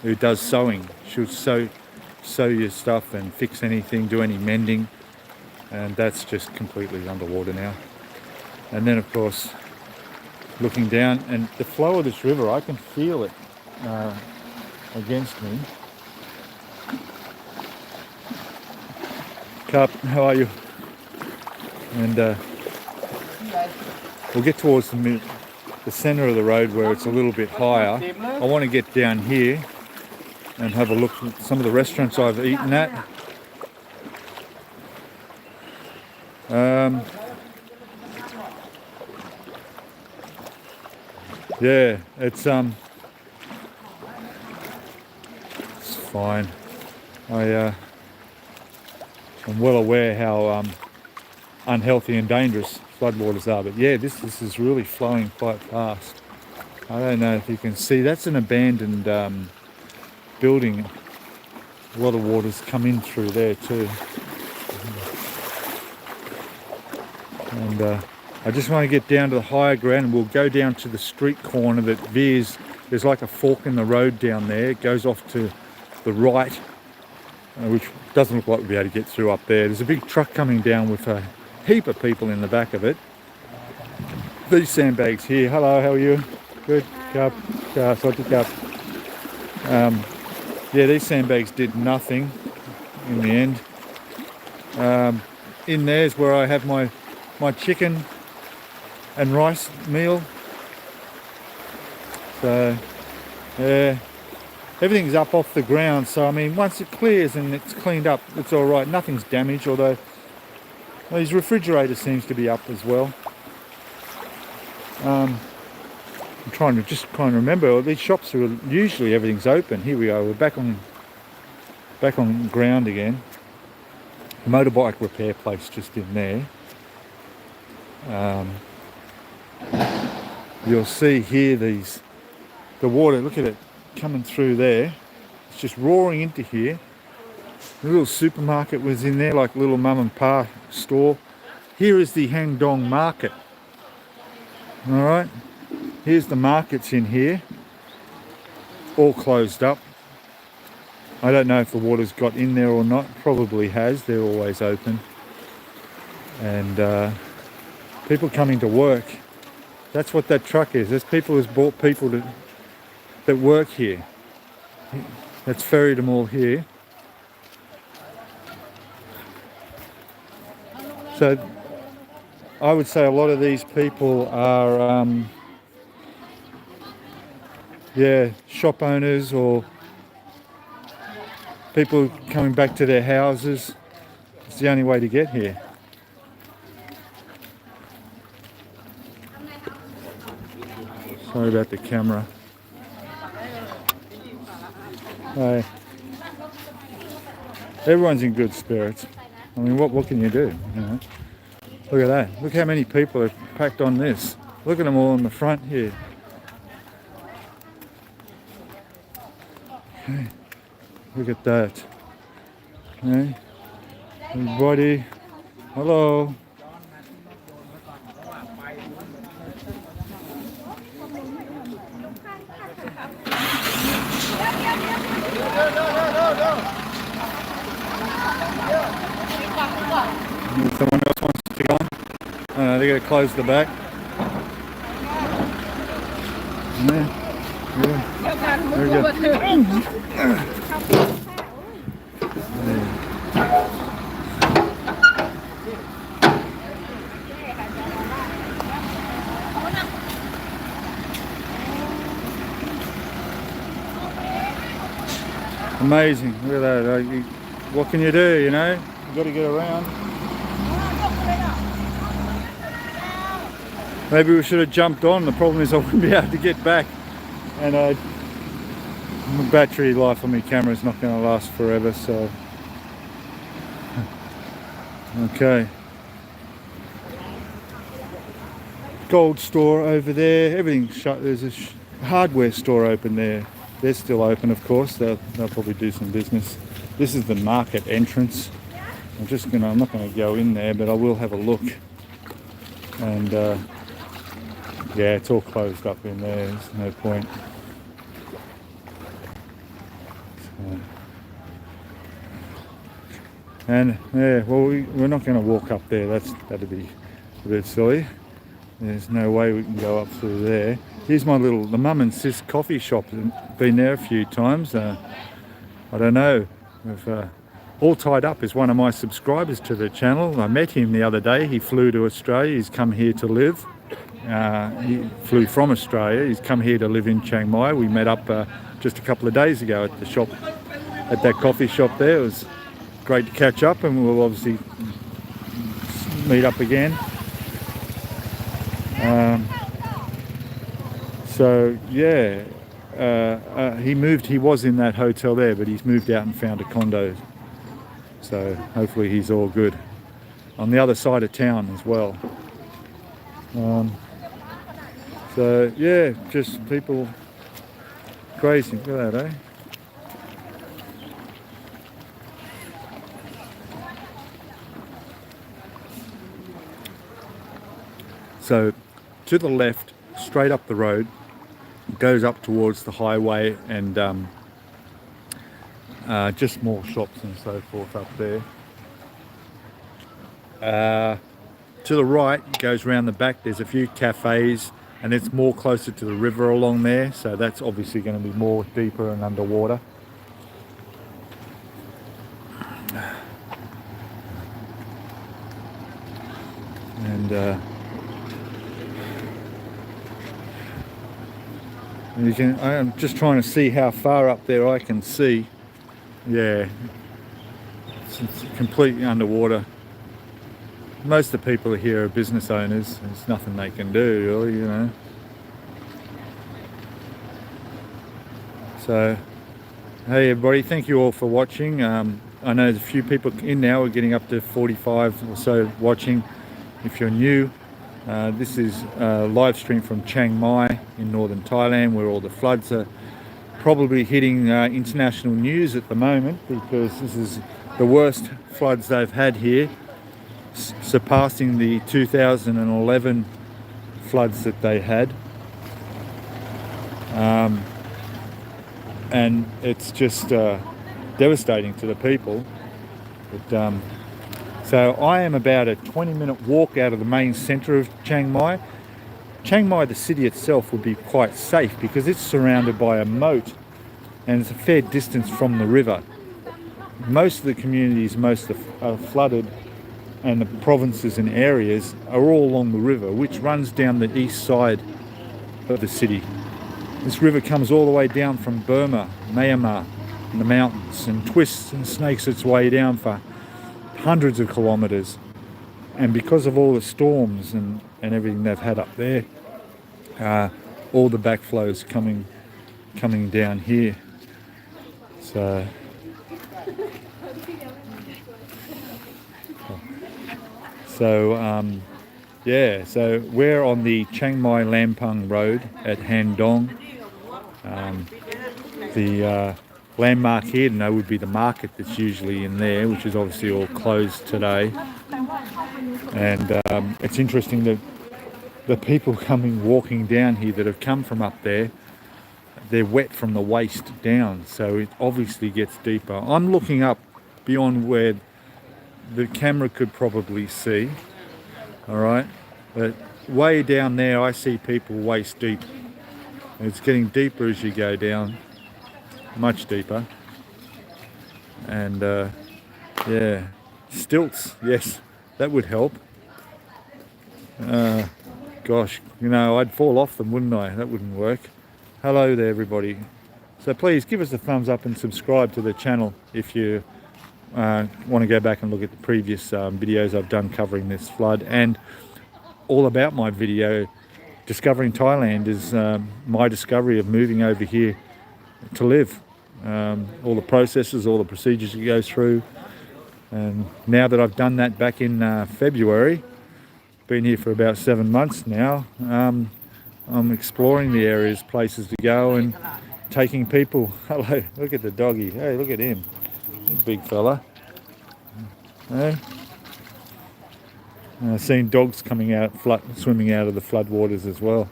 who does sewing. She'll sew your stuff and fix anything, do any mending, and that's just completely underwater now. And then, of course, looking down, and the flow of this river, I can feel it against me. Carp, how are you? And we'll get towards the center of the road where it's a little bit higher. I want to get down here and have a look at some of the restaurants I've eaten at. yeah, it's fine. I'm well aware how unhealthy and dangerous floodwaters are, but yeah, this is really flowing quite fast. I don't know if you can see, that's an abandoned building. A lot of water's come in through there too. And I just want to get down to the higher ground, and we'll go down to the street corner that veers. There's like a fork in the road down there. It goes off to the right, which doesn't look like we'll be able to get through up there. There's a big truck coming down with a heap of people in the back of it. These sandbags here. Hello, how are you? Good. Cup. Cup. Yeah, these sandbags did nothing in the end. In there's where I have my chicken and rice meal. So yeah, everything's up off the ground, so I mean once it clears and it's cleaned up, it's all right. Nothing's damaged, although these refrigerator seems to be up as well. I'm trying to remember, these shops are usually everything's open. Here we are, we're back on ground again. Motorbike repair place just in there. You'll see here the water, look at it coming through there. It's just roaring into here. The little supermarket was in there, like a little mum and pa store. Here is the Hangdong market. Alright, here's the markets in here, all closed up. I don't know if the water's got in there or not, probably has, they're always open. And people coming to work, that's what that truck is. There's people who's brought people that work here. That's ferried them all here. So I would say a lot of these people are shop owners or people coming back to their houses. It's the only way to get here. Sorry about the camera. Hey. Everyone's in good spirits. I mean, what can you do? You know? Look at that. Look how many people are packed on this. Look at them all in the front here. Okay. Look at that. Okay. Everybody. Hello. If someone else wants to go on, they're going to close the back. Yeah. Very good. Amazing. Look at that. What can you do, you know? You've got to get around. Maybe we should have jumped on. The problem is I wouldn't be able to get back. And the battery life on my camera is not going to last forever, so... Okay. Gold store over there. Everything's shut. There's a hardware store open there. They're still open, of course. They'll probably do some business. This is the market entrance. I'm not going to go in there, but I will have a look. And yeah, it's all closed up in there. There's no point. So. And yeah, well, we're not going to walk up there. That'd be a bit silly. There's no way we can go up through there. Here's the mum and sis coffee shop. Been there a few times. I don't know if All Tied Up is one of my subscribers to the channel. I met him the other day. He flew to Australia. He's come here to live. He flew from Australia. He's come here to live in Chiang Mai. We met up just a couple of days ago at the shop, at that coffee shop there. It was great to catch up, and we'll obviously meet up again. So yeah, he moved. He was in that hotel there, but he's moved out and found a condo. So hopefully he's all good. On the other side of town as well. So yeah, just people crazy. Look at that, eh? So to the left, straight up the road, goes up towards the highway and just more shops and so forth up there. To the right, it goes around the back, there's a few cafes and it's more closer to the river along there, so that's obviously going to be more deeper and underwater. And you can, I'm just trying to see how far up there I can see. Yeah, it's completely underwater. Most of the people here are business owners. There's nothing they can do, really, you know. So, hey everybody, thank you all for watching. I know there's a few people in now. We're getting up to 45 or so watching. If you're new, this is a live stream from Chiang Mai in northern Thailand, where all the floods are probably hitting international news at the moment, because this is the worst floods they've had here, surpassing the 2011 floods that they had. And it's just devastating to the people. But, so I am about a 20-minute walk out of the main centre of Chiang Mai. Chiang Mai, the city itself, would be quite safe because it's surrounded by a moat and it's a fair distance from the river. Most of the communities are flooded, and the provinces and areas are all along the river, which runs down the east side of the city. This river comes all the way down from Burma, Myanmar, in the mountains, and twists and snakes its way down for hundreds of kilometres. And because of all the storms and everything they've had up there, all the backflows coming down here. So yeah, so we're on the Chiang Mai Lampung Road at Han Dong. The landmark here now would be the market that's usually in there, which is obviously all closed today. And it's interesting that the people walking down here that have come from up there, they're wet from the waist down, so it obviously gets deeper. I'm looking up beyond where the camera could probably see, all right, but way down there I see people waist deep. It's getting deeper as you go down, much deeper. And yeah, stilts, yes, that would help. Gosh, you know, I'd fall off them, wouldn't I? That wouldn't work. Hello there everybody. So please give us a thumbs up and subscribe to the channel if you want to go back and look at the previous videos I've done covering this flood, and all about my video discovering Thailand is my discovery of moving over here to live. All the processes, all the procedures you go through, and now that I've done that back in February, been here for about 7 months now, I'm exploring the areas, places to go, and taking people. Hello, look at the doggy. Hey, look at him. Big fella. Hey. I've seen dogs coming out, swimming out of the floodwaters as well.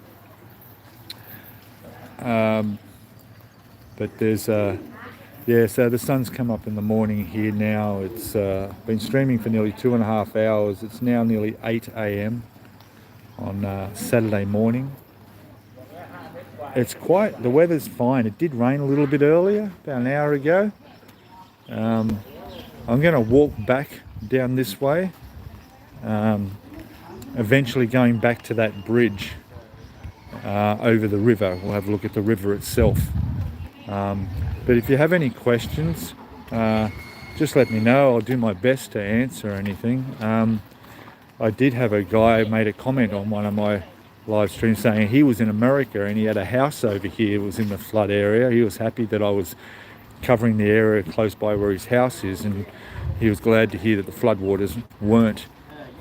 But there's yeah, so the sun's come up in the morning here now. It's been streaming for nearly 2.5 hours. It's now nearly 8 a.m. on Saturday morning. It's quite, the weather's fine. It did rain a little bit earlier, about an hour ago. I'm going to walk back down this way, eventually going back to that bridge over the river. We'll have a look at the river itself. But if you have any questions, just let me know. I'll do my best to answer anything. I did have a guy made a comment on one of my live stream saying he was in America and he had a house over here, was in the flood area. He was happy that I was covering the area close by where his house is, and he was glad to hear that the floodwaters weren't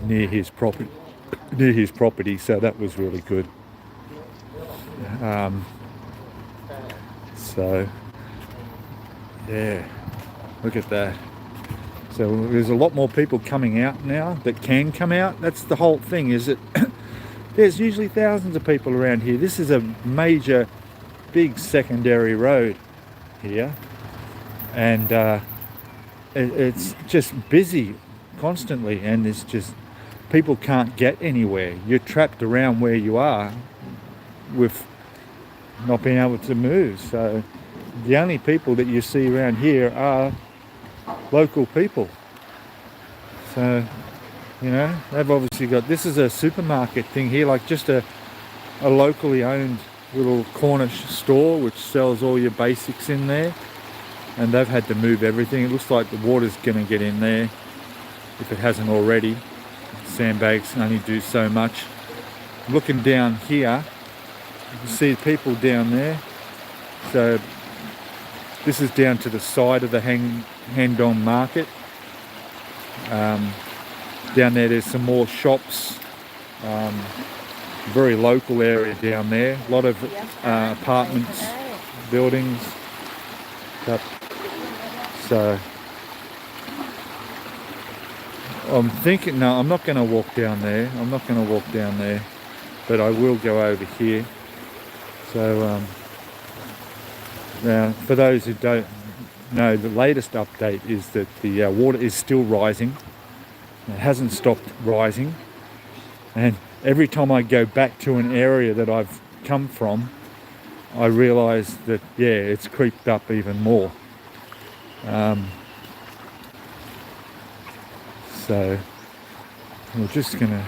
near his property. So that was really good. So yeah, look at that. So there's a lot more people coming out now that can come out. That's the whole thing, is that there's usually thousands of people around here. This is a major, big secondary road here, and it's just busy constantly, and it's just people can't get anywhere. You're trapped around where you are with not being able to move. So the only people that you see around here are local people. So, you know, they've obviously got, this is a supermarket thing here, like just a locally owned little corner store which sells all your basics in there, and they've had to move everything. It looks like the water's going to get in there if it hasn't already. Sandbags can only do so much. Looking down here, you can see people down there. So this is down to the side of the Handong market. Down there's some more shops. Very local area down there. A lot of apartments, buildings. Yep. So I'm thinking, no, I'm not going to walk down there. But I will go over here. So now, for those who don't know, the latest update is that the water is still rising. It hasn't stopped rising. And every time I go back to an area that I've come from, I realise that, yeah, it's creeped up even more. So we're just going to...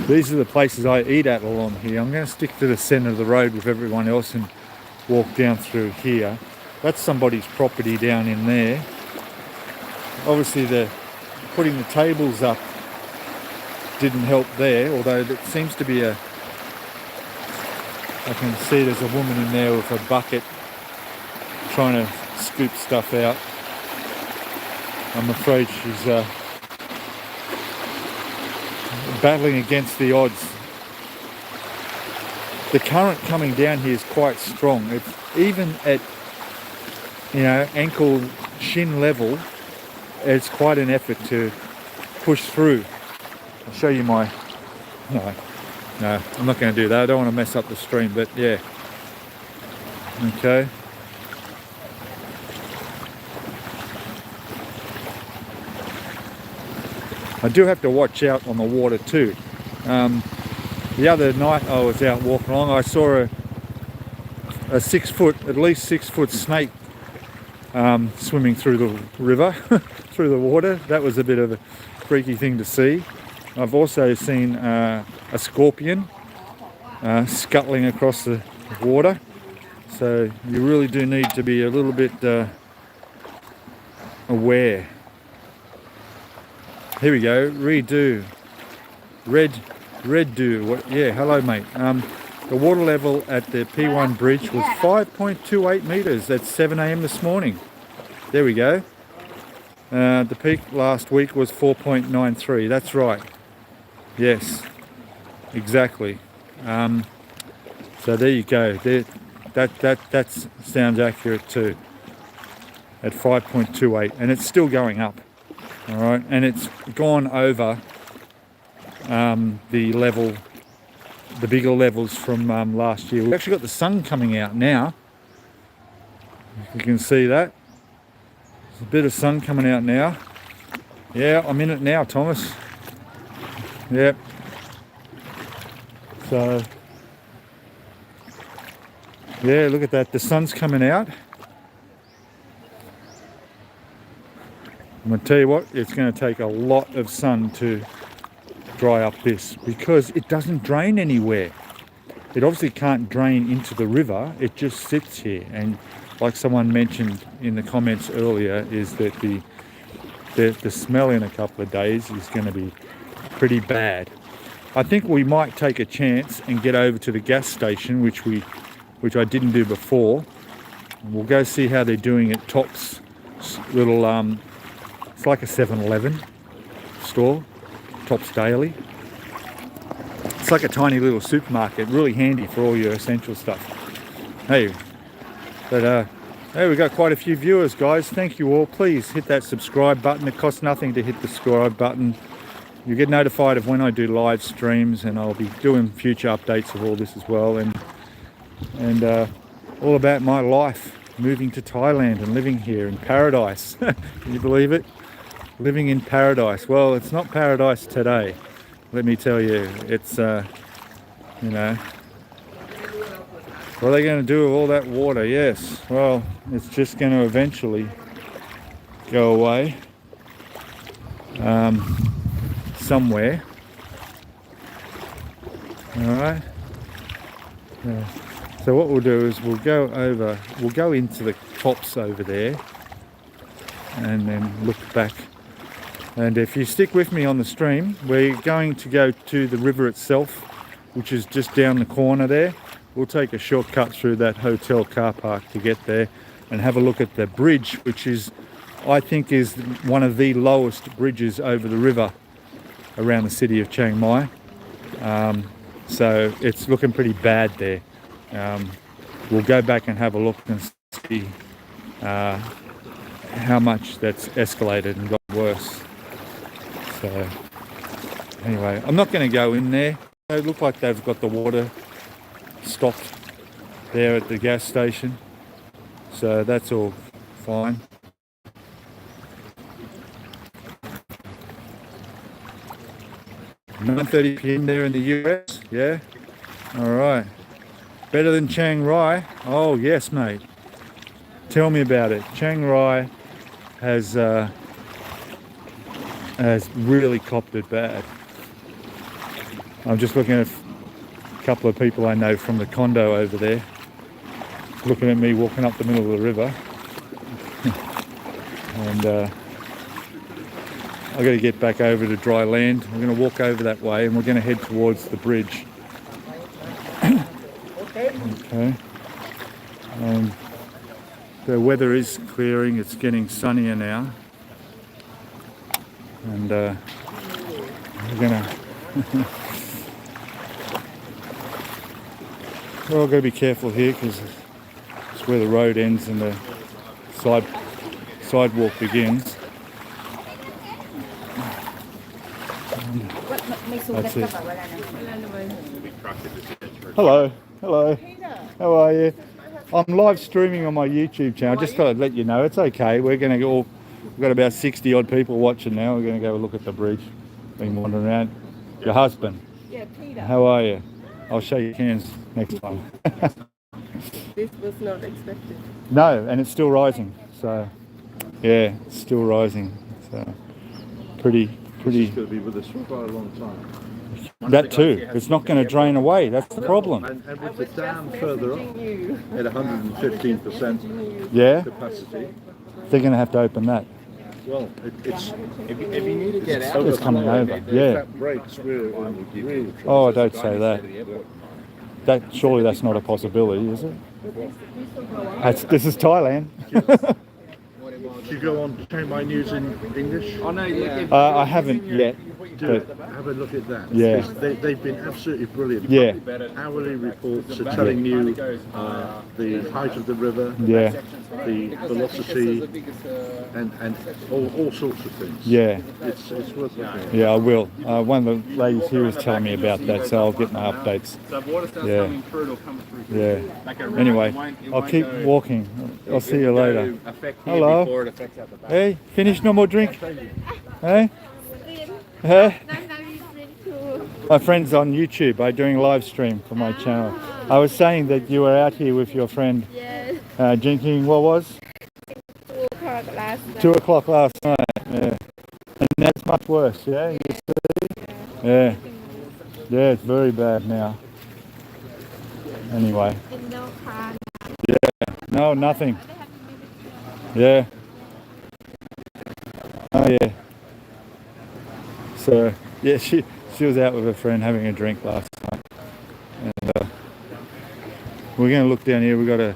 These are the places I eat at along here. I'm going to stick to the centre of the road with everyone else and walk down through here. That's somebody's property down in there. Obviously the putting the tables up didn't help there, although it seems to be I can see there's a woman in there with a bucket trying to scoop stuff out. I'm afraid she's battling against the odds. The current coming down here is quite strong. It's even at, you know, ankle shin level. It's quite an effort to push through. I'll show you my... No, I'm not going to do that. I don't want to mess up the stream, but yeah. Okay. I do have to watch out on the water too. The other night I was out walking along, I saw a 6 foot, at least 6 foot snake swimming through the river, through the water. That was a bit of a freaky thing to see. I've also seen a scorpion scuttling across the water. So you really do need to be a little bit aware. Here we go, redo. Red do. What? Yeah, hello mate. The water level at the P1 bridge was 5.28 metres at 7 a.m. this morning. There we go. The peak last week was 4.93. That's right. Yes, exactly. So there you go. That sounds accurate too. At 5.28, and it's still going up. All right, and it's gone over the level, the bigger levels from last year. We've actually got the sun coming out now. You can see that. There's a bit of sun coming out now. Yeah, I'm in it now, Thomas. Yep. So, yeah, look at that. The sun's coming out. I'm going to tell you what, it's going to take a lot of sun to dry up this, because it doesn't drain anywhere. It obviously can't drain into the river, it just sits here. And like someone mentioned in the comments earlier, is that the smell in a couple of days is going to be pretty bad. I think we might take a chance and get over to the gas station, which I didn't do before. We'll go see how they're doing at Top's little, it's like a 7-Eleven store, Top's Daily. It's like a tiny little supermarket, really handy for all your essential stuff. Hey, but hey, we got quite a few viewers, guys. Thank you all. Please hit that subscribe button. It costs nothing to hit the subscribe button. You get notified of when I do live streams, and I'll be doing future updates of all this as well, and all about my life, moving to Thailand and living here in paradise. Can you believe it? Living in paradise. Well, it's not paradise today. Let me tell you, it's, you know, what are they going to do with all that water? Yes, well, it's just going to eventually go away somewhere. All right. Yeah. So what we'll do is we'll go into the tops over there, and then look back. And if you stick with me on the stream, we're going to go to the river itself, which is just down the corner there. We'll take a shortcut through that hotel car park to get there and have a look at the bridge, which is, I think, is one of the lowest bridges over the river around the city of Chiang Mai. So it's looking pretty bad there. We'll go back and have a look and see how much that's escalated and got worse. So anyway, I'm not going to go in there. It looks like they've got the water stopped there at the gas station, so that's all fine. $9:30 p.m. there in the US, yeah? Alright. Better than Chiang Mai? Oh yes, mate. Tell me about it. Chiang Mai has really copped it bad. I'm just looking at a couple of people I know from the condo over there, looking at me walking up the middle of the river. And I've got to get back over to dry land. We're going to walk over that way, and we're going to head towards the bridge. Okay. The weather is clearing. It's getting sunnier now. And we're going to... We're all going to be careful here, because it's where the road ends and the sidewalk begins. That's it. Hello. Hello. How are you? I'm live streaming on my YouTube channel. I just thought I'd let you know. It's okay. We're going to go... We've got about 60 odd people watching now. We're going to go look at the bridge. Been wandering around. Your husband. Yeah, Peter. How are you? I'll shake hands next time. This was not expected. No, and it's still rising. So, yeah, it's still rising. So, pretty. It's going to be with us for quite a long time. That too. It's not going to drain away. That's the problem. And with the dam further up at 115% Yeah, capacity, they're going to have to open that. well, it's If you need to get out, It's coming over. if Yeah. that breaks, we're in real trouble. Oh, don't say that. Surely that's not a possibility, is it? This is Thailand. Do you go on Chiang Mai News in English? oh no, I haven't yet. Do it. Have a look at that. Yeah. They've been absolutely brilliant. Yeah, Hourly reports are telling you the height of the river, yeah, the velocity, and all sorts of things. yeah. It's worth looking at. Yeah, I will. One of the ladies here was telling me about that, so I'll get my updates. So if water starts Yeah. coming through, it'll come through. Yeah. Like a river, Anyway, it won't I'll keep go- walking. I'll see you later. Go affect here Hello. before it affects out the back. Hey, finish no more drink? Hey? Hey? My friend's on YouTube. I'm doing a live stream for my channel. I was saying that you were out here with your friend Yes, drinking, what was? 2 o'clock last night. 2 o'clock last night. Yeah. And that's much worse, yeah? You see? Yeah. Yeah, it's very bad now. Anyway. And no car. No, nothing. Yeah. Oh yeah. So yeah, She was out with her friend having a drink last night. And we're going to look down here. We've got a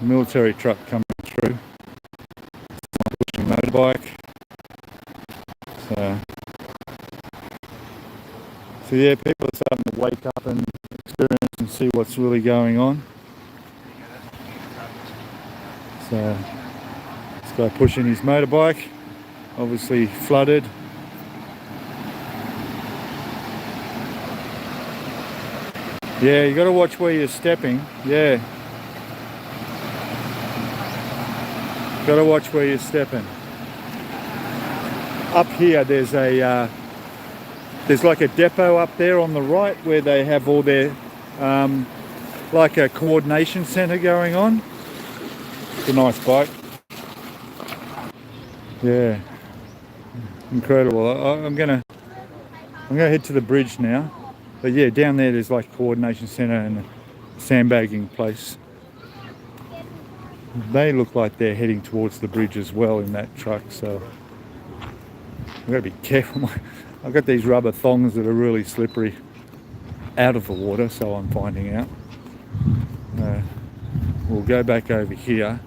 military truck coming through. Someone pushing a motorbike. So yeah, people are starting to wake up and experience and see what's really going on. So this guy pushing his motorbike, obviously flooded. Yeah, you got to watch where you're stepping. Yeah, got to watch where you're stepping. Up here, there's like a depot up there on the right where they have all their like a coordination centre going on. It's a nice bike. Yeah, incredible. I'm gonna head to the bridge now. But yeah, down there's like coordination centre and a sandbagging place. They look like they're heading towards the bridge as well in that truck, so I've got to be careful. I've got these rubber thongs that are really slippery out of the water, so I'm finding out. We'll go back over here.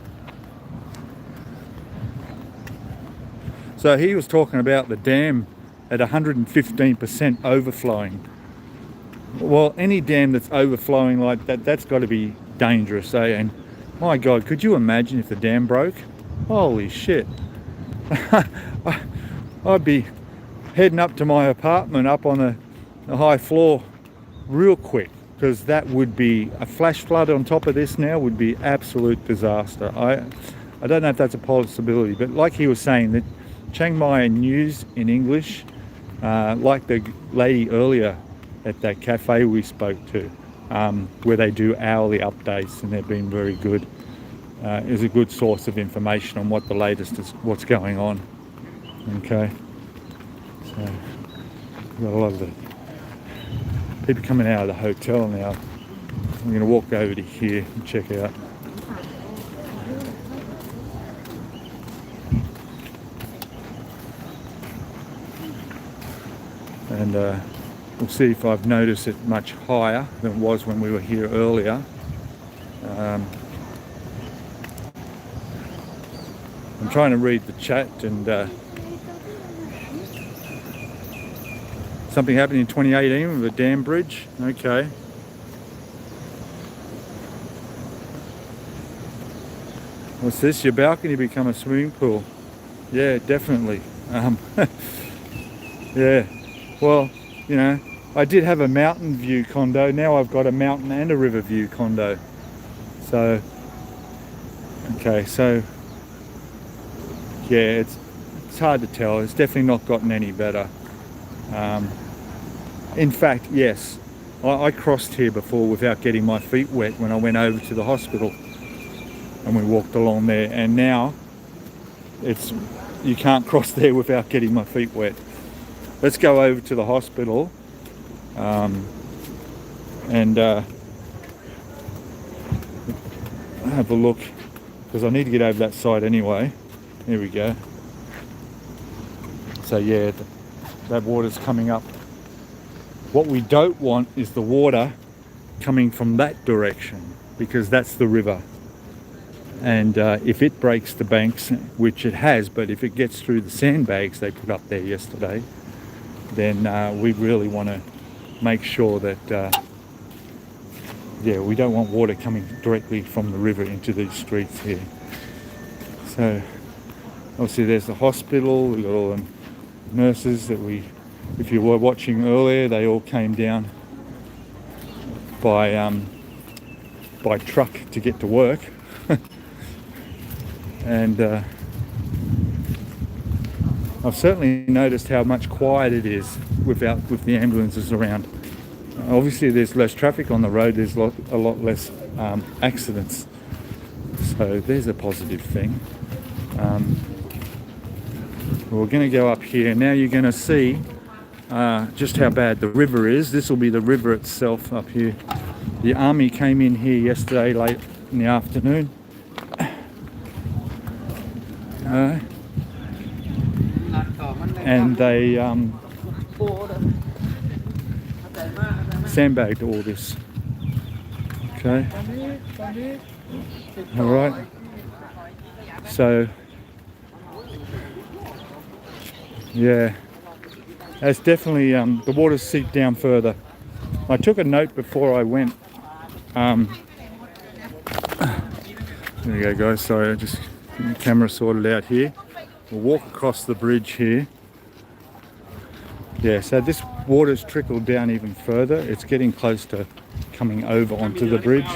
So he was talking about the dam at 115% overflowing. Well, any dam that's overflowing like that, that's got to be dangerous, eh? And my God, could you imagine if the dam broke? Holy shit. I'd be heading up to my apartment up on a high floor real quick, because that would be a flash flood on top of this now would be absolute disaster. I don't know if that's a possibility, but like he was saying, that Chiang Mai news in English, like the lady earlier at that cafe we spoke to, where they do hourly updates, and they've been very good, is a good source of information on what the latest is, what's going on. Okay, so we've got a lot of the people coming out of the hotel now. I'm going to walk over to here and check out. And we'll see if I've noticed it much higher than it was when we were here earlier. I'm trying to read the chat, and something happened in 2018 with a dam bridge. Okay. What's this? Your balcony become a swimming pool? Yeah, definitely. Yeah. Well, you know, I did have a mountain view condo. Now I've got a mountain and a river view condo. So, okay, so yeah, it's hard to tell. It's definitely not gotten any better. In fact, yes, I crossed here before without getting my feet wet when I went over to the hospital, and we walked along there, and now you can't cross there without getting my feet wet. Let's go over to the hospital and have a look, because I need to get over that side anyway. Here we go. So yeah, that water's coming up. What we don't want is the water coming from that direction, because that's the river. And if it breaks the banks, which it has, but if it gets through the sandbags they put up there yesterday, then we really want to make sure that, yeah, we don't want water coming directly from the river into these streets here. So obviously there's the hospital. We've got all the nurses that if you were watching earlier, they all came down by truck to get to work. And I've certainly noticed how much quiet it is with the ambulances around. Obviously there's less traffic on the road, there's a lot less accidents, so there's a positive thing. We're going to go up here. Now you're going to see just how bad the river is. This will be the river itself up here. The army came in here yesterday late in the afternoon. And they sandbagged all this. Okay. All right. So, yeah, that's definitely the water's seeped down further. I took a note before I went. There we go, guys. Sorry, I just get the camera sorted out here. We'll walk across the bridge here. Yeah, so this water's trickled down even further. It's getting close to coming over onto the bridge.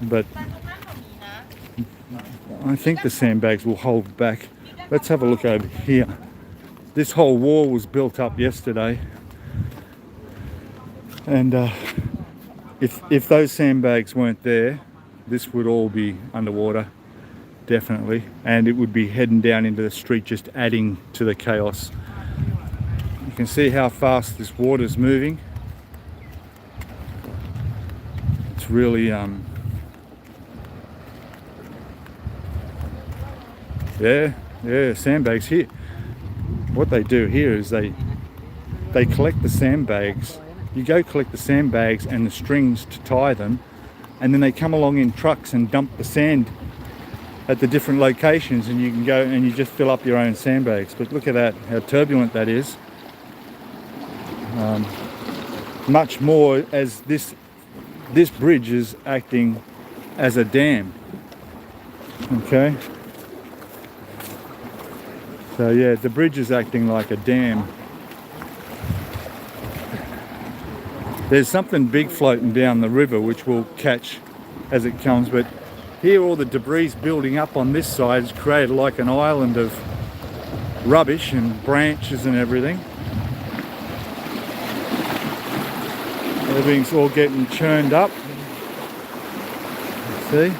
But I think the sandbags will hold back. Let's have a look over here. This whole wall was built up yesterday. And if those sandbags weren't there, this would all be underwater, definitely. And it would be heading down into the street, just adding to the chaos. You can see how fast this water's moving. It's really, yeah, sandbags here. What they do here is they collect the sandbags. You go collect the sandbags and the strings to tie them, and then they come along in trucks and dump the sand at the different locations, and you can go and you just fill up your own sandbags. But look at that, how turbulent that is. Much more as this bridge is acting as a dam. Okay. So yeah, the bridge is acting like a dam. There's something big floating down the river which we'll catch as it comes, but here all the debris building up on this side has created like an island of rubbish and branches and everything. Everything's all getting churned up. See?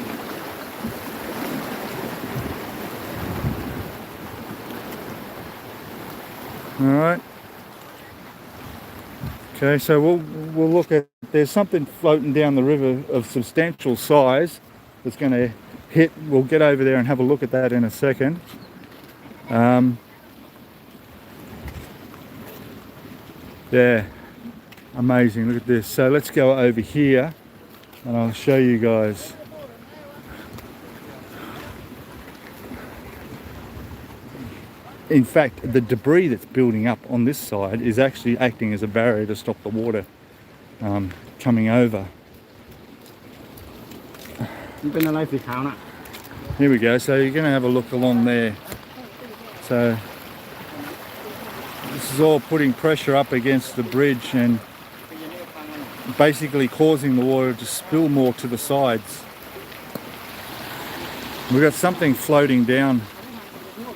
All right. Okay, so we'll look at, there's something floating down the river of substantial size that's going to hit. We'll get over there and have a look at that in a second. Yeah, amazing. Look at this. So let's go over here and I'll show you guys. In fact, the debris that's building up on this side is actually acting as a barrier to stop the water coming over. Here we go. So you're going to have a look along there. So this is all putting pressure up against the bridge and basically causing the water to spill more to the sides. We've got something floating down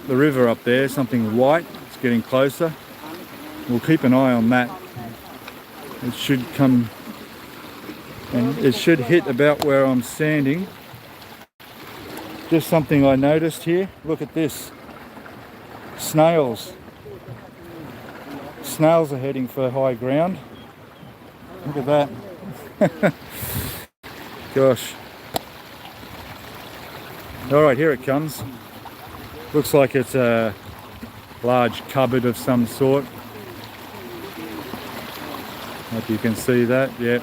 the river up there, something white. It's getting closer. We'll keep an eye on that. It should come and it should hit about where I'm standing. Just something I noticed here. Look at this. Snails. Snails are heading for high ground. Look at that. Gosh. Alright, here it comes. Looks like it's a large cupboard of some sort. Hope you can see that. Yep.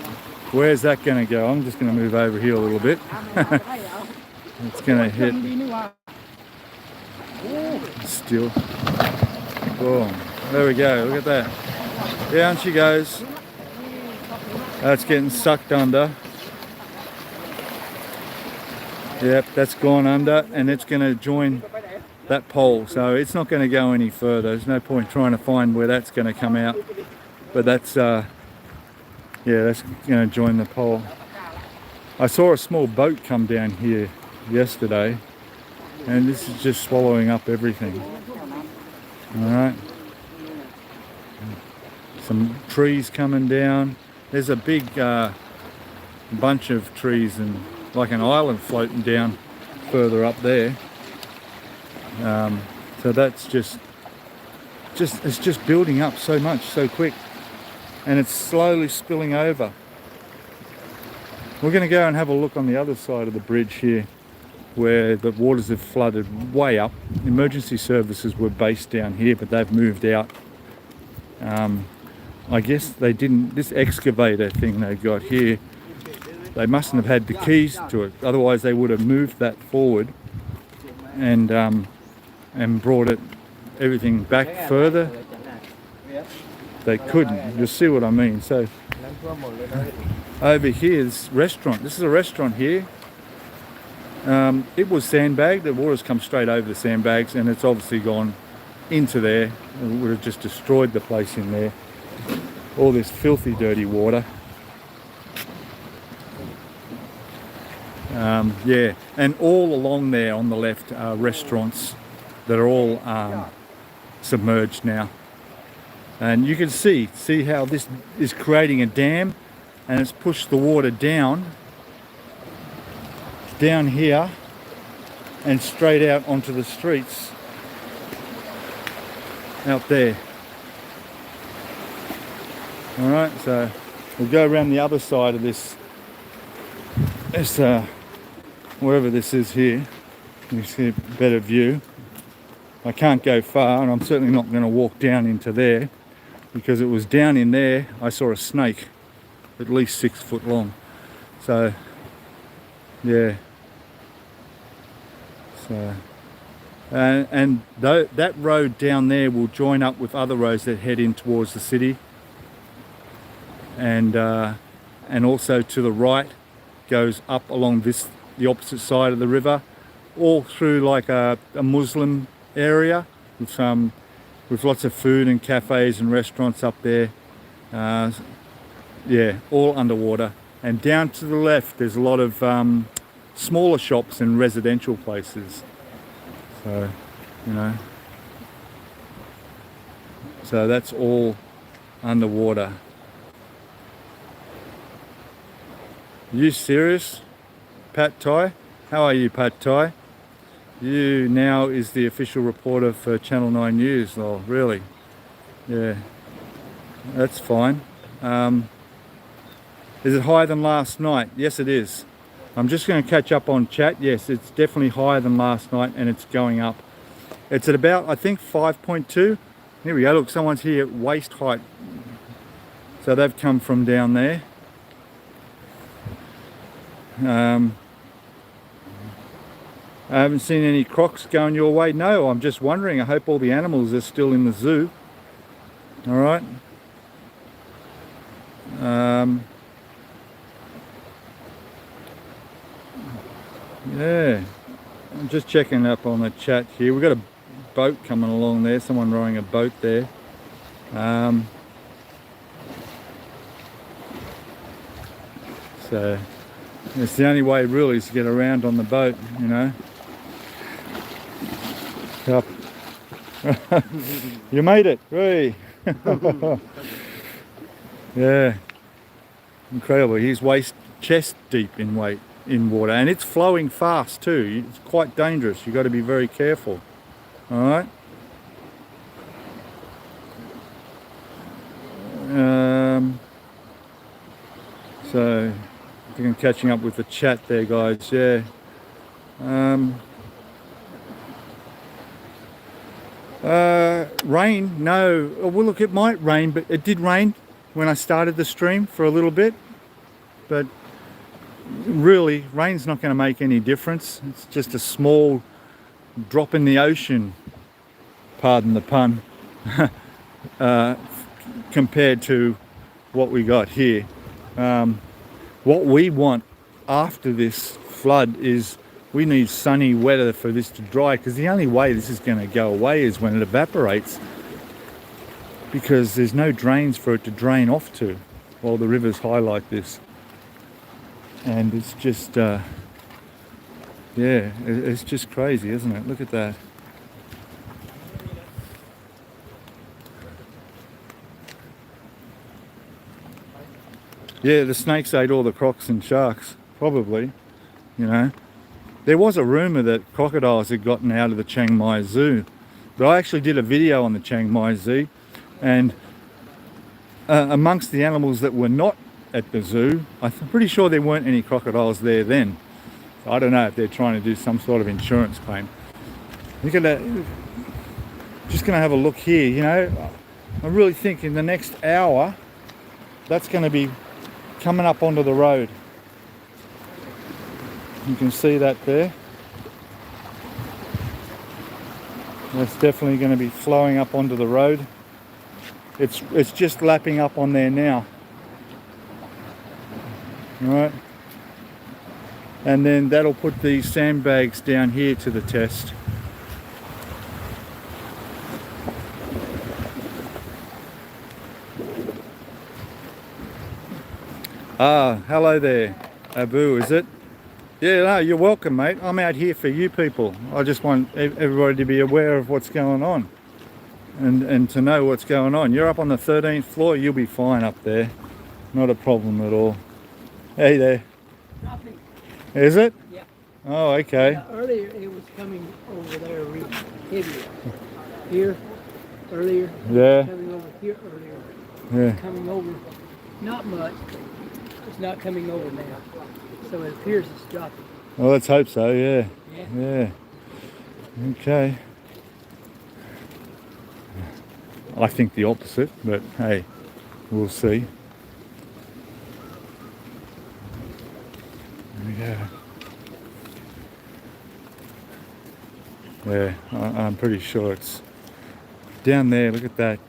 Where's that going to go? I'm just going to move over here a little bit. It's going to hit. Still. Boom. There we go. Look at that. Down she goes. That's getting sucked under. Yep, that's gone under, and it's going to join that pole, so it's not going to go any further. There's no point trying to find where that's going to come out, but that's yeah, that's going to join the pole. I saw a small boat come down here yesterday, and this is just swallowing up everything. All right, some trees coming down. There's a big bunch of trees and like an island floating down further up there. So that's just it's just building up so much so quick, and it's slowly spilling over. We're going to go and have a look on the other side of the bridge here where the waters have flooded way up. Emergency services were based down here, but they've moved out. I guess they didn't, this excavator thing they got here, they mustn't have had the keys to it, otherwise they would have moved that forward and brought it everything back further. They couldn't. You'll see what I mean. So over here is restaurant. This is a restaurant here. It was sandbagged. The water's come straight over the sandbags, and it's obviously gone into there. It would have just destroyed the place in there. All this filthy, dirty water. Yeah, and all along there on the left are restaurants that are all submerged now. And you can see how this is creating a dam, and it's pushed the water down here and straight out onto the streets out there. All right, so we'll go around the other side of this wherever this is here. You see a better view. I can't go far, and I'm certainly not going to walk down into there, because it was down in there I saw a snake at least 6 foot long. So yeah, so and that road down there will join up with other roads that head in towards the city, and also to the right goes up along the opposite side of the river, all through like a Muslim area with lots of food and cafes and restaurants up there. Yeah, all underwater. And down to the left there's a lot of smaller shops and residential places. So, you know, so that's all underwater. You serious, Pat Thai? How are you, Pat Thai? You now is the official reporter for Channel 9 News. Oh, really? Yeah, that's fine. Is it higher than last night? Yes, it is. I'm just going to catch up on chat. Yes, it's definitely higher than last night, and it's going up. It's at about, I think, 5.2. Here we go. Look, someone's here at waist height. So they've come from down there. I haven't seen any crocs going your way. No, I'm just wondering. I hope all the animals are still in the zoo. All right. Yeah, I'm just checking up on the chat here. We've got a boat coming along there. Someone rowing a boat there. So it's the only way really is to get around on the boat, you know. Up. You made it, hey. Yeah, incredible. He's chest deep in water, and it's flowing fast too. It's quite dangerous. You've got to be very careful. All right. So I think I'm catching up with the chat there, guys. Yeah. Rain? No. Well, look, it might rain, but it did rain when I started the stream for a little bit. But really, rain's not going to make any difference. It's just a small drop in the ocean, pardon the pun, compared to what we got here. What we want after this flood is we need sunny weather for this to dry, because the only way this is going to go away is when it evaporates, because there's no drains for it to drain off to while the river's high like this. And it's just yeah, it's just crazy, isn't it? Look at that. Yeah, the snakes ate all the crocs and sharks, probably, you know. There was a rumour that crocodiles had gotten out of the Chiang Mai Zoo, but I actually did a video on the Chiang Mai Zoo, and amongst the animals that were not at the zoo, I'm pretty sure there weren't any crocodiles there then. I don't know if they're trying to do some sort of insurance claim. Look at that. Just going to have a look here, you know. I really think in the next hour that's going to be coming up onto the road. You can see that there. That's definitely going to be flowing up onto the road. It's just lapping up on there now. Right. And then that'll put these sandbags down here to the test. Hello there, Abu, is it? Yeah, no, you're welcome, mate. I'm out here for you people. I just want everybody to be aware of what's going on and to know what's going on. You're up on the 13th floor, you'll be fine up there. Not a problem at all. Hey there. Nothing. Is it? Yeah. Oh, okay. Earlier it was coming over there really heavier. Here, earlier. Yeah. Coming over here earlier. Yeah. Coming over, not much. It's not coming over now. So it appears it's dropping. Well, let's hope so, yeah. Yeah. Yeah. Okay. I think the opposite, but hey, we'll see. Yeah. Yeah, I'm pretty sure it's down there. Look at that.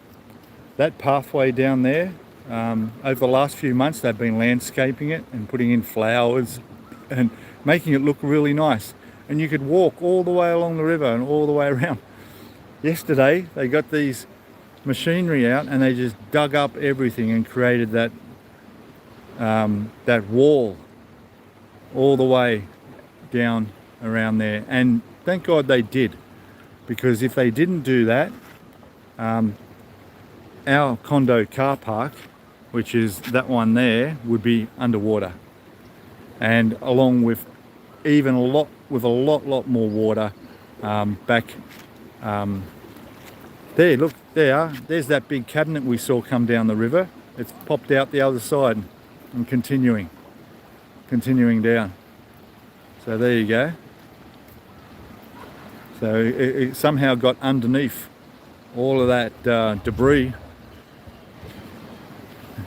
That pathway down there, over the last few months they've been landscaping it and putting in flowers and making it look really nice. And you could walk all the way along the river and all the way around. Yesterday they got these machinery out and they just dug up everything and created that wall all the way down around there. And thank God they did, because if they didn't do that, our condo car park, which is that one there, would be underwater, and along with even a lot more water back there. Look, there's that big cabinet we saw come down the river. It's popped out the other side and continuing down. So there you go. So it somehow got underneath all of that debris,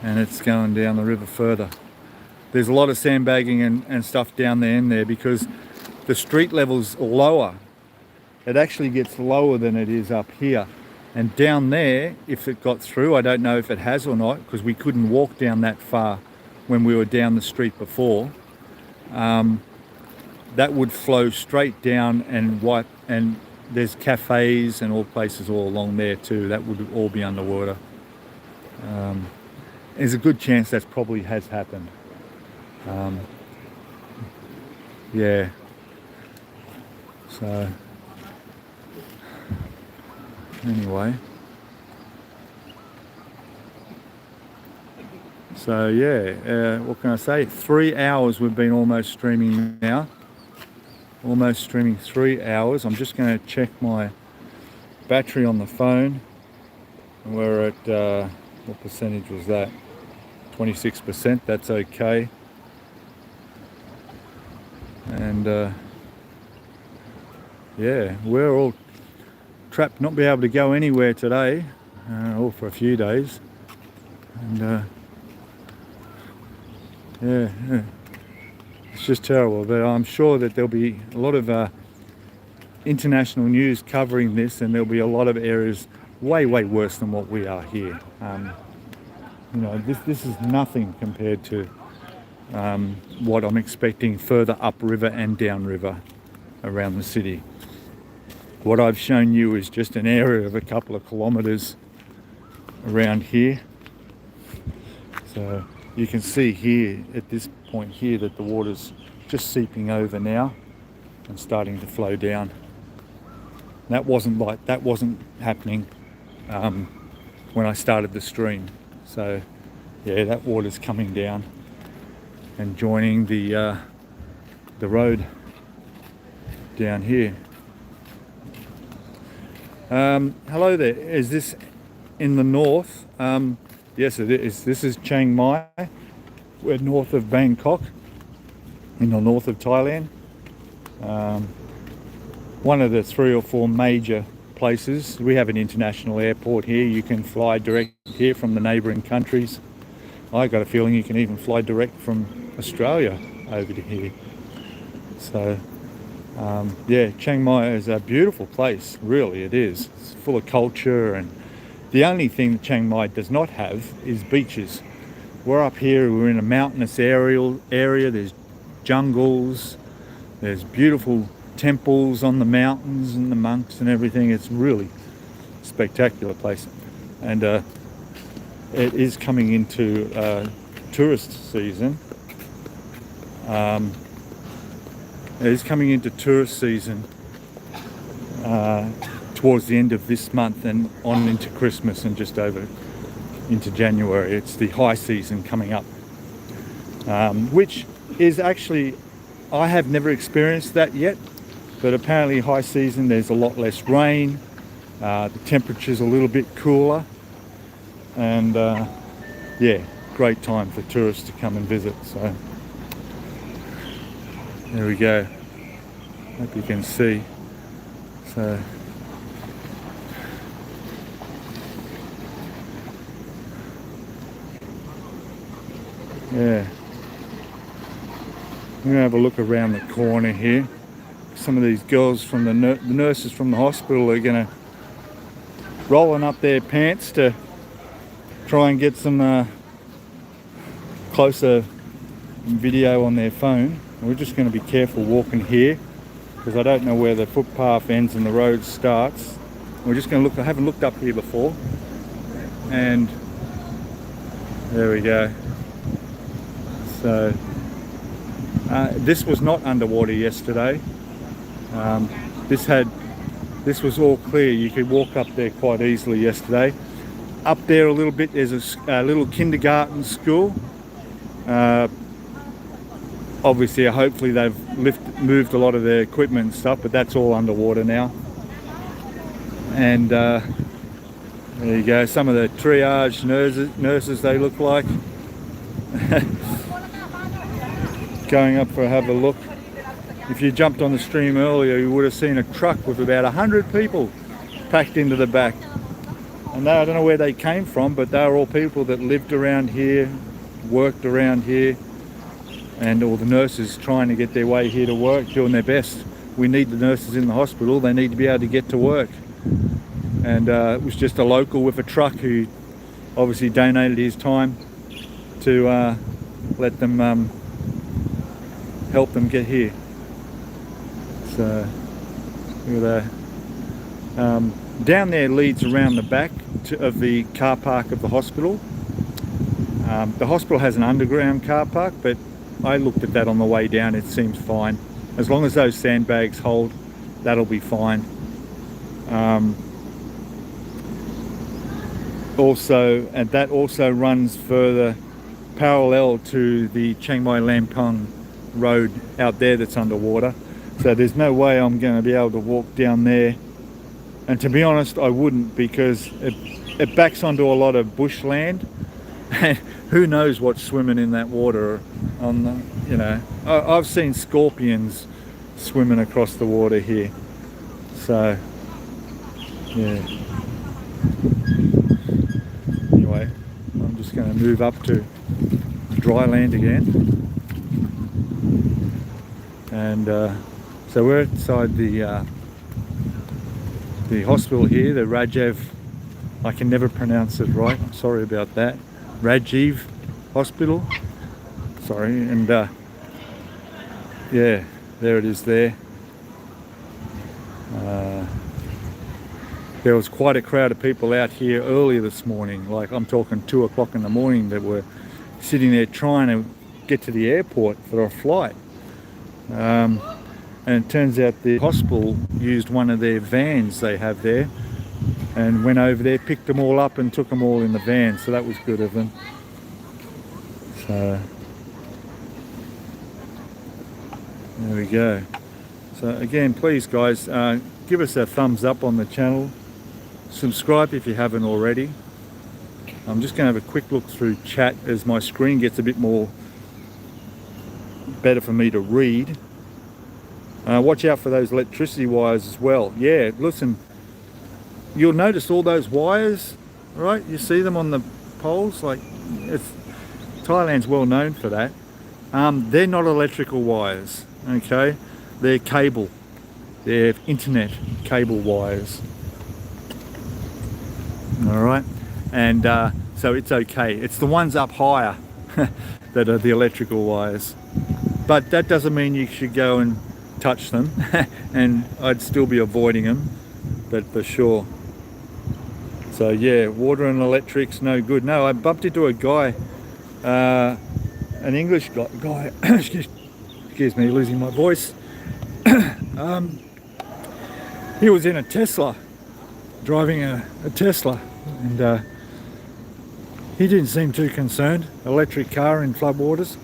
and it's going down the river further. There's a lot of sandbagging and stuff down there in there because the street level's lower. It actually gets lower than it is up here. And down there, if it got through, I don't know if it has or not, because we couldn't walk down that far when we were down the street before. That would flow straight down and wipe, and there's cafes and all places all along there too. That would all be underwater. There's a good chance that probably has happened. Yeah. So anyway. So yeah, what can I say? 3 hours we've been almost streaming now. Almost streaming 3 hours. I'm just going to check my battery on the phone. We're at, what percentage was that? 26%, that's okay. And yeah, we're all trapped, not be able to go anywhere today, or for a few days. And yeah, it's just terrible, but I'm sure that there'll be a lot of international news covering this, and there'll be a lot of areas way worse than what we are here. You know, this is nothing compared to what I'm expecting further upriver and downriver around the city. What I've shown you is just an area of a couple of kilometres around here. So you can see here at this point here that the water's just seeping over now and starting to flow down. That wasn't happening when I started the stream. So yeah, that water's coming down and joining the road down here. Hello there. Is this in the north? Yes, it is. This is Chiang Mai. We're north of Bangkok, in the north of Thailand. One of the 3 or 4 major places. We have an international airport here. You can fly direct here from the neighbouring countries. I got a feeling you can even fly direct from Australia over to here. So, yeah, Chiang Mai is a beautiful place. Really, it is. It's full of culture, and the only thing that Chiang Mai does not have is beaches. We're up here. We're in a mountainous area. There's jungles. There's beautiful temples on the mountains and the monks and everything. It's really spectacular place, and it is coming into tourist season. It is coming into tourist season towards the end of this month and on into Christmas and just over into January. It's the high season coming up, which is actually, I have never experienced that yet, but apparently high season there's a lot less rain, the temperature's a little bit cooler, and yeah, great time for tourists to come and visit. So there we go. Hope you can see. So yeah, I'm gonna have a look around the corner here. Some of these girls from the nurses from the hospital are gonna rolling up their pants to try and get some closer video on their phone. We're just going to be careful walking here because I don't know where the footpath ends and the road starts. We're just going to look. I haven't looked up here before, and there we go. So this was not underwater yesterday. This was all clear. You could walk up there quite easily yesterday. Up there a little bit, there's a little kindergarten school. Obviously, hopefully they've moved a lot of their equipment and stuff, but that's all underwater now. And there you go, some of the triage nurses they look like. Going up for have a look. If you jumped on the stream earlier, you would have seen a truck with about 100 people packed into the back. And I don't know where they came from, but they were all people that lived around here, worked around here, and all the nurses trying to get their way here to work, doing their best. We need the nurses in the hospital. They need to be able to get to work. And it was just a local with a truck who obviously donated his time to let them help them get here. So look at that. Down there leads around the back of the car park of the hospital. The hospital has an underground car park, but I looked at that on the way down. It seems fine. As long as those sandbags hold, that'll be fine. Also, and that also runs further parallel to the Chiang Mai Lampong road out there that's underwater. So there's no way I'm going to be able to walk down there. And to be honest, I wouldn't, because it backs onto a lot of bushland, and who knows what's swimming in that water. On the, you know, I've seen scorpions swimming across the water here. So yeah. Anyway, I'm just going to move up to dry land again, and so we're inside the hospital here, the Rajiv, I can never pronounce it right, I'm sorry about that, Rajiv Hospital, sorry, and yeah, there it is there. There was quite a crowd of people out here earlier this morning, like I'm talking 2 o'clock in the morning, that were sitting there trying to get to the airport for a flight. And it turns out the hospital used one of their vans they have there and went over there, picked them all up and took them all in the van, so that was good of them. So there we go. So again, please guys, give us a thumbs up on the channel, subscribe if you haven't already. I'm just going to have a quick look through chat as my screen gets a bit more better for me to read. Watch out for those electricity wires as well. Yeah, listen, you'll notice all those wires, right? You see them on the poles. Like, Thailand's well known for that. They're not electrical wires, okay? They're cable. They're internet cable wires. All right, and so it's okay. It's the ones up higher that are the electrical wires. But that doesn't mean you should go and touch them, and I'd still be avoiding them, but for sure. So yeah, water and electrics, no good. No, I bumped into a guy, an English guy, excuse me, losing my voice. He was in a Tesla, driving a Tesla, and he didn't seem too concerned. Electric car in floodwaters.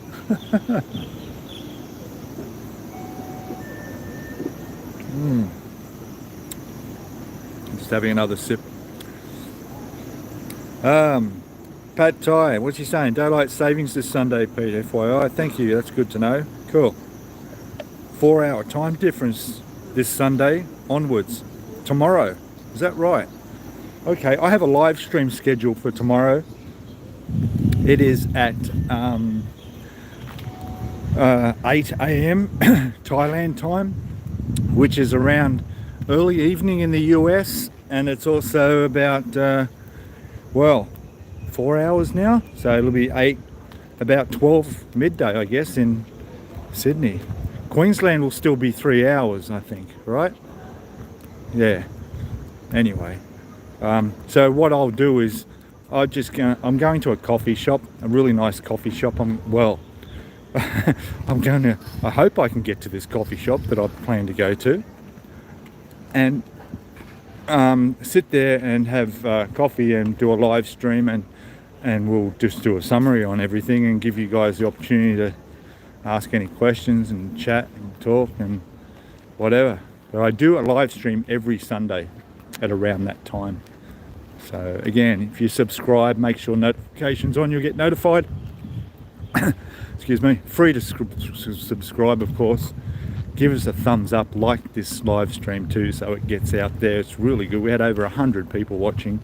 Just having another sip. Pad Thai, what's he saying? Daylight savings this Sunday, Pete, FYI. Thank you, that's good to know. Cool. 4-hour time difference this Sunday onwards. Tomorrow, is that right? Okay, I have a live stream scheduled for tomorrow. It is at 8 a.m. Thailand time, which is around early evening in the US, and it's also about well, 4 hours now, so it'll be about 12 midday, I guess, in Sydney. Queensland will still be 3 hours, I think, right? Yeah. Anyway, so what I'll do is I'm going to a coffee shop, a really nice coffee shop. I hope I can get to this coffee shop that I plan to go to, and sit there and have coffee and do a live stream, and we'll just do a summary on everything and give you guys the opportunity to ask any questions and chat and talk and whatever. But I do a live stream every Sunday at around that time. So again, if you subscribe, make sure notifications on, you'll get notified. Excuse me. Free to subscribe, of course. Give us a thumbs up, like this live stream too, so it gets out there. It's really good. We had over 100 people watching,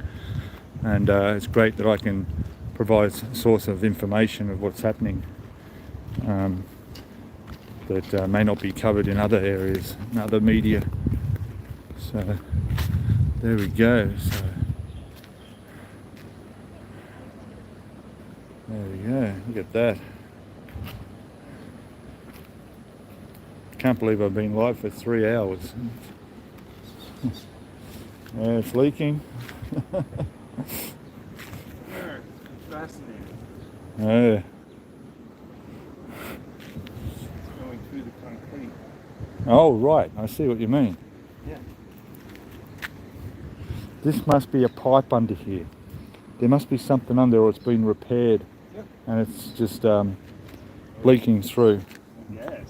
and it's great that I can provide a source of information of what's happening that may not be covered in other areas, in other media. So there we go. So there we go. Look at that. Can't believe I've been live for 3 hours. Yeah, it's leaking. Fascinating. Yeah. Going through the concrete. Oh, right. I see what you mean. Yeah. This must be a pipe under here. There must be something under, or it's been repaired. Yep. And it's just leaking through. Yes.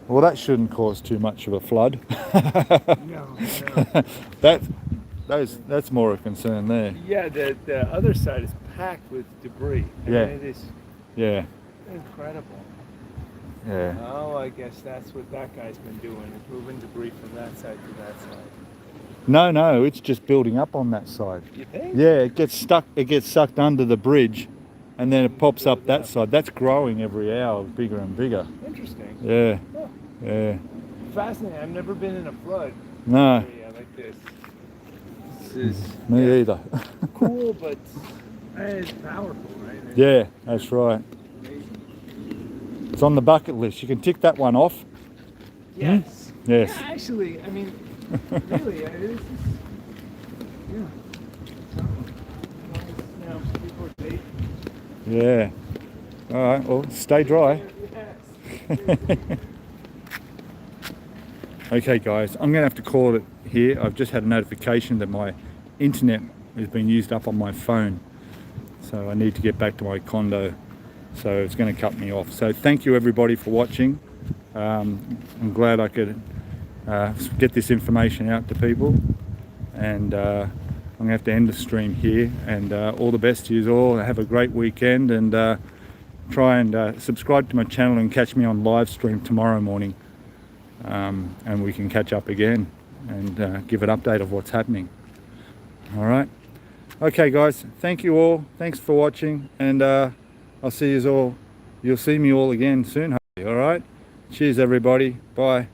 Well, that shouldn't cause too much of a flood. No. That's more a concern there. Yeah, the other side is packed with debris. I Yeah. mean, it is Yeah. incredible. Yeah. Oh, I guess that's what that guy's been doing, is moving debris from that side to that side. No, it's just building up on that side. You think? Yeah, it gets sucked under the bridge, and then it pops up that side. That's growing every hour, bigger and bigger. Interesting. Yeah. Oh, Yeah. fascinating. I've never been in a flood No, area like this. This is me either. cool, but it's powerful, right? Yeah, that's right. It's on the bucket list. You can tick that one off. Yes. Yes. Yeah, actually, I mean, really, it is. Yeah. You know, people are safe. Yeah. All right. Well, stay dry. Yes. Okay, guys, I'm going to have to call it here. I've just had a notification that my internet has been used up on my phone, so I need to get back to my condo. So it's going to cut me off. So thank you everybody for watching. I'm glad I could get this information out to people, and I'm going to have to end the stream here. And all the best to you all. Have a great weekend, and try and subscribe to my channel and catch me on live stream tomorrow morning, and we can catch up again and give an update of what's happening. All right. Okay, guys. Thank you all. Thanks for watching, and I'll see you all. You'll see me all again soon. Hopefully, all right. Cheers, everybody. Bye.